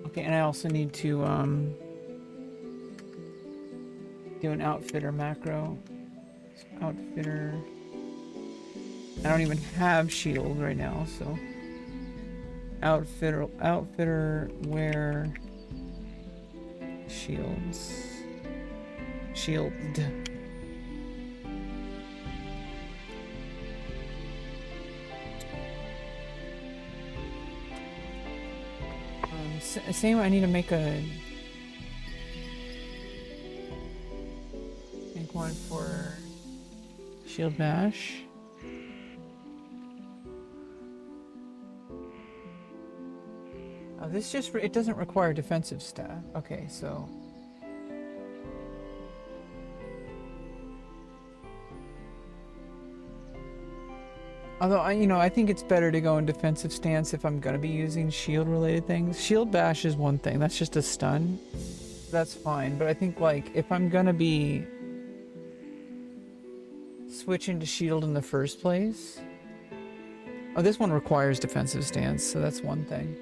Speaker 5: Okay, and I also need to do an outfitter macro. So outfitter. I don't even have shield right now, so outfitter wear shields. Shield. Same, I need to make one for shield bash. Oh, this just it doesn't require defensive staff. Okay, so although I think it's better to go in defensive stance if I'm gonna be using shield related things. Shield bash is one thing, that's just a stun. That's fine, but I think like if I'm gonna be switching to shield in the first place. Oh, this one requires defensive stance, so that's one thing.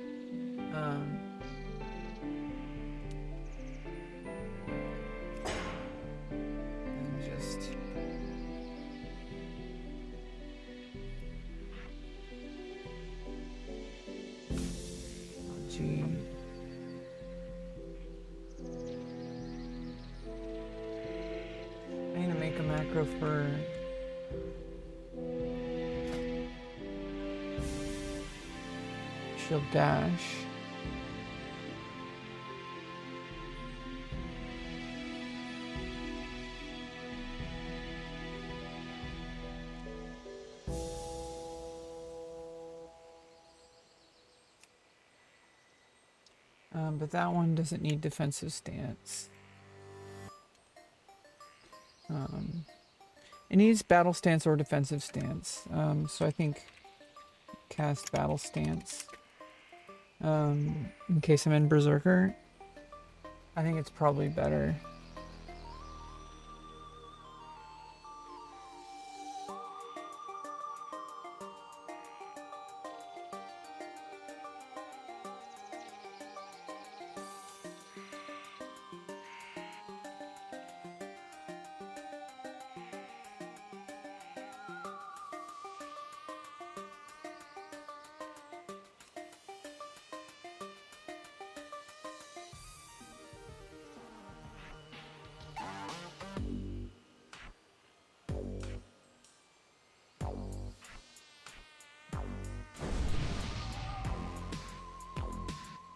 Speaker 5: Dash. But that one doesn't need defensive stance. It needs battle stance or defensive stance. So I think cast battle stance. In case I'm in Berserker, I think it's probably better.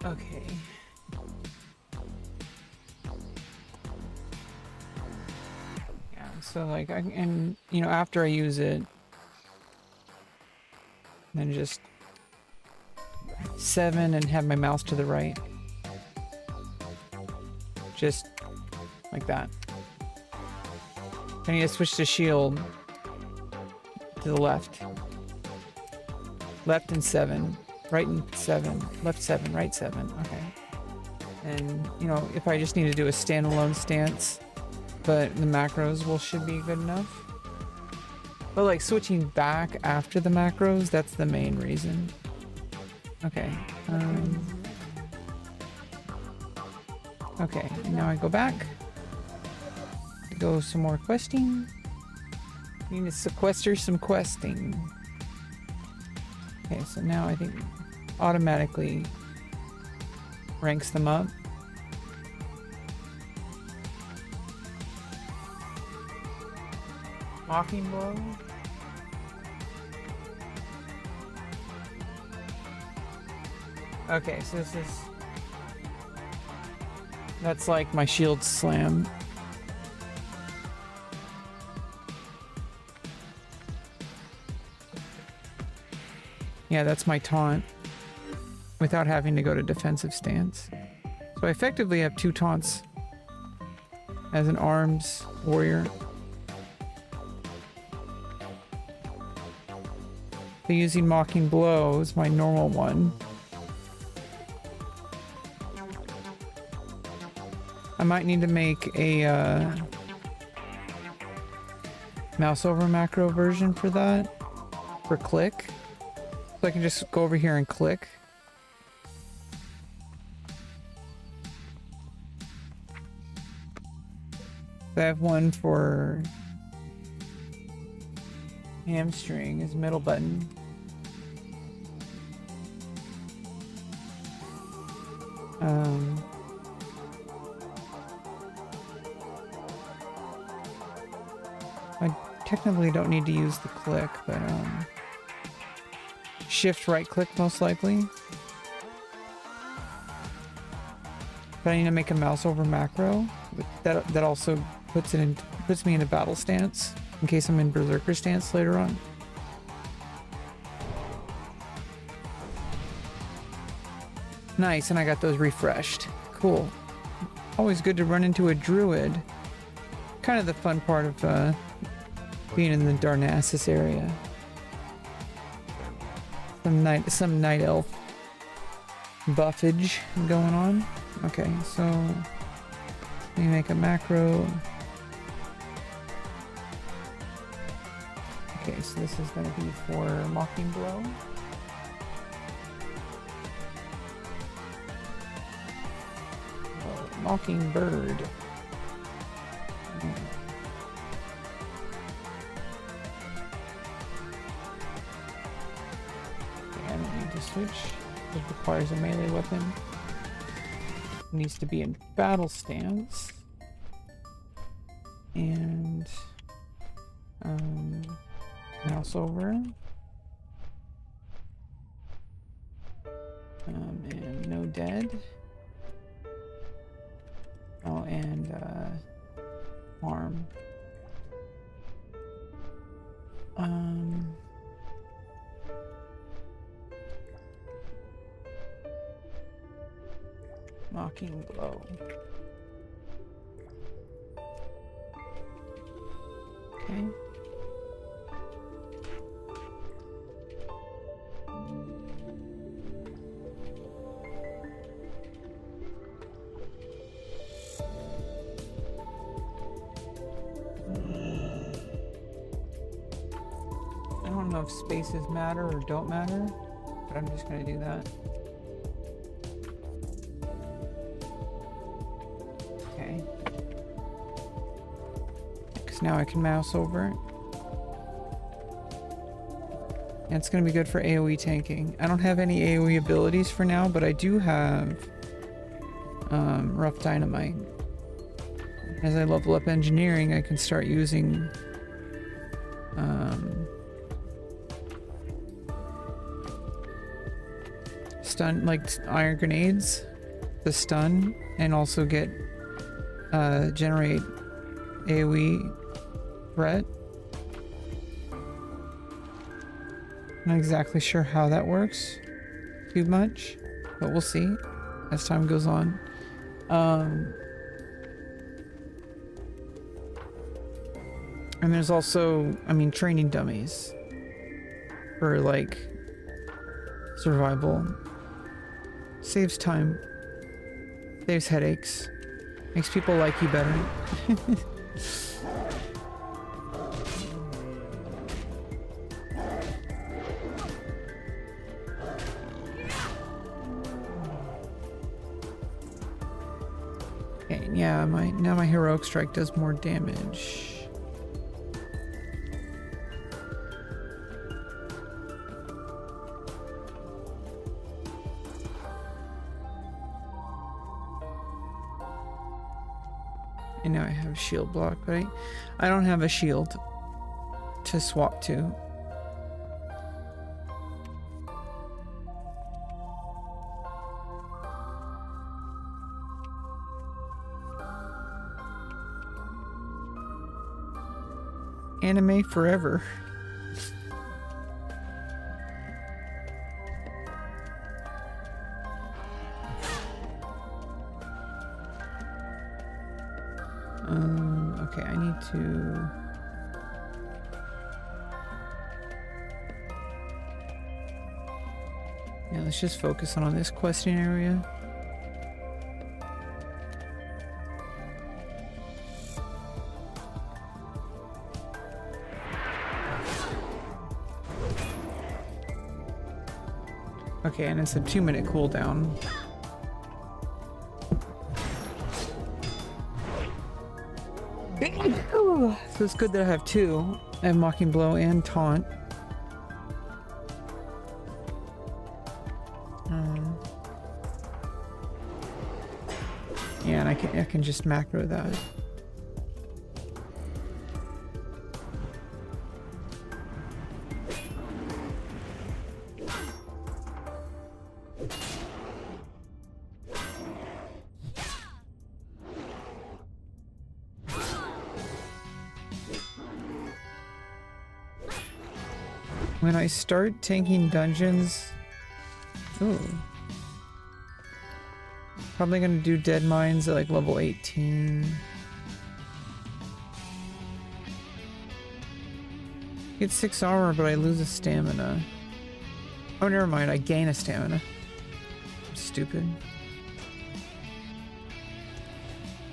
Speaker 5: Okay. Yeah, so like after I use it, then just 7 and have my mouse to the right. Just like that. I need to switch to shield to the left. Left and 7. Right and 7. Left 7. Right 7. Okay. And, you know, if I just need to do a standalone stance, but the macros should be good enough. But like switching back after the macros, that's the main reason. Okay. Okay, now I go back. Go some more questing. We need to sequester some questing. Okay, so now I think automatically ranks them up. Mocking blow. Okay, so this is... That's like my shield slam. Yeah, that's my taunt. Without having to go to defensive stance. So I effectively have 2 taunts as an arms warrior. So using Mocking Blow is my normal one. I might need to make a mouse over macro version for that, for click. So I can just go over here and click. I have one for hamstring is middle button. I technically don't need to use the click, but shift right click most likely. But I need to make a mouse over macro. That also puts me in a battle stance in case I'm in berserker stance later on. Nice, and I got those refreshed. Cool. Always good to run into a druid. Kind of the fun part of being in the Darnassus area. Some night elf buffage going on. Okay, so let me make a macro. Okay, so this is going to be for Mocking Blow. Mockingbird. Okay, I don't need to switch. It requires a melee weapon. It needs to be in battle stance. And mouse over. And no dead. Oh, and arm. Mocking Blow. Okay. I don't know if spaces matter or don't matter, but I'm just going to do that. Okay. Because now I can mouse over it. And it's going to be good for AoE tanking. I don't have any AoE abilities for now, but I do have Rough Dynamite. As I level up engineering, I can start using stun, like iron grenades, the stun, and also get generate AoE threat. Not exactly sure how that works. too much, but we'll see as time goes on. And there's also, I mean, training dummies for like survival. Saves time, saves headaches, makes people like you better. Okay, yeah, now my heroic strike does more damage. And now I have a shield block, but I don't have a shield to swap to. Anime forever. Okay, I need to... Yeah, let's just focus on this questing area. Okay, and it's a 2-minute cooldown. So it's good that I have two. I have Mocking Blow and Taunt. Yeah, and I can just macro that. When I start tanking dungeons, ooh, probably gonna do Dead Mines at like level 18. Get 6 armor, but I lose a stamina. Oh, never mind, I gain a stamina. I'm stupid.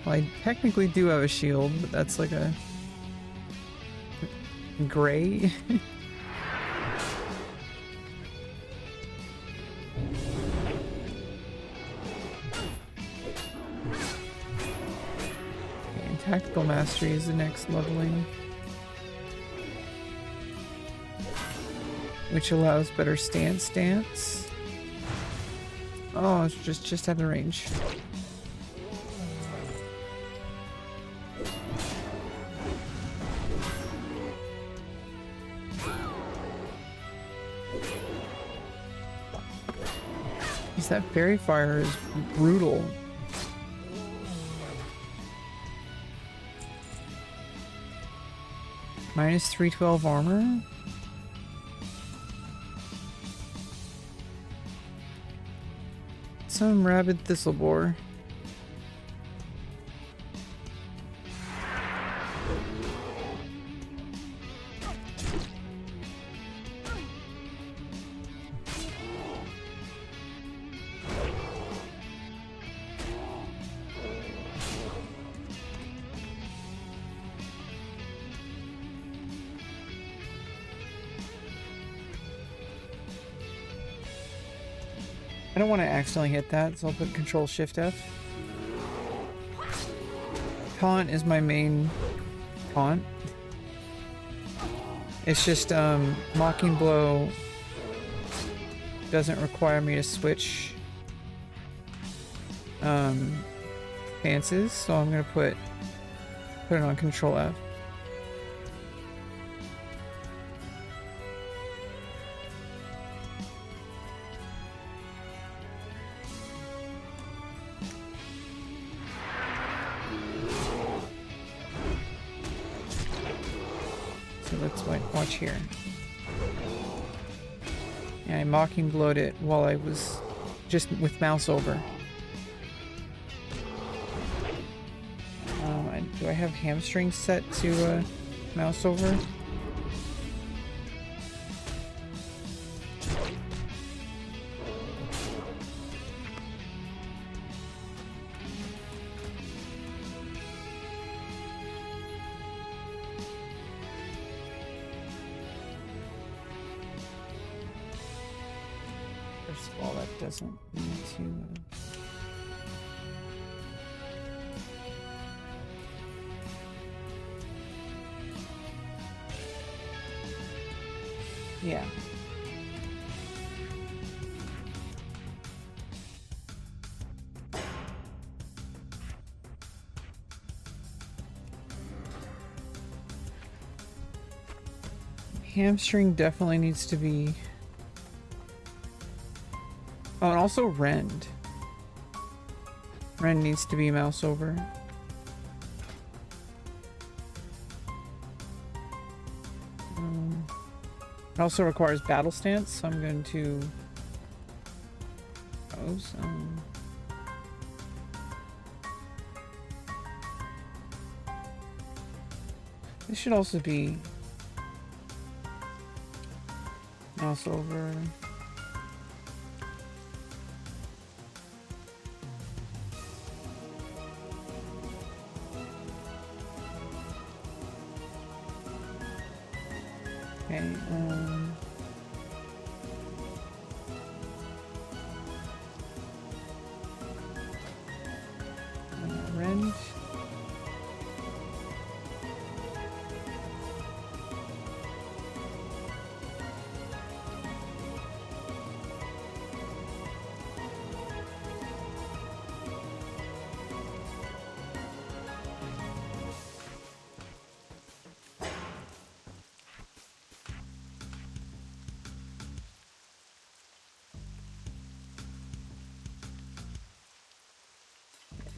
Speaker 5: Well, I technically do have a shield, but that's like a gray. Tactical Mastery is the next leveling, which allows better stance. Oh, it's just have the range. Because that fairy fire is brutal. Minus 312 armor. Some rabid thistleboar. I don't want to accidentally hit that, so I'll put Control Shift F. Taunt is my main taunt. It's just Mocking Blow doesn't require me to switch stances, so I'm gonna put it on Control F. Let's watch here. Yeah, I mockingblowed it while I was just with mouse over. Do I have hamstrings set to mouse over? First of all, that doesn't need to... Yeah. Hamstring definitely needs to be... Oh, and also rend. Rend needs to be mouse over. It also requires battle stance, so I'm going to... This should also be mouse over. Okay, rend.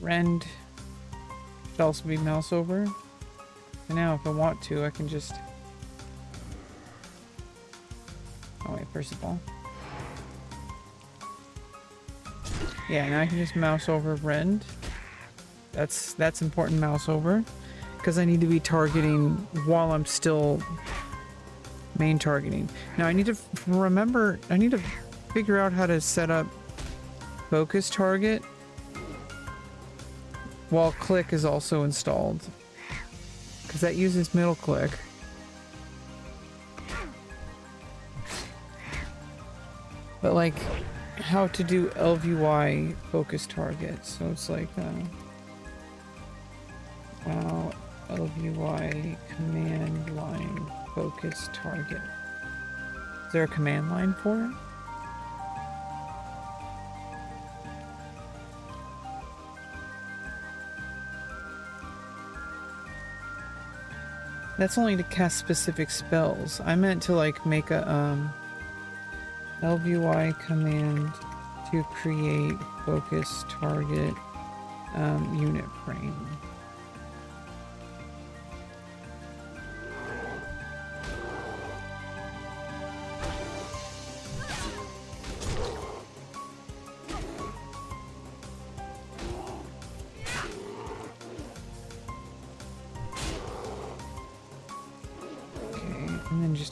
Speaker 5: Rend should also be mouse over. And now if I want to, I can just... Oh wait, first of all. Yeah, now I can just mouse over rend. That's important, mouse over. Because I need to be targeting while I'm still main targeting. Now I need to remember, I need to figure out how to set up focus target while click is also installed, because that uses middle click. But like how to do LVY focus target, so it's like wow, LVY command line focus target. Is there a command line for it? That's only to cast specific spells. I meant to like make a LVY command to create focus target unit frame.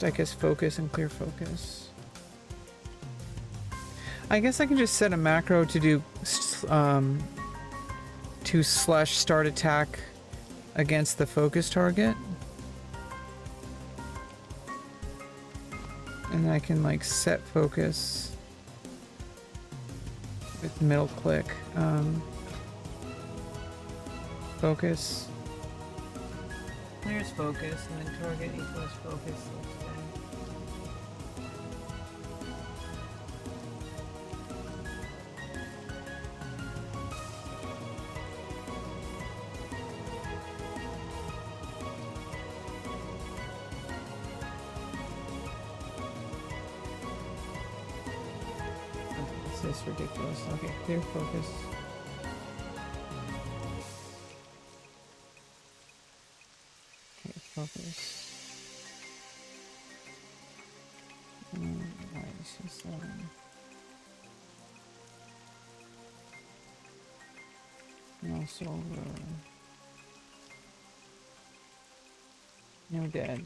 Speaker 5: I guess focus and clear focus. I guess I can just set a macro to do to slash start attack against the focus target, and I can like set focus with middle click. Focus. There's focus, and then target equals focus. This is ridiculous. Okay, clear focus. Focus. Nice. So, mouse over. No dead.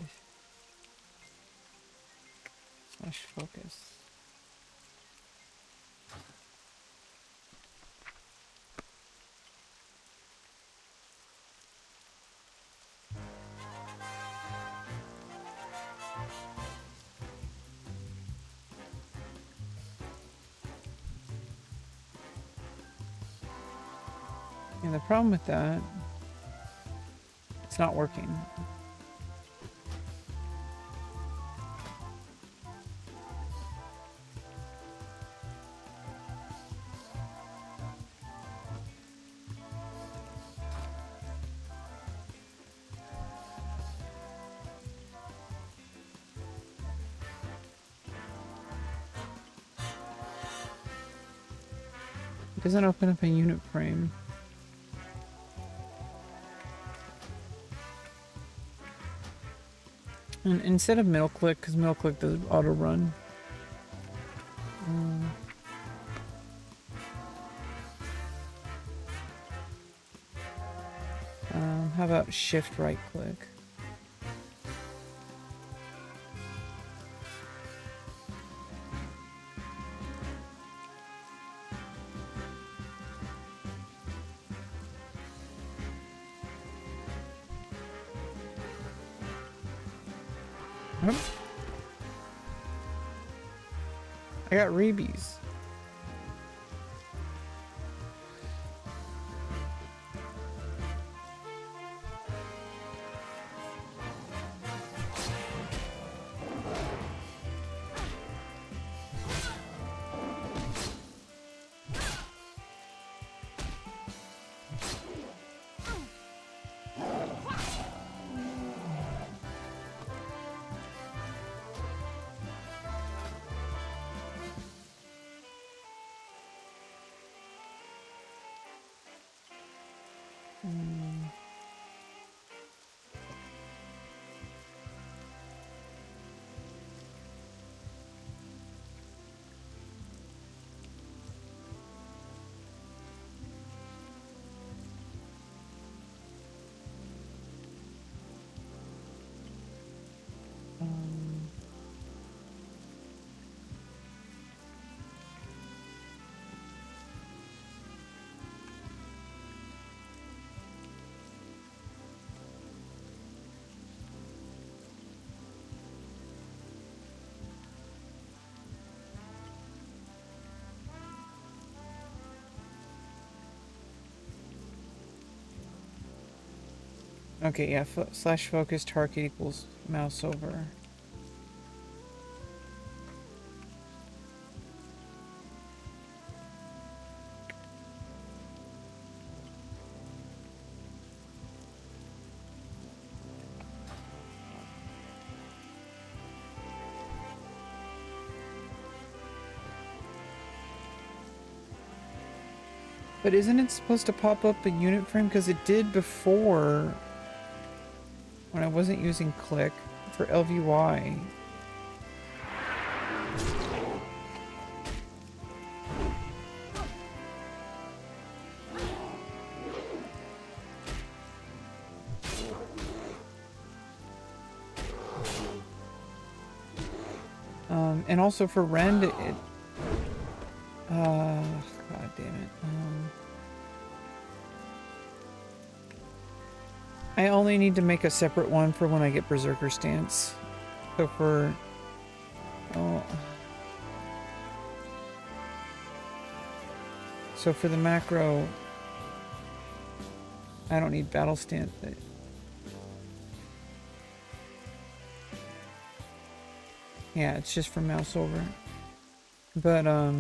Speaker 5: Slash focus. And the problem with that, it's not working. It doesn't open up a unit frame. And instead of middle click, because middle click does auto run. How about shift right click? I got rabies. Okay, yeah, slash focus target equals mouse over. But isn't it supposed to pop up a unit frame? Because it did before when I wasn't using click for LVY. And also for rend, god damn it. I only need to make a separate one for when I get Berserker Stance. So for... oh. So for the macro, I don't need Battle Stance. Yeah, it's just for mouse over. But, oh.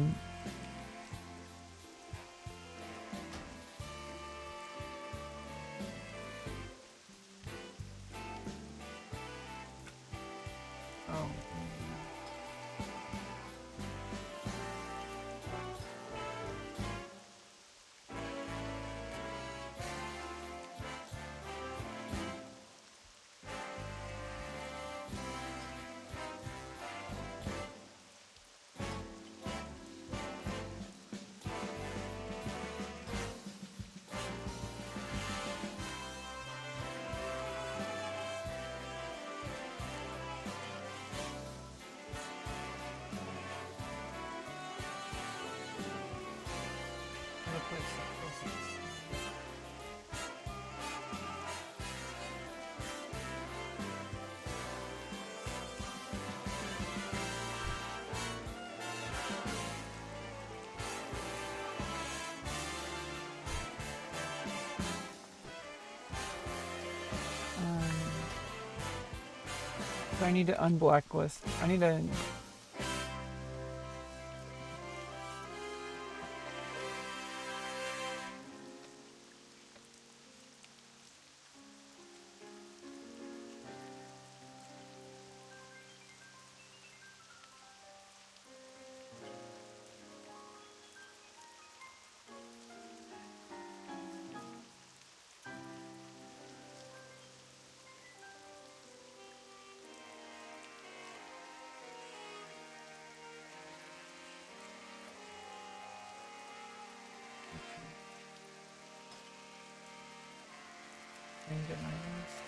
Speaker 5: I need to unblacklist. I need to. Get my list.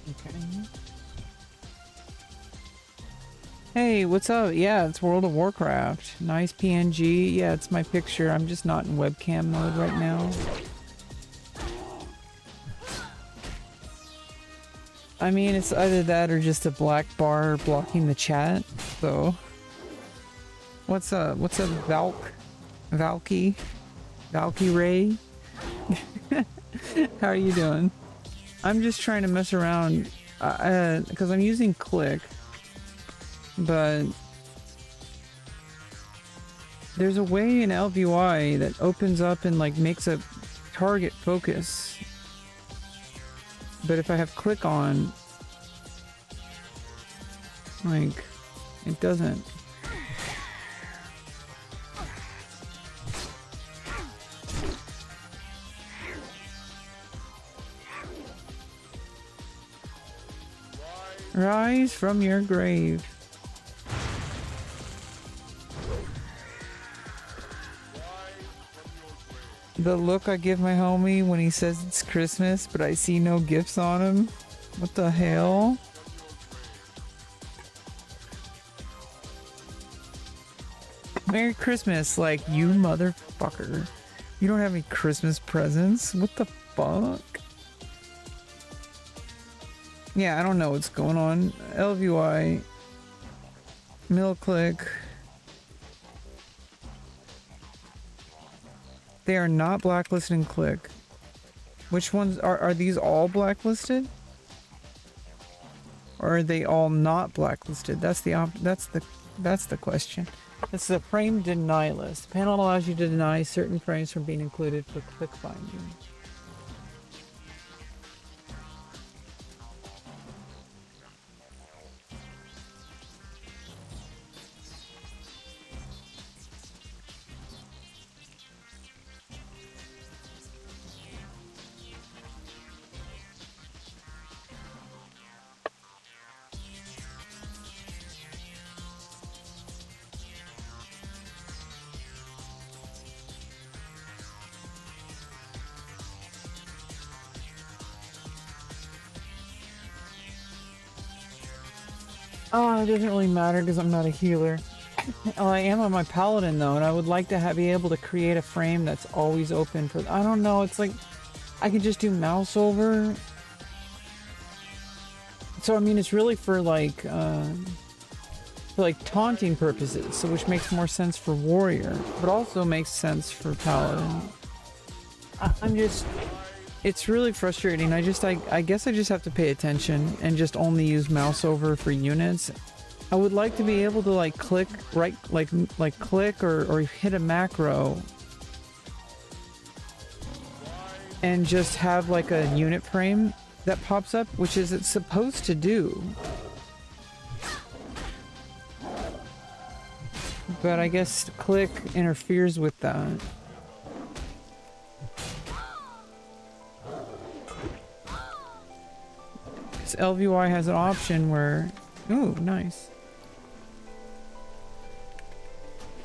Speaker 5: Okay. Hey, what's up? Yeah, it's World of Warcraft. Nice PNG. Yeah, it's my picture. I'm just not in webcam mode right now. I mean, it's either that or just a black bar blocking the chat. So, what's up? What's up, Valky Ray? How are you doing? I'm just trying to mess around because I'm using Click, but there's a way in LVY that opens up and like makes a target focus. But if I have Click on, like, it doesn't. Rise from your grave. The look I give my homie when he says it's Christmas, but I see no gifts on him. What the hell? Merry Christmas, like, you motherfucker. You don't have any Christmas presents? What the fuck? Yeah, I don't know what's going on. LVY, Millclick. They are not blacklisted in Click. Which ones are these all blacklisted? Or are they all not blacklisted? That's the question. It's the frame deny list. The panel allows you to deny certain frames from being included for click finding. Oh, it doesn't really matter because I'm not a healer. Oh, I am on my paladin though, and I would like to be able to create a frame that's always open for. I don't know. It's like I can just do mouse over. So I mean, it's really for like taunting purposes. So which makes more sense for warrior, but also makes sense for paladin. I'm just. It's really frustrating. I guess I just have to pay attention and just only use mouse over for units. I would like to be able to like click right, like click or hit a macro and just have like a unit frame that pops up, which is it's supposed to do. But I guess click interferes with that. LVY has an option where, ooh, nice.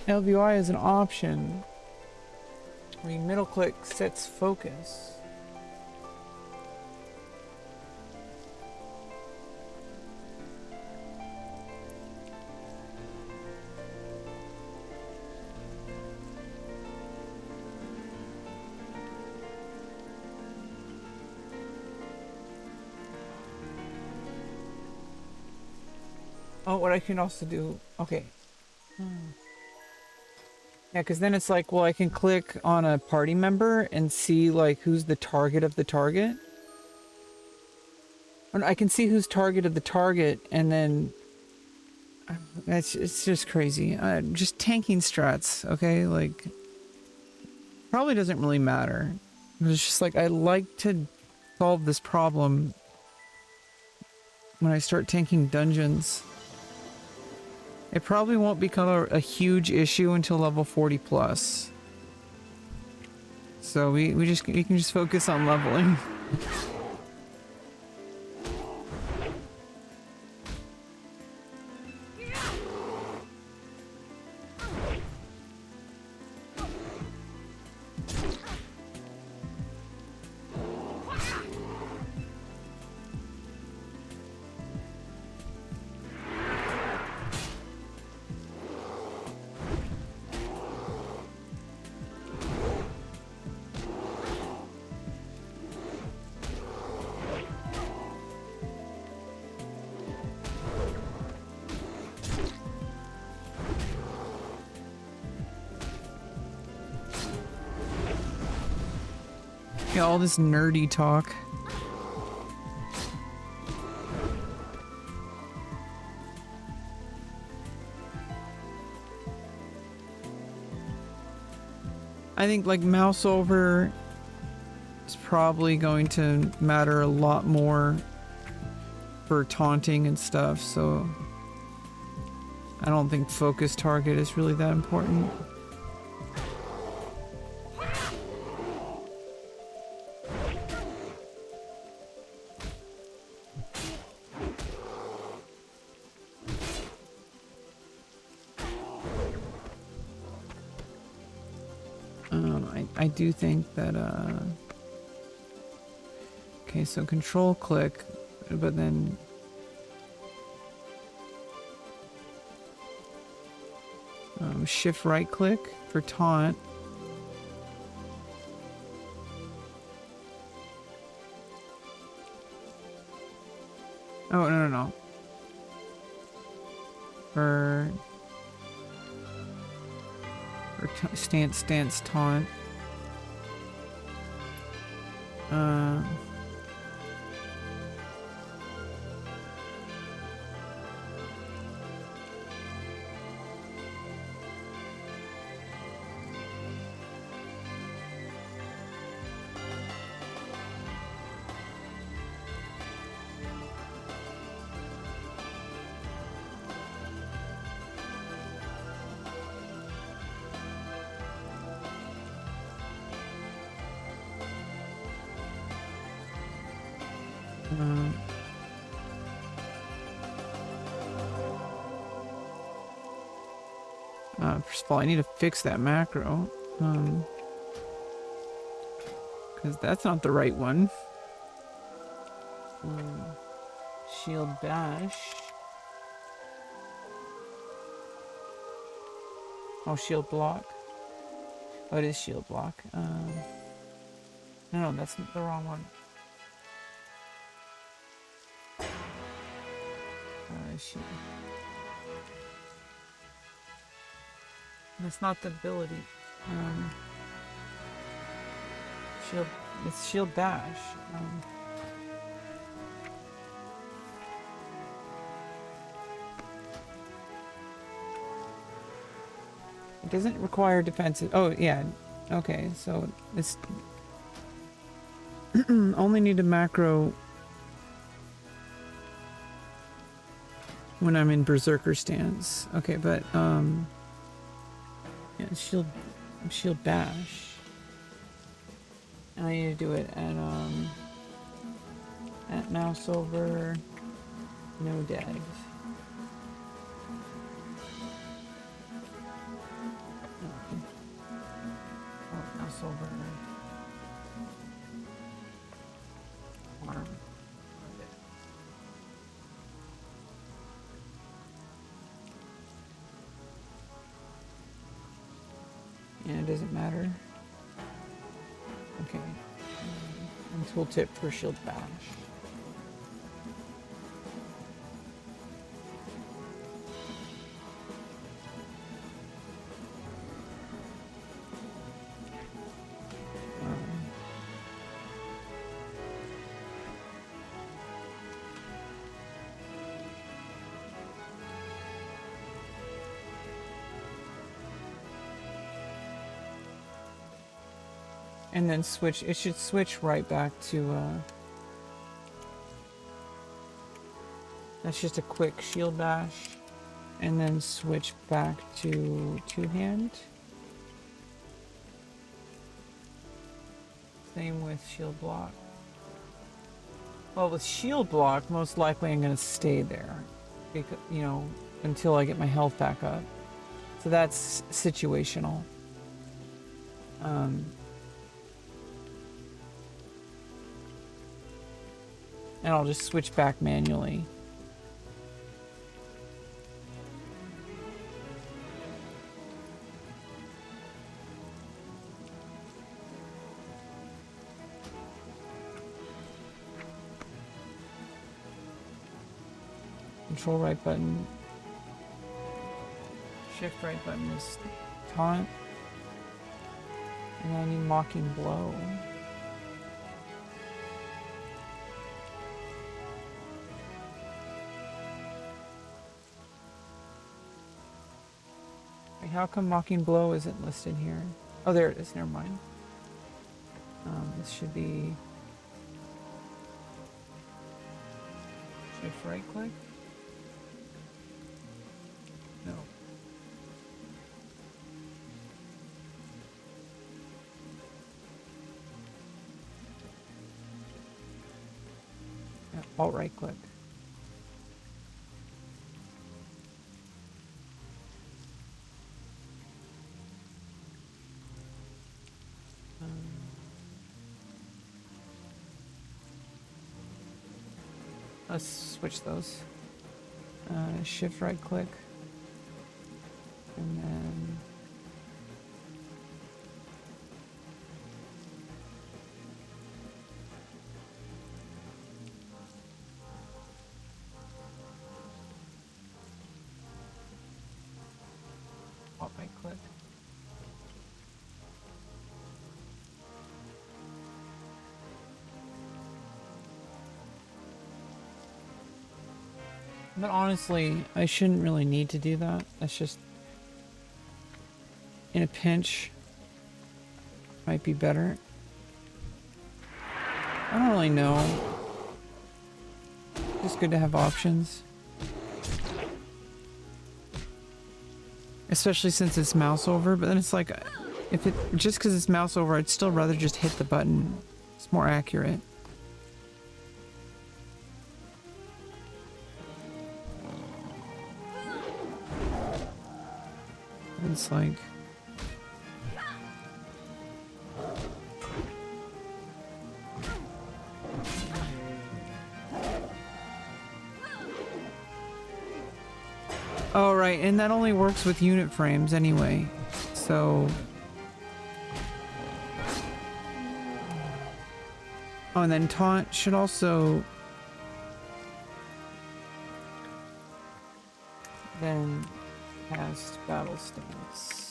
Speaker 5: LVY has an option where you middle click sets focus. Oh, what I can also do, okay. Yeah, because then it's like, well, I can click on a party member and see like who's the target of the target. And I can see who's targeted the target, and then it's just crazy. Just tanking strats, okay? Like, probably doesn't really matter. It's just like I like to solve this problem when I start tanking dungeons. It probably won't become a huge issue until level 40 plus. So we can just focus on leveling. Yeah, all this nerdy talk. I think like mouse over is probably going to matter a lot more for taunting and stuff, so I don't think focus target is really that important. I do think that, okay, so control click, but then shift right click for taunt. Oh, no. For stance taunt. First of all, I need to fix that macro, because that's not the right one. Shield bash. Oh, shield block. Oh, it is shield block. No, that's the wrong one. Shield. That's not the ability. Shield. It's shield bash. It doesn't require defensive. Oh, yeah. Okay, so it's only need a macro when I'm in berserker stance. Okay, but yeah, shield bash. And I need to do it at mouse over, no dead. Mouse over arm. Yeah, it doesn't matter. Okay. And tooltip for shield bash. And then switch, it should switch right back to, that's just a quick shield bash, and then switch back to two-hand. Same with shield block. Well, with shield block, most likely I'm going to stay there, because, you know, until I get my health back up. So that's situational. And I'll just switch back manually. Control right button. Shift right button is taunt. And I need mocking blow. How come Mocking Blow isn't listed here? Oh, there it is. Never mind. This should be shift right click. No. Yeah, alt right click. Let's switch those. Shift right click. And then alt right click. But honestly, I shouldn't really need to do that. That's just in a pinch might be better. I don't really know. Just good to have options. Especially since it's mouse over, but then it's like if it just because it's mouse over, I'd still rather just hit the button. It's more accurate. It's like oh right, Right, and that only works with unit frames anyway. So... Oh, and then taunt should also... Then cast battle stance.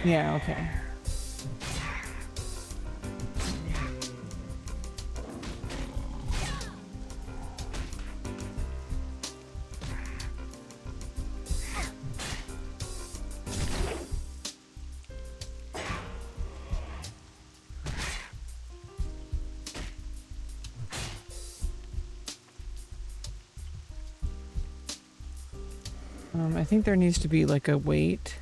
Speaker 5: Yeah, okay. I think there needs to be like a wait.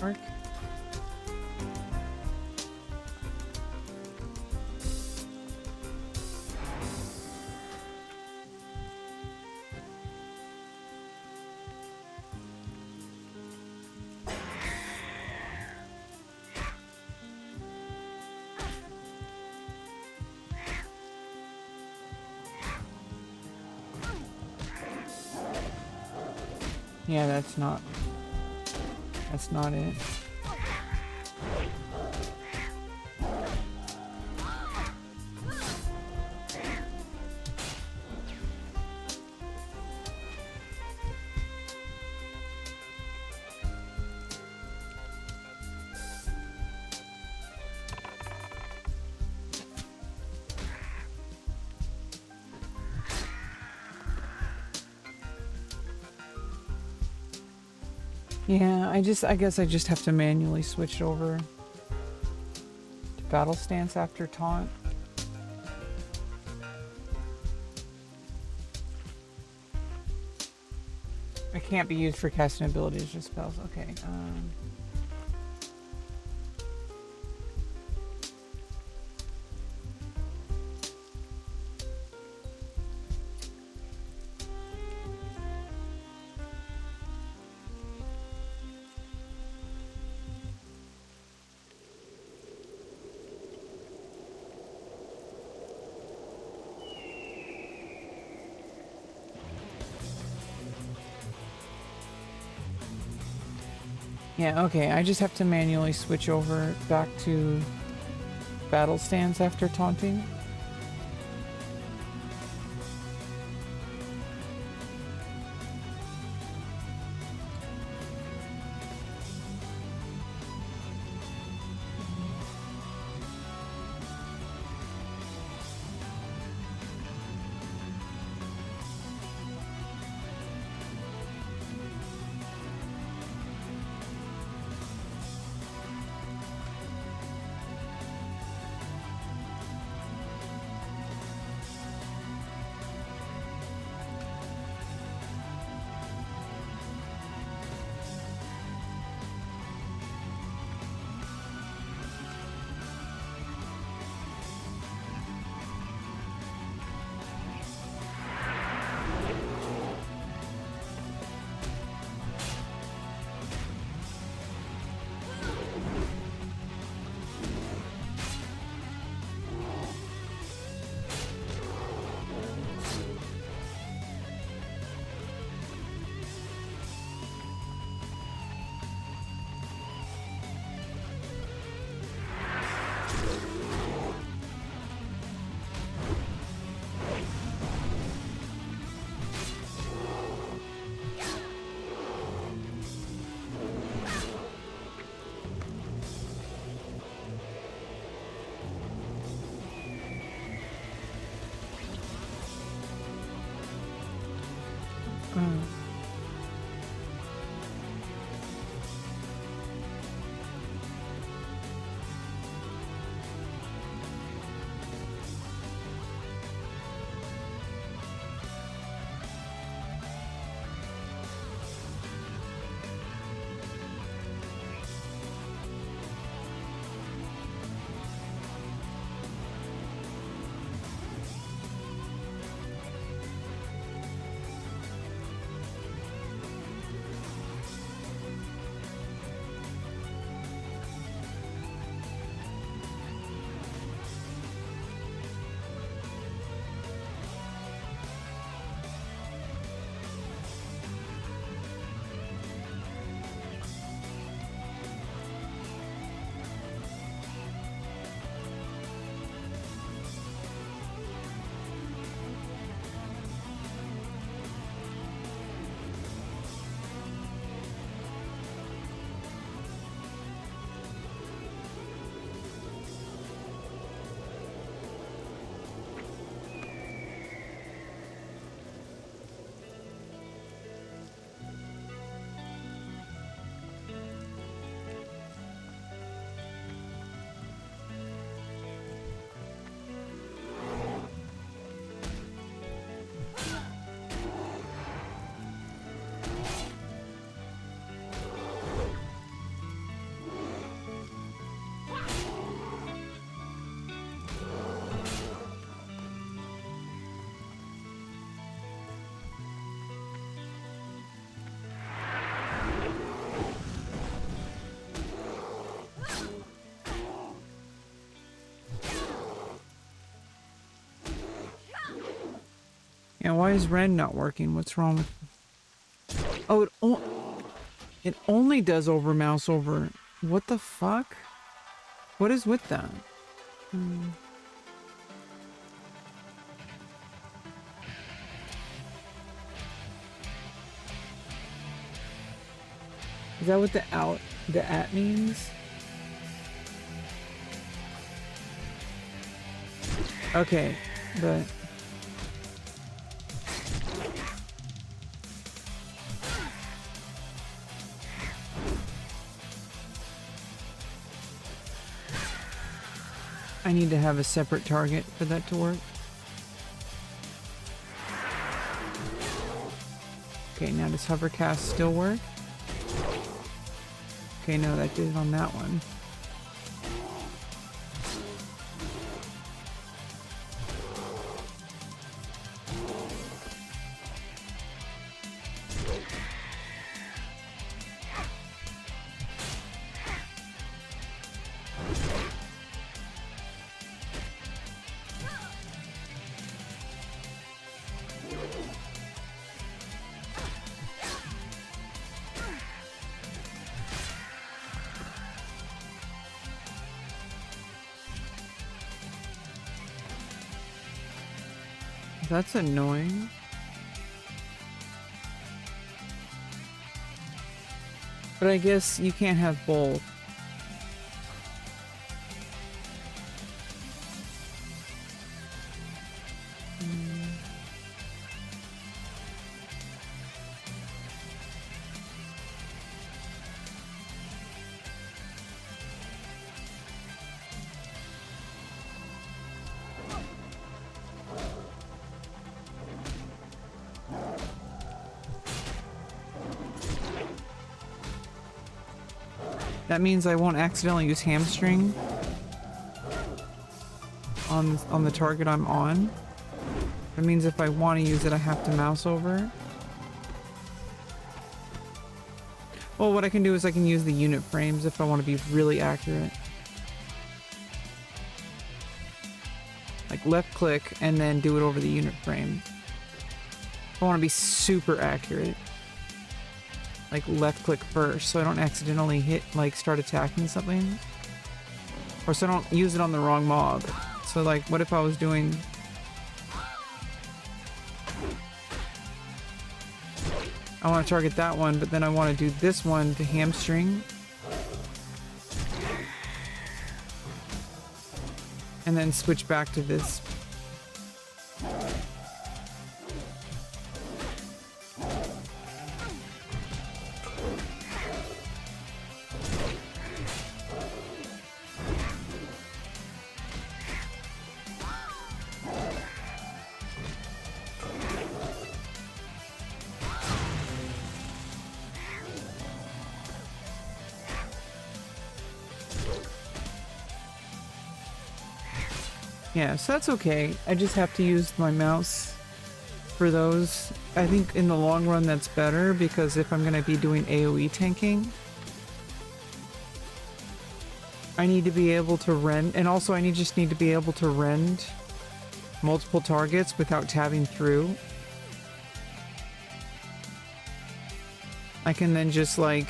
Speaker 5: Mark? Yeah, that's not it. Yeah, I guess I just have to manually switch over to battle stance after taunt. It can't be used for casting abilities or spells. Okay. Yeah, okay, I just have to manually switch over back to battle stance after taunting. Yeah, why is Ren not working? What's wrong with... Oh, it only does over mouse over. What the fuck? What is with that? Is that what the at means? Okay, but... I need to have a separate target for that to work. Okay, now does hovercast still work? Okay, no, that did it on that one. That's annoying. But I guess you can't have both. That means I won't accidentally use hamstring on the target I'm on. That means if I want to use it, I have to mouse over. Well, what I can do is I can use the unit frames if I want to be really accurate. Like left click and then do it over the unit frame. If I want to be super accurate. Like left click first so I don't accidentally hit, like start attacking something. Or so I don't use it on the wrong mob. So like what if I was doing... I want to target that one, but then I want to do this one to hamstring. And then switch back to this. Yeah, so that's okay. I just have to use my mouse for those. I think in the long run that's better because if I'm going to be doing AoE tanking, I need to be able to rend, and also I just need to be able to rend multiple targets without tabbing through. I can then just like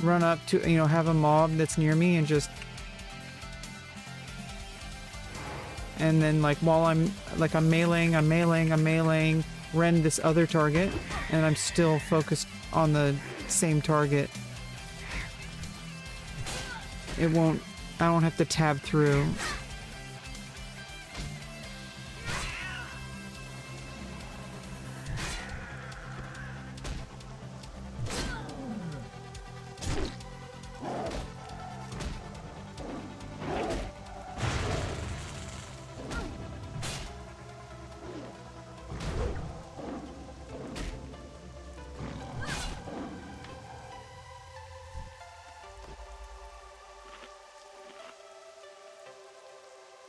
Speaker 5: run up to, you know, have a mob that's near me and just... And then like while I'm meleeing, rend this other target, and I'm still focused on the same target. I don't have to tab through.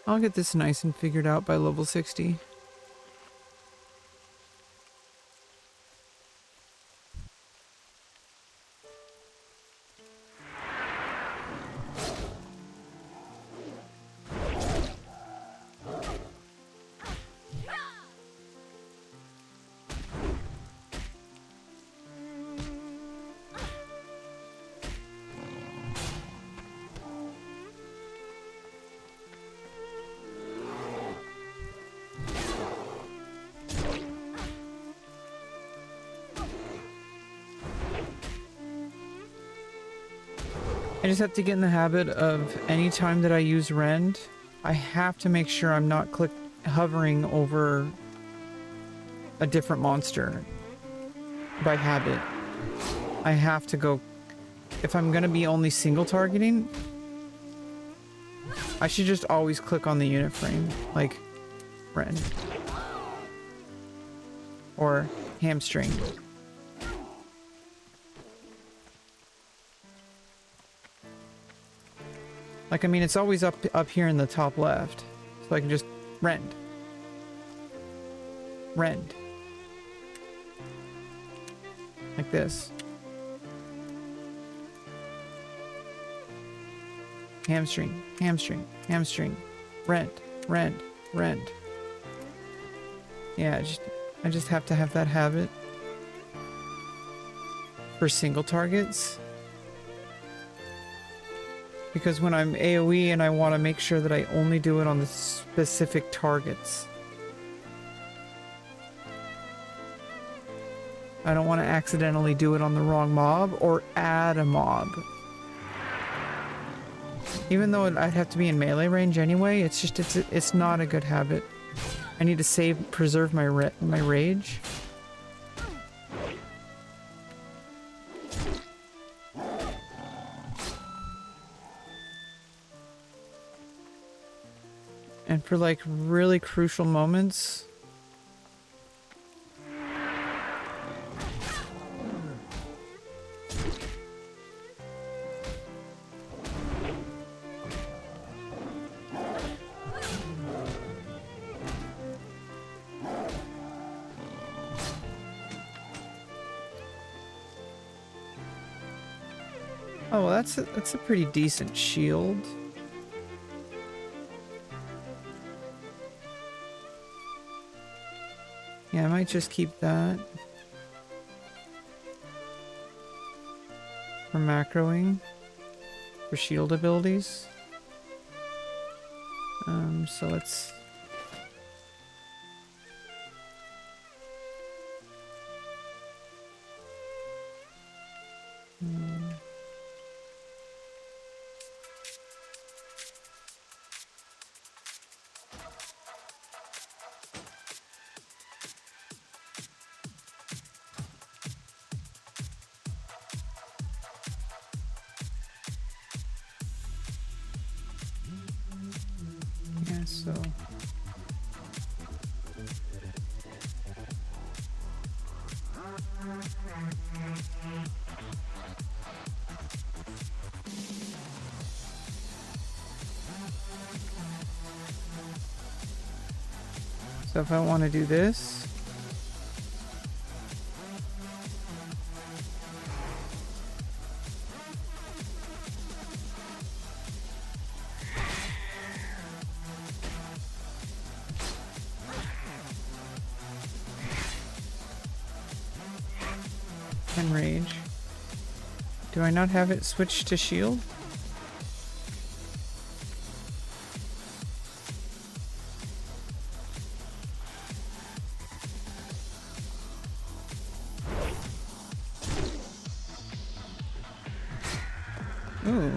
Speaker 5: I'll get this nice and figured out by level 60. just have to get in the habit of any time that I use rend, I have to make sure I'm not hovering over a different monster by habit. I have to go, if I'm gonna be only single targeting, I should just always click on the unit frame, like rend or hamstring. Like, I mean, it's always up here in the top left, so I can just rend. Rend. Like this. Hamstring, hamstring, hamstring. Rend, rend, rend. Yeah, I just have to have that habit for single targets. Because when I'm AoE and I want to make sure that I only do it on the specific targets. I don't want to accidentally do it on the wrong mob or add a mob. Even though I'd have to be in melee range anyway, it's not a good habit. I need to preserve my rage. And for like really crucial moments. Oh, well, that's a pretty decent shield. Yeah, I might just keep that for macroing, for shield abilities. So let's... yeah, so... So if I want to do this, and rage. Do I not have it switched to shield? Ooh.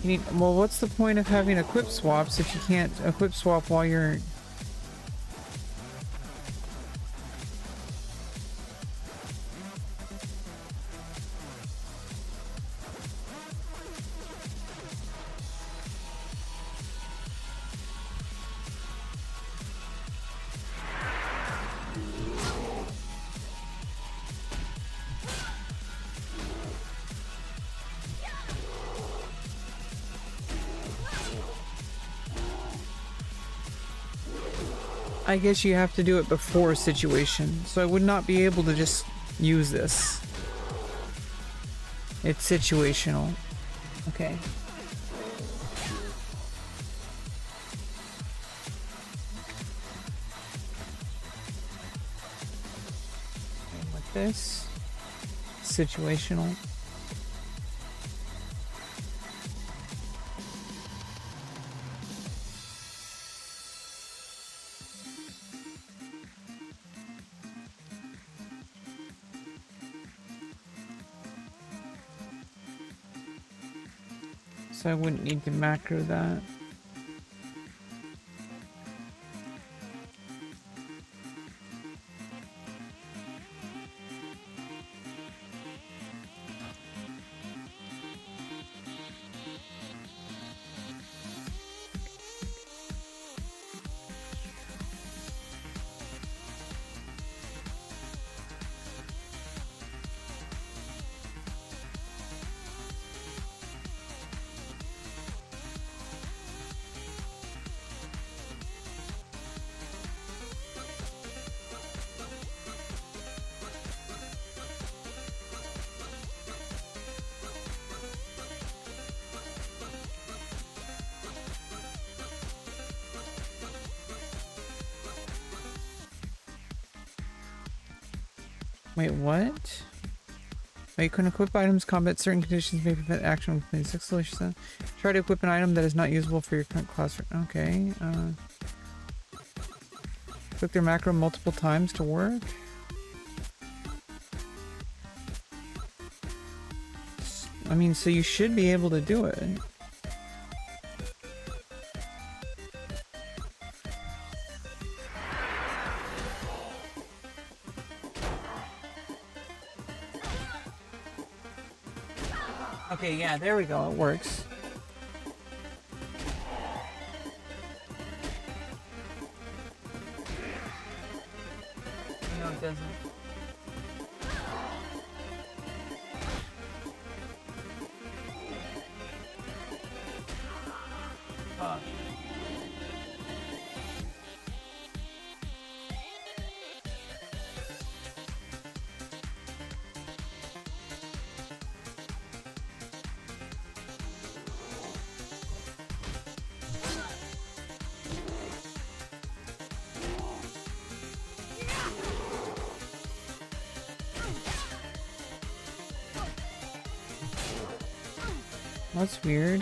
Speaker 5: You need, well, what's the point of having equip swaps if you can't equip swap while you're... I guess you have to do it before a situation, so I would not be able to just use this. It's situational. Okay. And with this, situational. So I wouldn't need to macro that. Wait, what? Oh, you can equip items. Combat certain conditions may prevent action when completing 6 solutions. Try to equip an item that is not usable for your current class. Okay. Click their macro multiple times to work. I mean, so you should be able to do it. Okay, yeah, there we go. It works. No, it doesn't. Fuck. That's weird.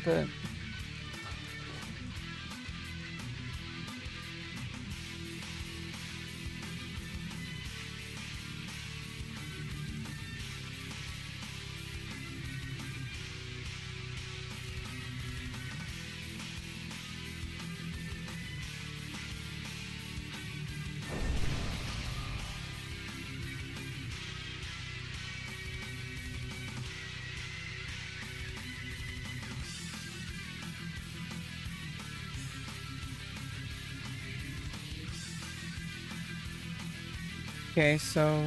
Speaker 5: but okay, so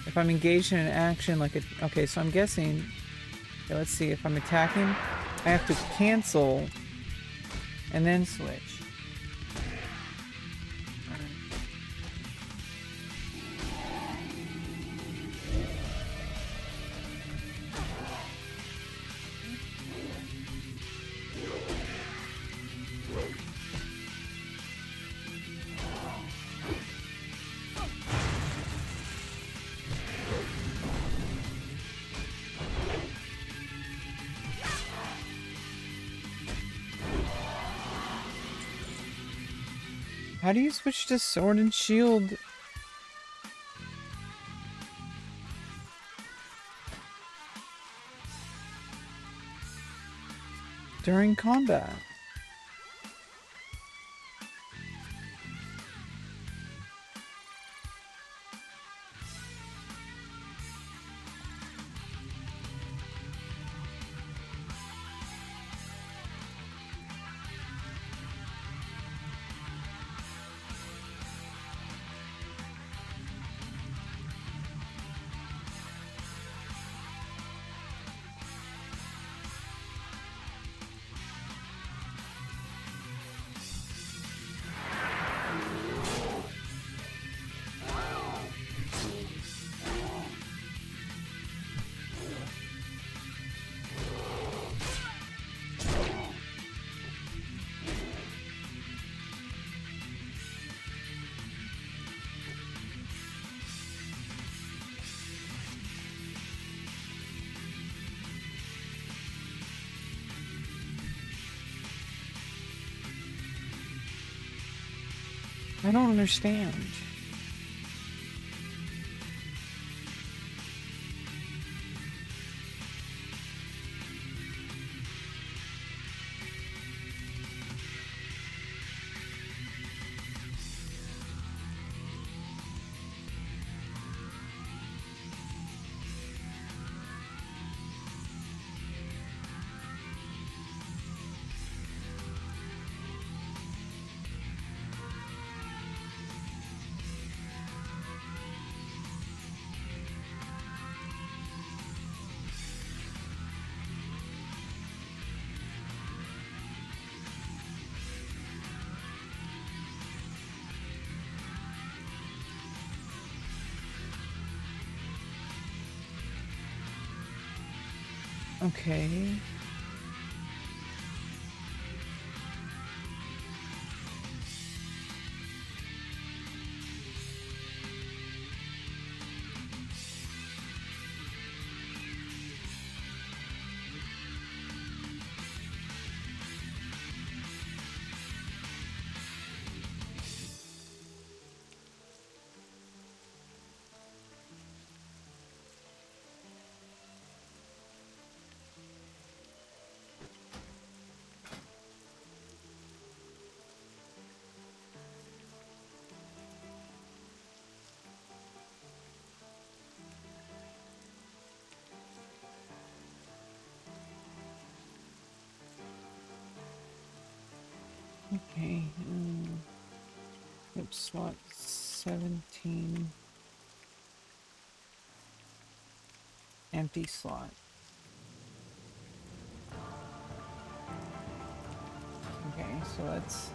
Speaker 5: if I'm engaged in an action like okay, so I'm guessing, okay, let's see, if I'm attacking, I have to cancel and then switch. How do you switch to sword and shield? During combat? I don't understand. Okay. Okay. Oops, slot 17. Empty slot. Okay, so let's...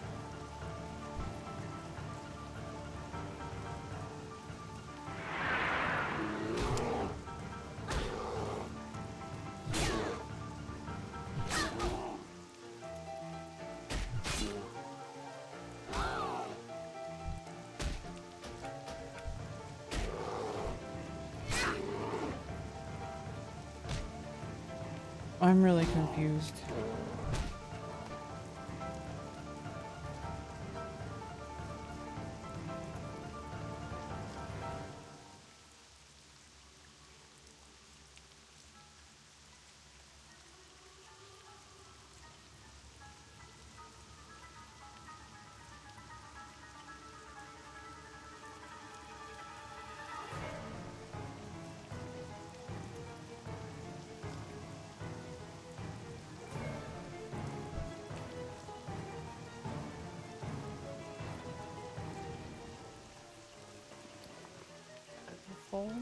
Speaker 5: I'm really confused. full?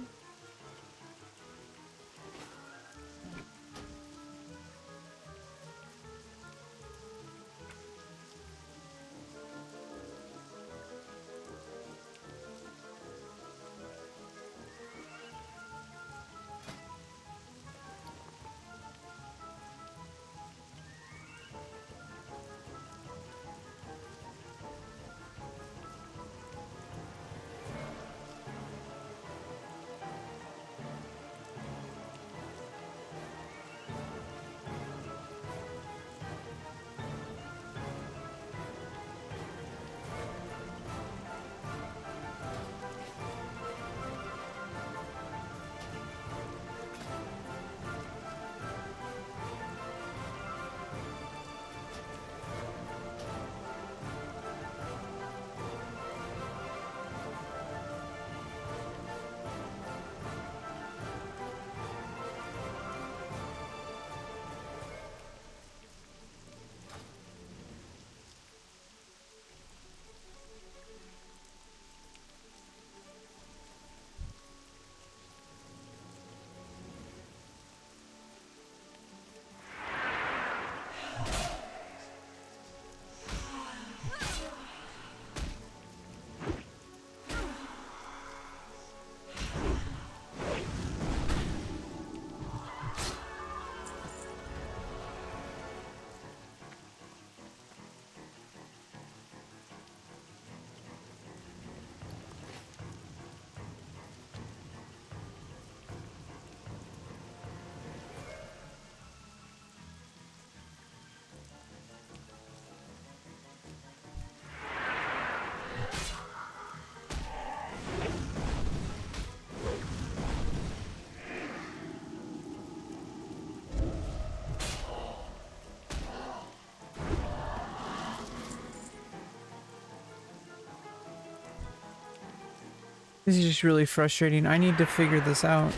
Speaker 5: This is just really frustrating. I need to figure this out.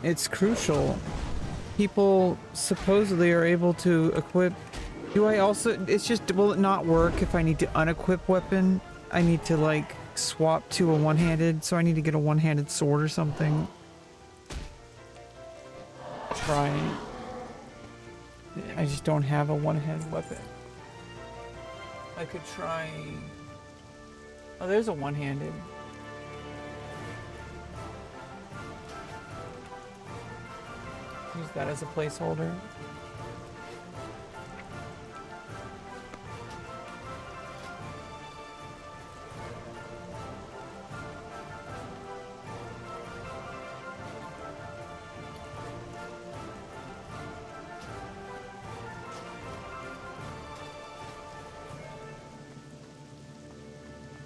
Speaker 5: It's crucial. People supposedly are able to equip. Do I also... It's just... Will it not work if I need to unequip weapon? I need to, like, swap to a one-handed, so I need to get a one-handed sword or something. Try. I just don't have a one-handed weapon. I could try... Oh, there's a one-handed. Use that as a placeholder.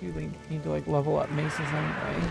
Speaker 5: You need to like level up maces anyway.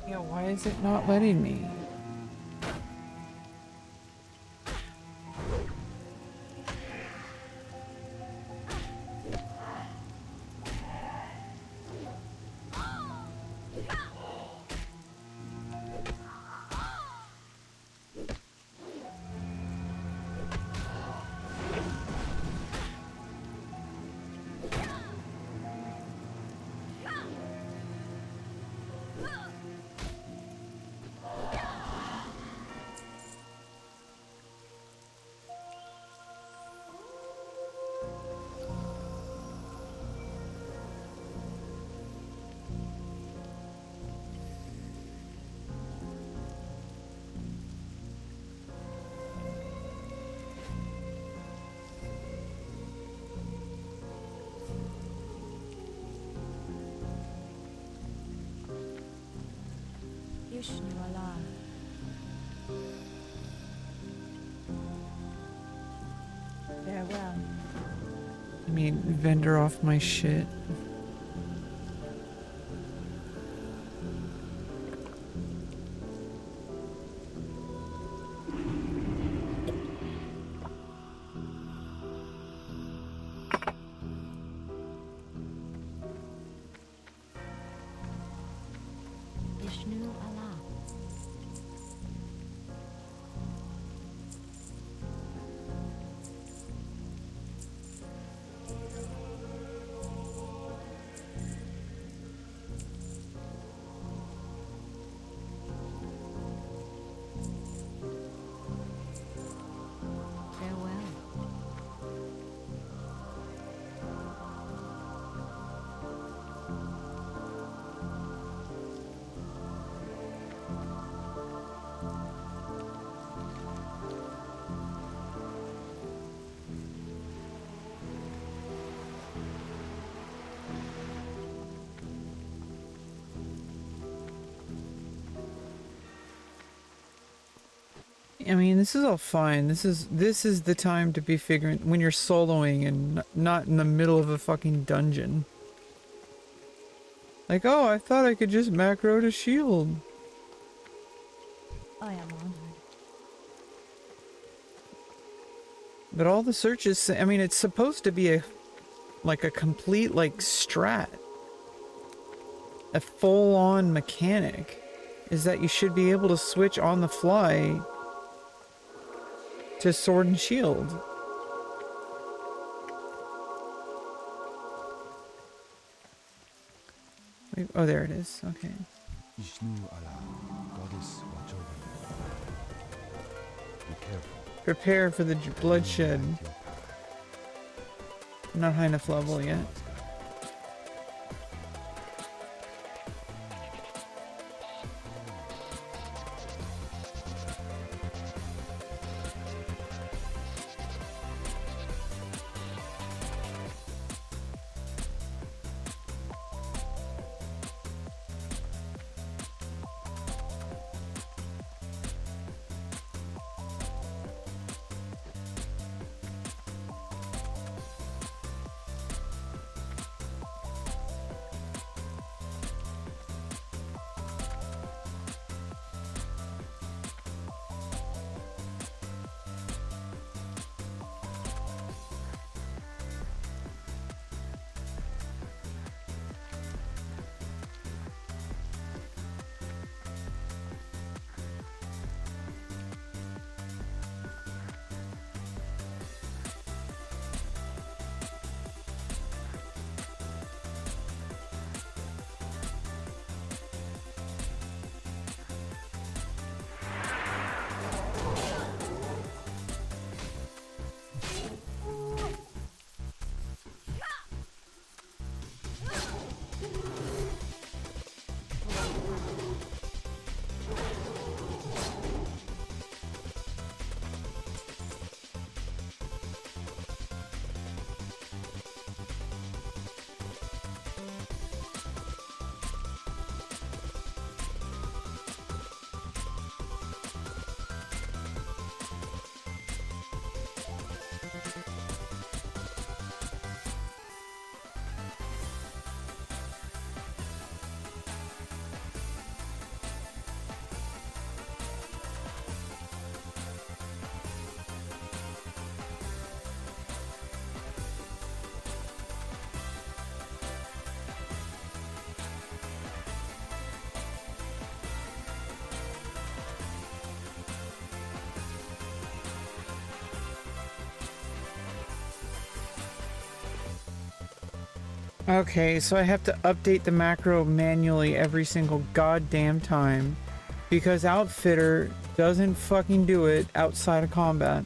Speaker 5: Yeah, why is it not letting me?
Speaker 8: Ishnu Allah. Farewell.
Speaker 5: I mean, vendor off my shit.
Speaker 8: Ishnu Allah. Farewell.
Speaker 5: I mean, this is all fine. This is the time to be figuring when you're soloing and not in the middle of a fucking dungeon. Like, oh, I thought I could just macro to shield.
Speaker 8: I am honored.
Speaker 5: But all the searches, I mean, it's supposed to be a complete like strat. A full-on mechanic is that you should be able to switch on the fly to sword and shield. Wait, oh, there it is. Okay.
Speaker 10: Ishnu Allah, goddess watch over you. Be careful.
Speaker 5: Prepare for the bloodshed. I'm not high enough level yet. Okay, so I have to update the macro manually every single goddamn time because Outfitter doesn't fucking do it outside of combat.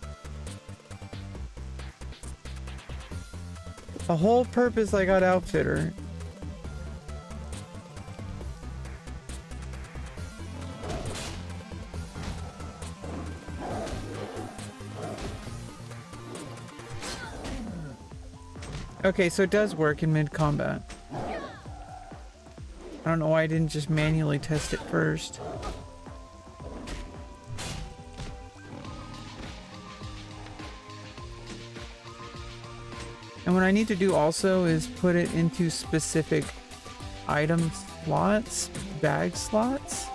Speaker 5: The whole purpose I got Outfitter. Okay, so it does work in mid-combat. I don't know why I didn't just manually test it first. And what I need to do also is put it into specific item slots, bag slots.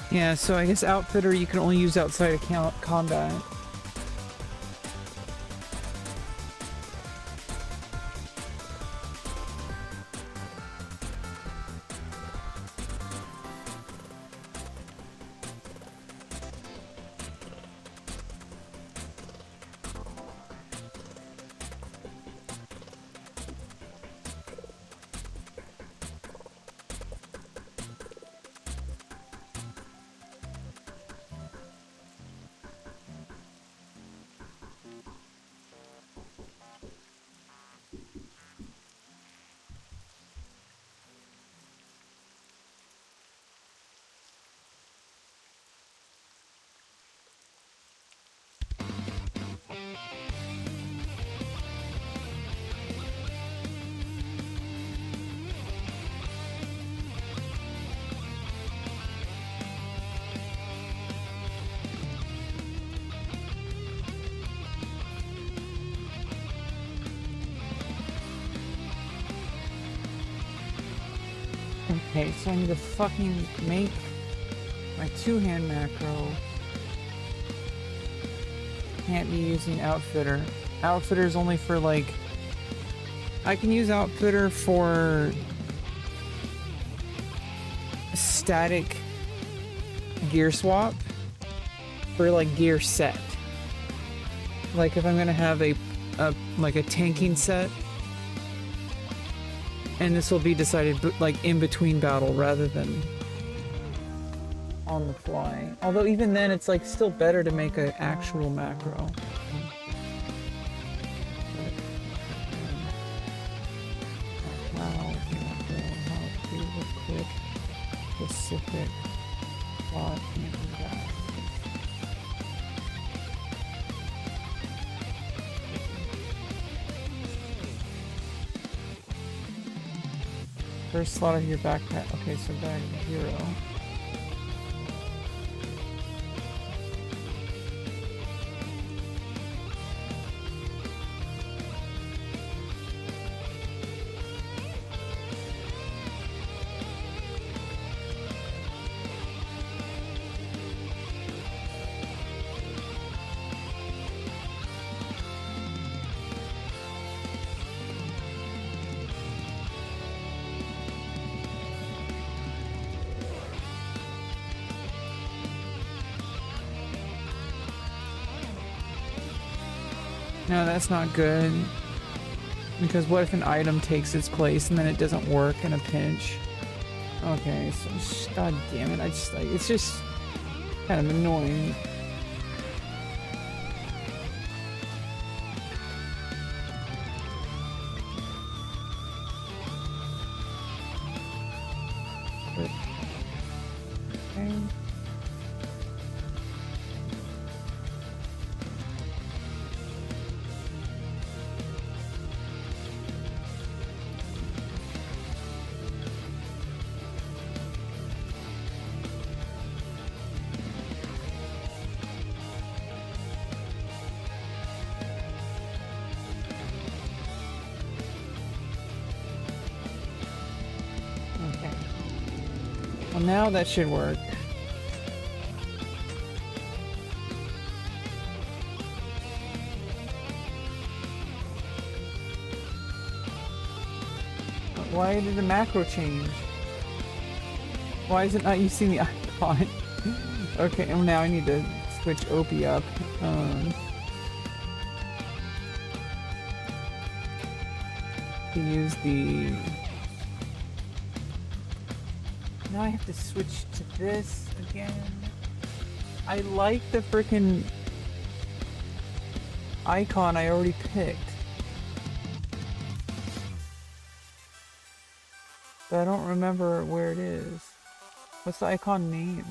Speaker 5: Yeah, so I guess Outfitter you can only use outside of combat. Okay, so I need to fucking make my two-hand macro. Can't be using Outfitter. Outfitter is only for like... I can use Outfitter for static gear swap for like gear set. Like if I'm gonna have a tanking set. And this will be decided like in between battle rather than on the fly. Although even then it's like still better to make an actual macro. How to equip specific plot in that. First slot of your backpack. Okay, so bag 0. No, that's not good. Because what if an item takes its place and then it doesn't work in a pinch? Okay, so god damn it, I just like it's just kind of annoying. Now that should work. Why did the macro change? Why is it not using the icon? Okay, well now I need to switch Opie up. To use the... Now I have to switch to this again. I like the frickin' icon I already picked. But I don't remember where it is. What's the icon name?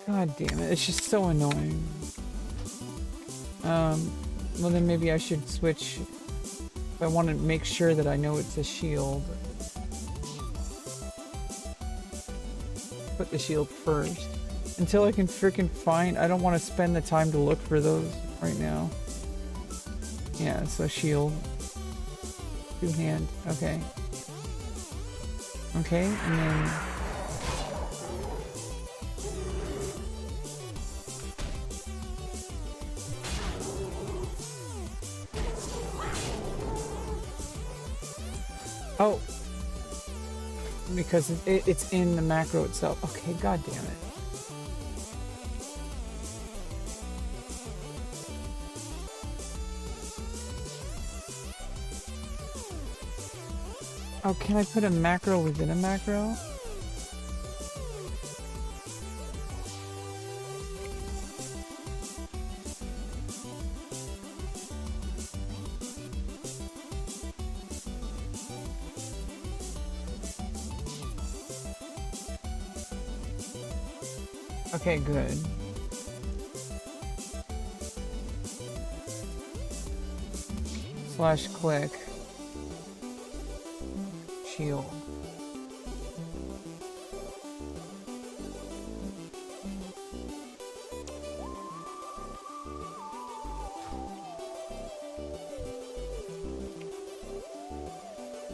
Speaker 5: God damn it, it's just so annoying. Well then maybe I should switch. If I want to make sure that I know it's a shield. Put the shield first. Until I can freaking find... I don't want to spend the time to look for those right now. Yeah, so shield. Two-hand, okay. Okay, and then... Oh! Because it's in the macro itself. Okay, god damn it. Oh, can I put a macro within a macro? Okay, good. Slash click. Shield.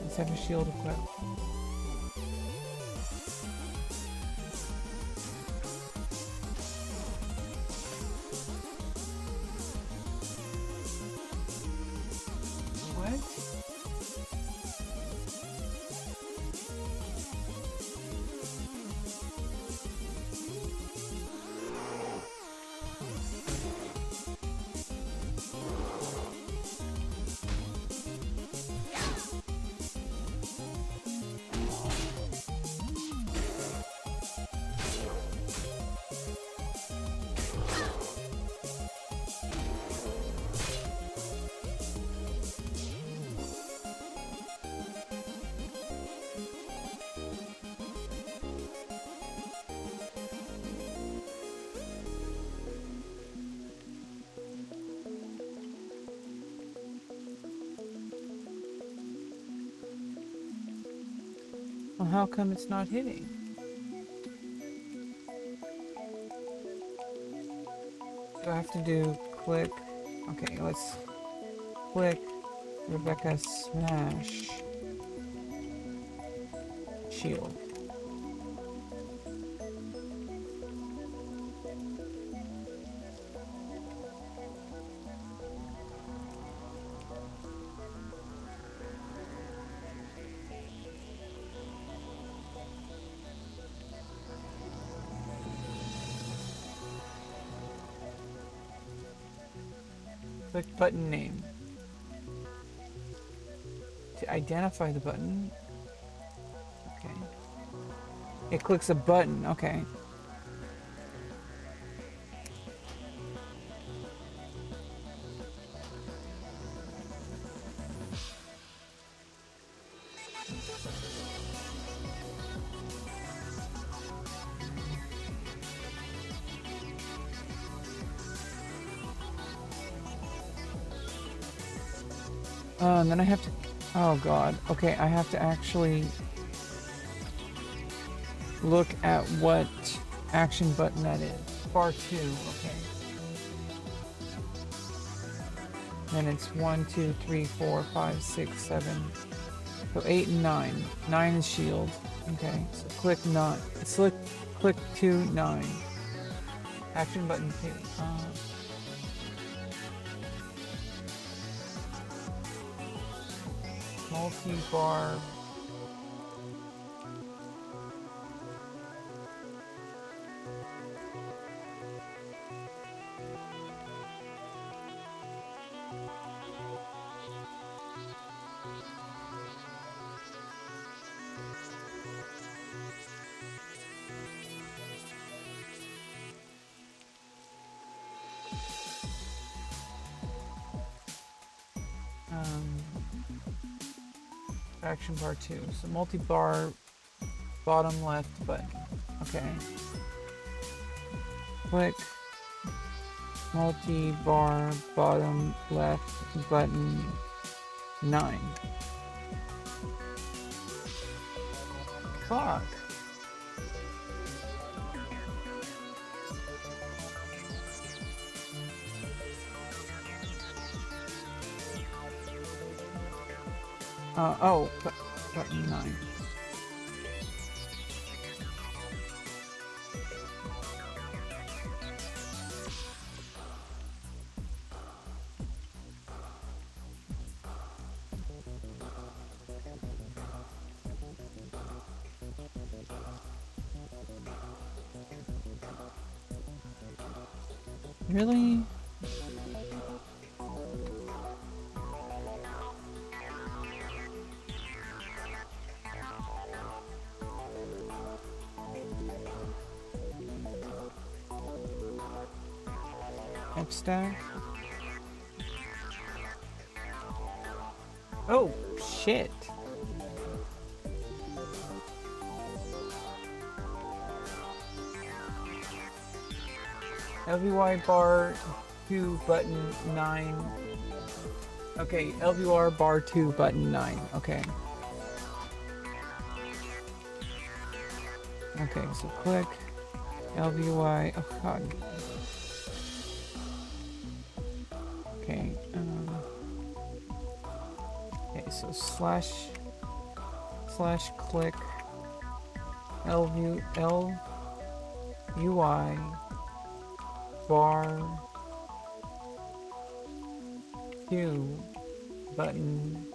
Speaker 5: Let's have a shield equipped. Well, how come it's not hitting? Do I have to do click? Okay, let's click Rebecca smash shield. Click button name. To identify the button. Okay. It clicks a button, okay. And then I have to... Oh god. Okay, I have to actually look at what action button that is. bar 2, okay. Then it's 1, 2, 3, 4, 5, 6, 7. So 8 and 9. 9 is shield. Okay, so click 9. Click 2, 9. Action button 2. Multi-bar. Action bar 2. So multi-bar bottom left button. Okay. Click multi-bar bottom left button 9. Fuck. Button 9. Really? Stack. Oh shit. LVY bar 2 button 9. Okay, LVR bar 2 button 9. Okay. Okay, so click LVY. Oh god. Okay, okay, so slash click LUI bar 2 button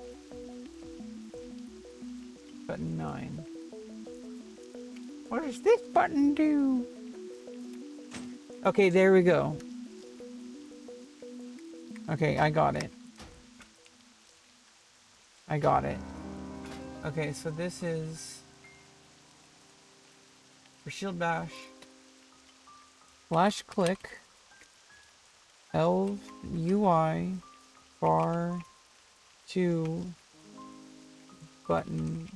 Speaker 5: 9. What does this button do? Okay, there we go. Okay, I got it. I got it. Okay, so this is for shield bash. Flash click LUI bar 2 button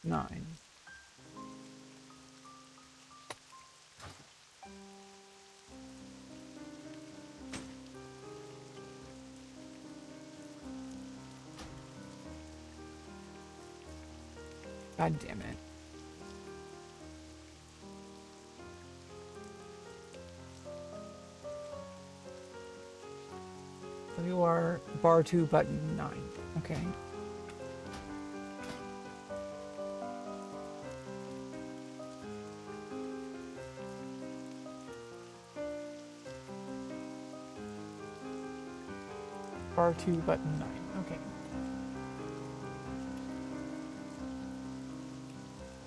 Speaker 5: 9. God damn it. WR bar 2 button 9. Okay. Bar 2 button 9. Okay.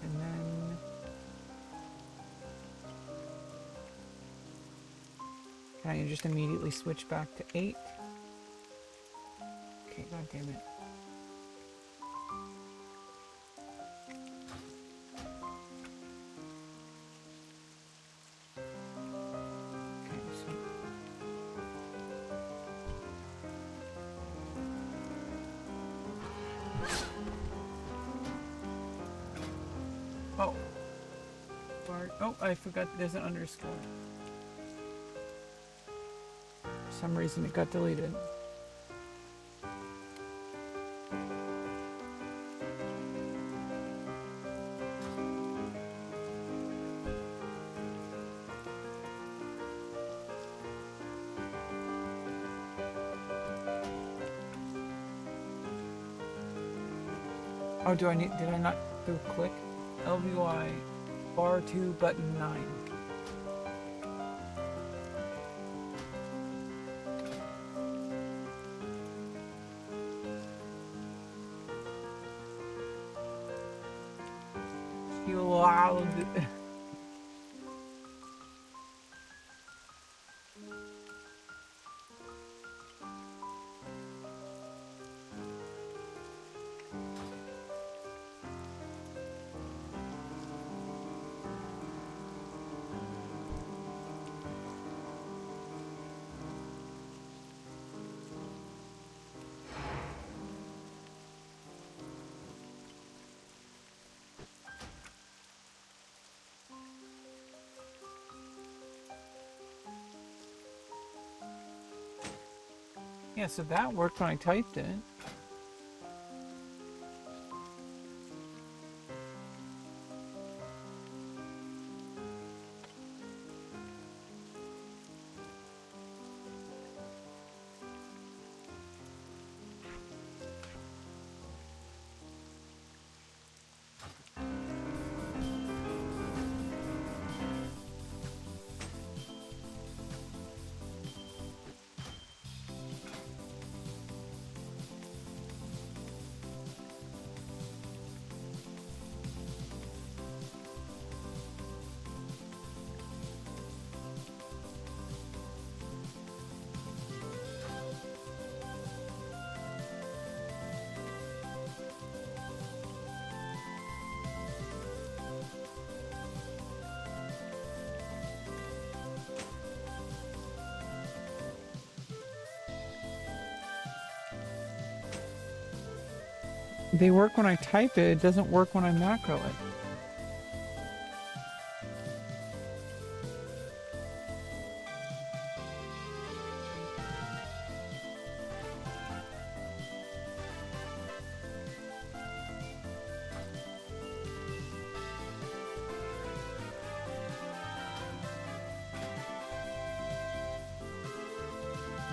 Speaker 5: And then can I just immediately switch back to 8? Okay, god damn it. Okay, so oh. Oh, I forgot there's an underscore. For some reason it got deleted. Oh, did I not do click? LVY, bar 2, button 9. You loud. Yeah, so that worked when I typed it. They work when I type it, it doesn't work when I macro it.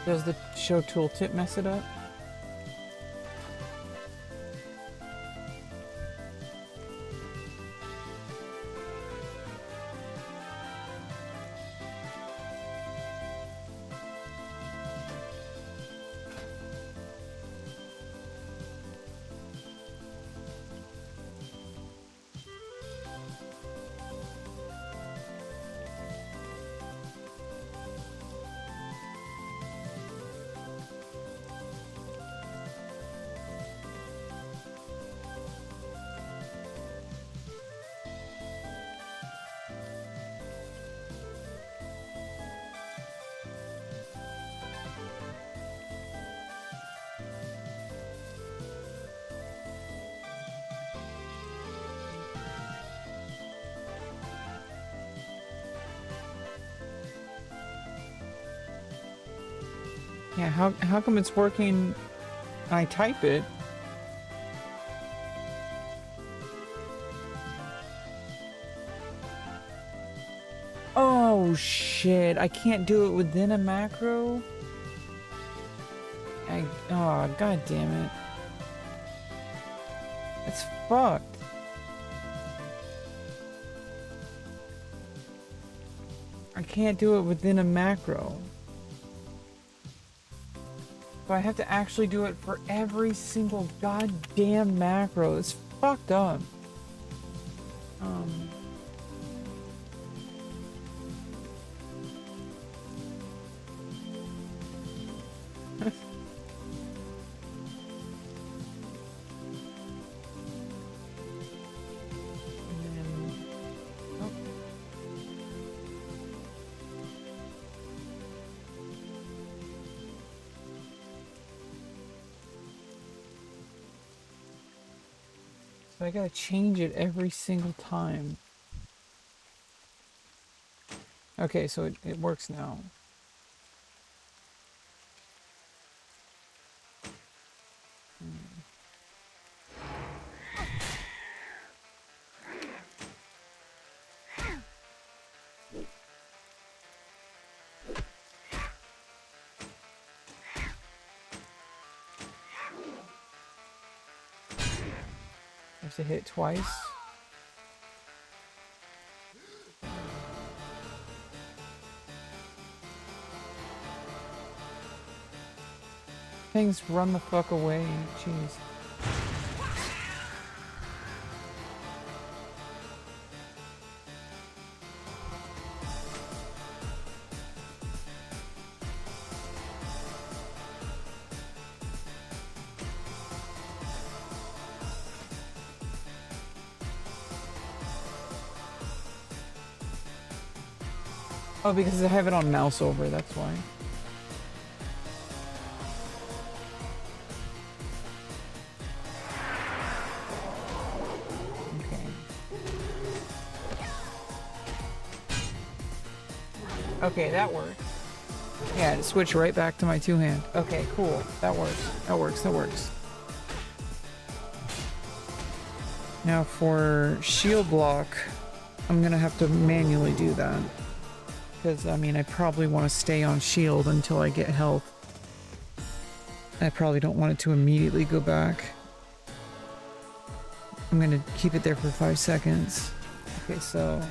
Speaker 5: Does the show tooltip mess it up? Yeah, how come it's working? I type it. Oh shit, I can't do it within a macro? Oh, god damn it. It's fucked. I can't do it within a macro. So I have to actually do it for every single goddamn macro. It's fucked up. So I gotta change it every single time. Okay, so it works now. have to hit twice. Things run the fuck away. Jeez. Oh, because I have it on mouse over, that's why. Okay, that works. Yeah, to switch right back to my two-hand. Okay, cool. That works. That works. That works. Now for shield block, I'm gonna have to manually do that. Because, I mean, I probably want to stay on shield until I get health. I probably don't want it to immediately go back. I'm gonna keep it there for 5 seconds. Okay, so...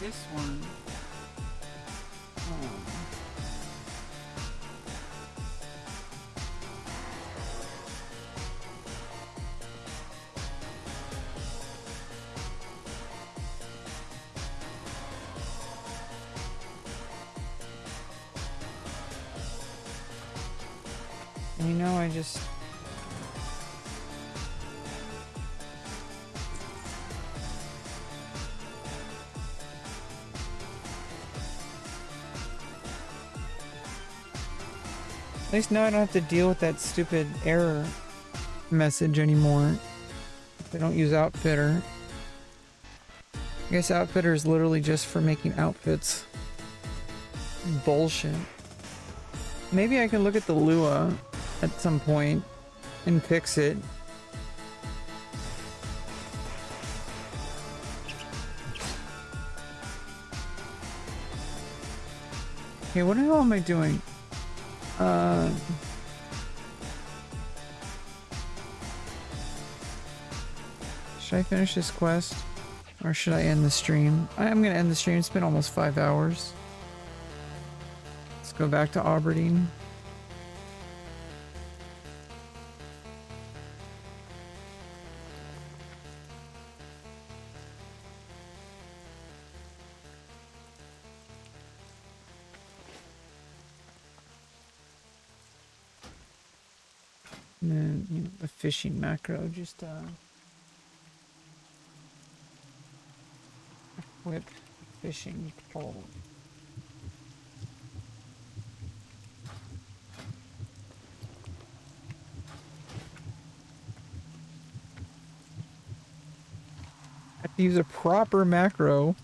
Speaker 5: this one... You know, I just... At least now I don't have to deal with that stupid error message anymore. If I don't use Outfitter. I guess Outfitter is literally just for making outfits. Bullshit. Maybe I can look at the Lua at some point and fix it. Okay, what the hell am I doing? Should I finish this quest? Or should I end the stream? I'm gonna end the stream. It's been almost 5 hours. Let's go back to Aberdeen. And then, you know, the fishing macro, just whip fishing pole. I have to use a proper macro.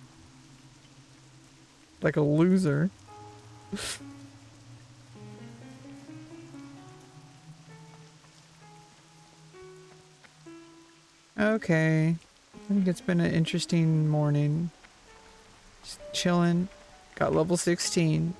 Speaker 5: Like a loser. Okay. I think it's been an interesting morning. Just chilling. Got level 16.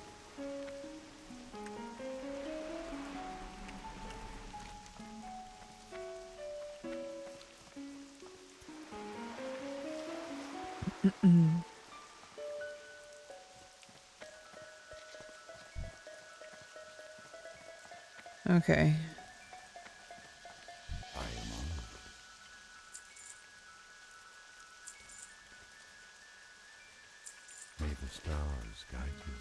Speaker 5: Okay.
Speaker 3: May the stars guide you.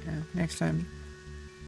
Speaker 5: Yeah, next time.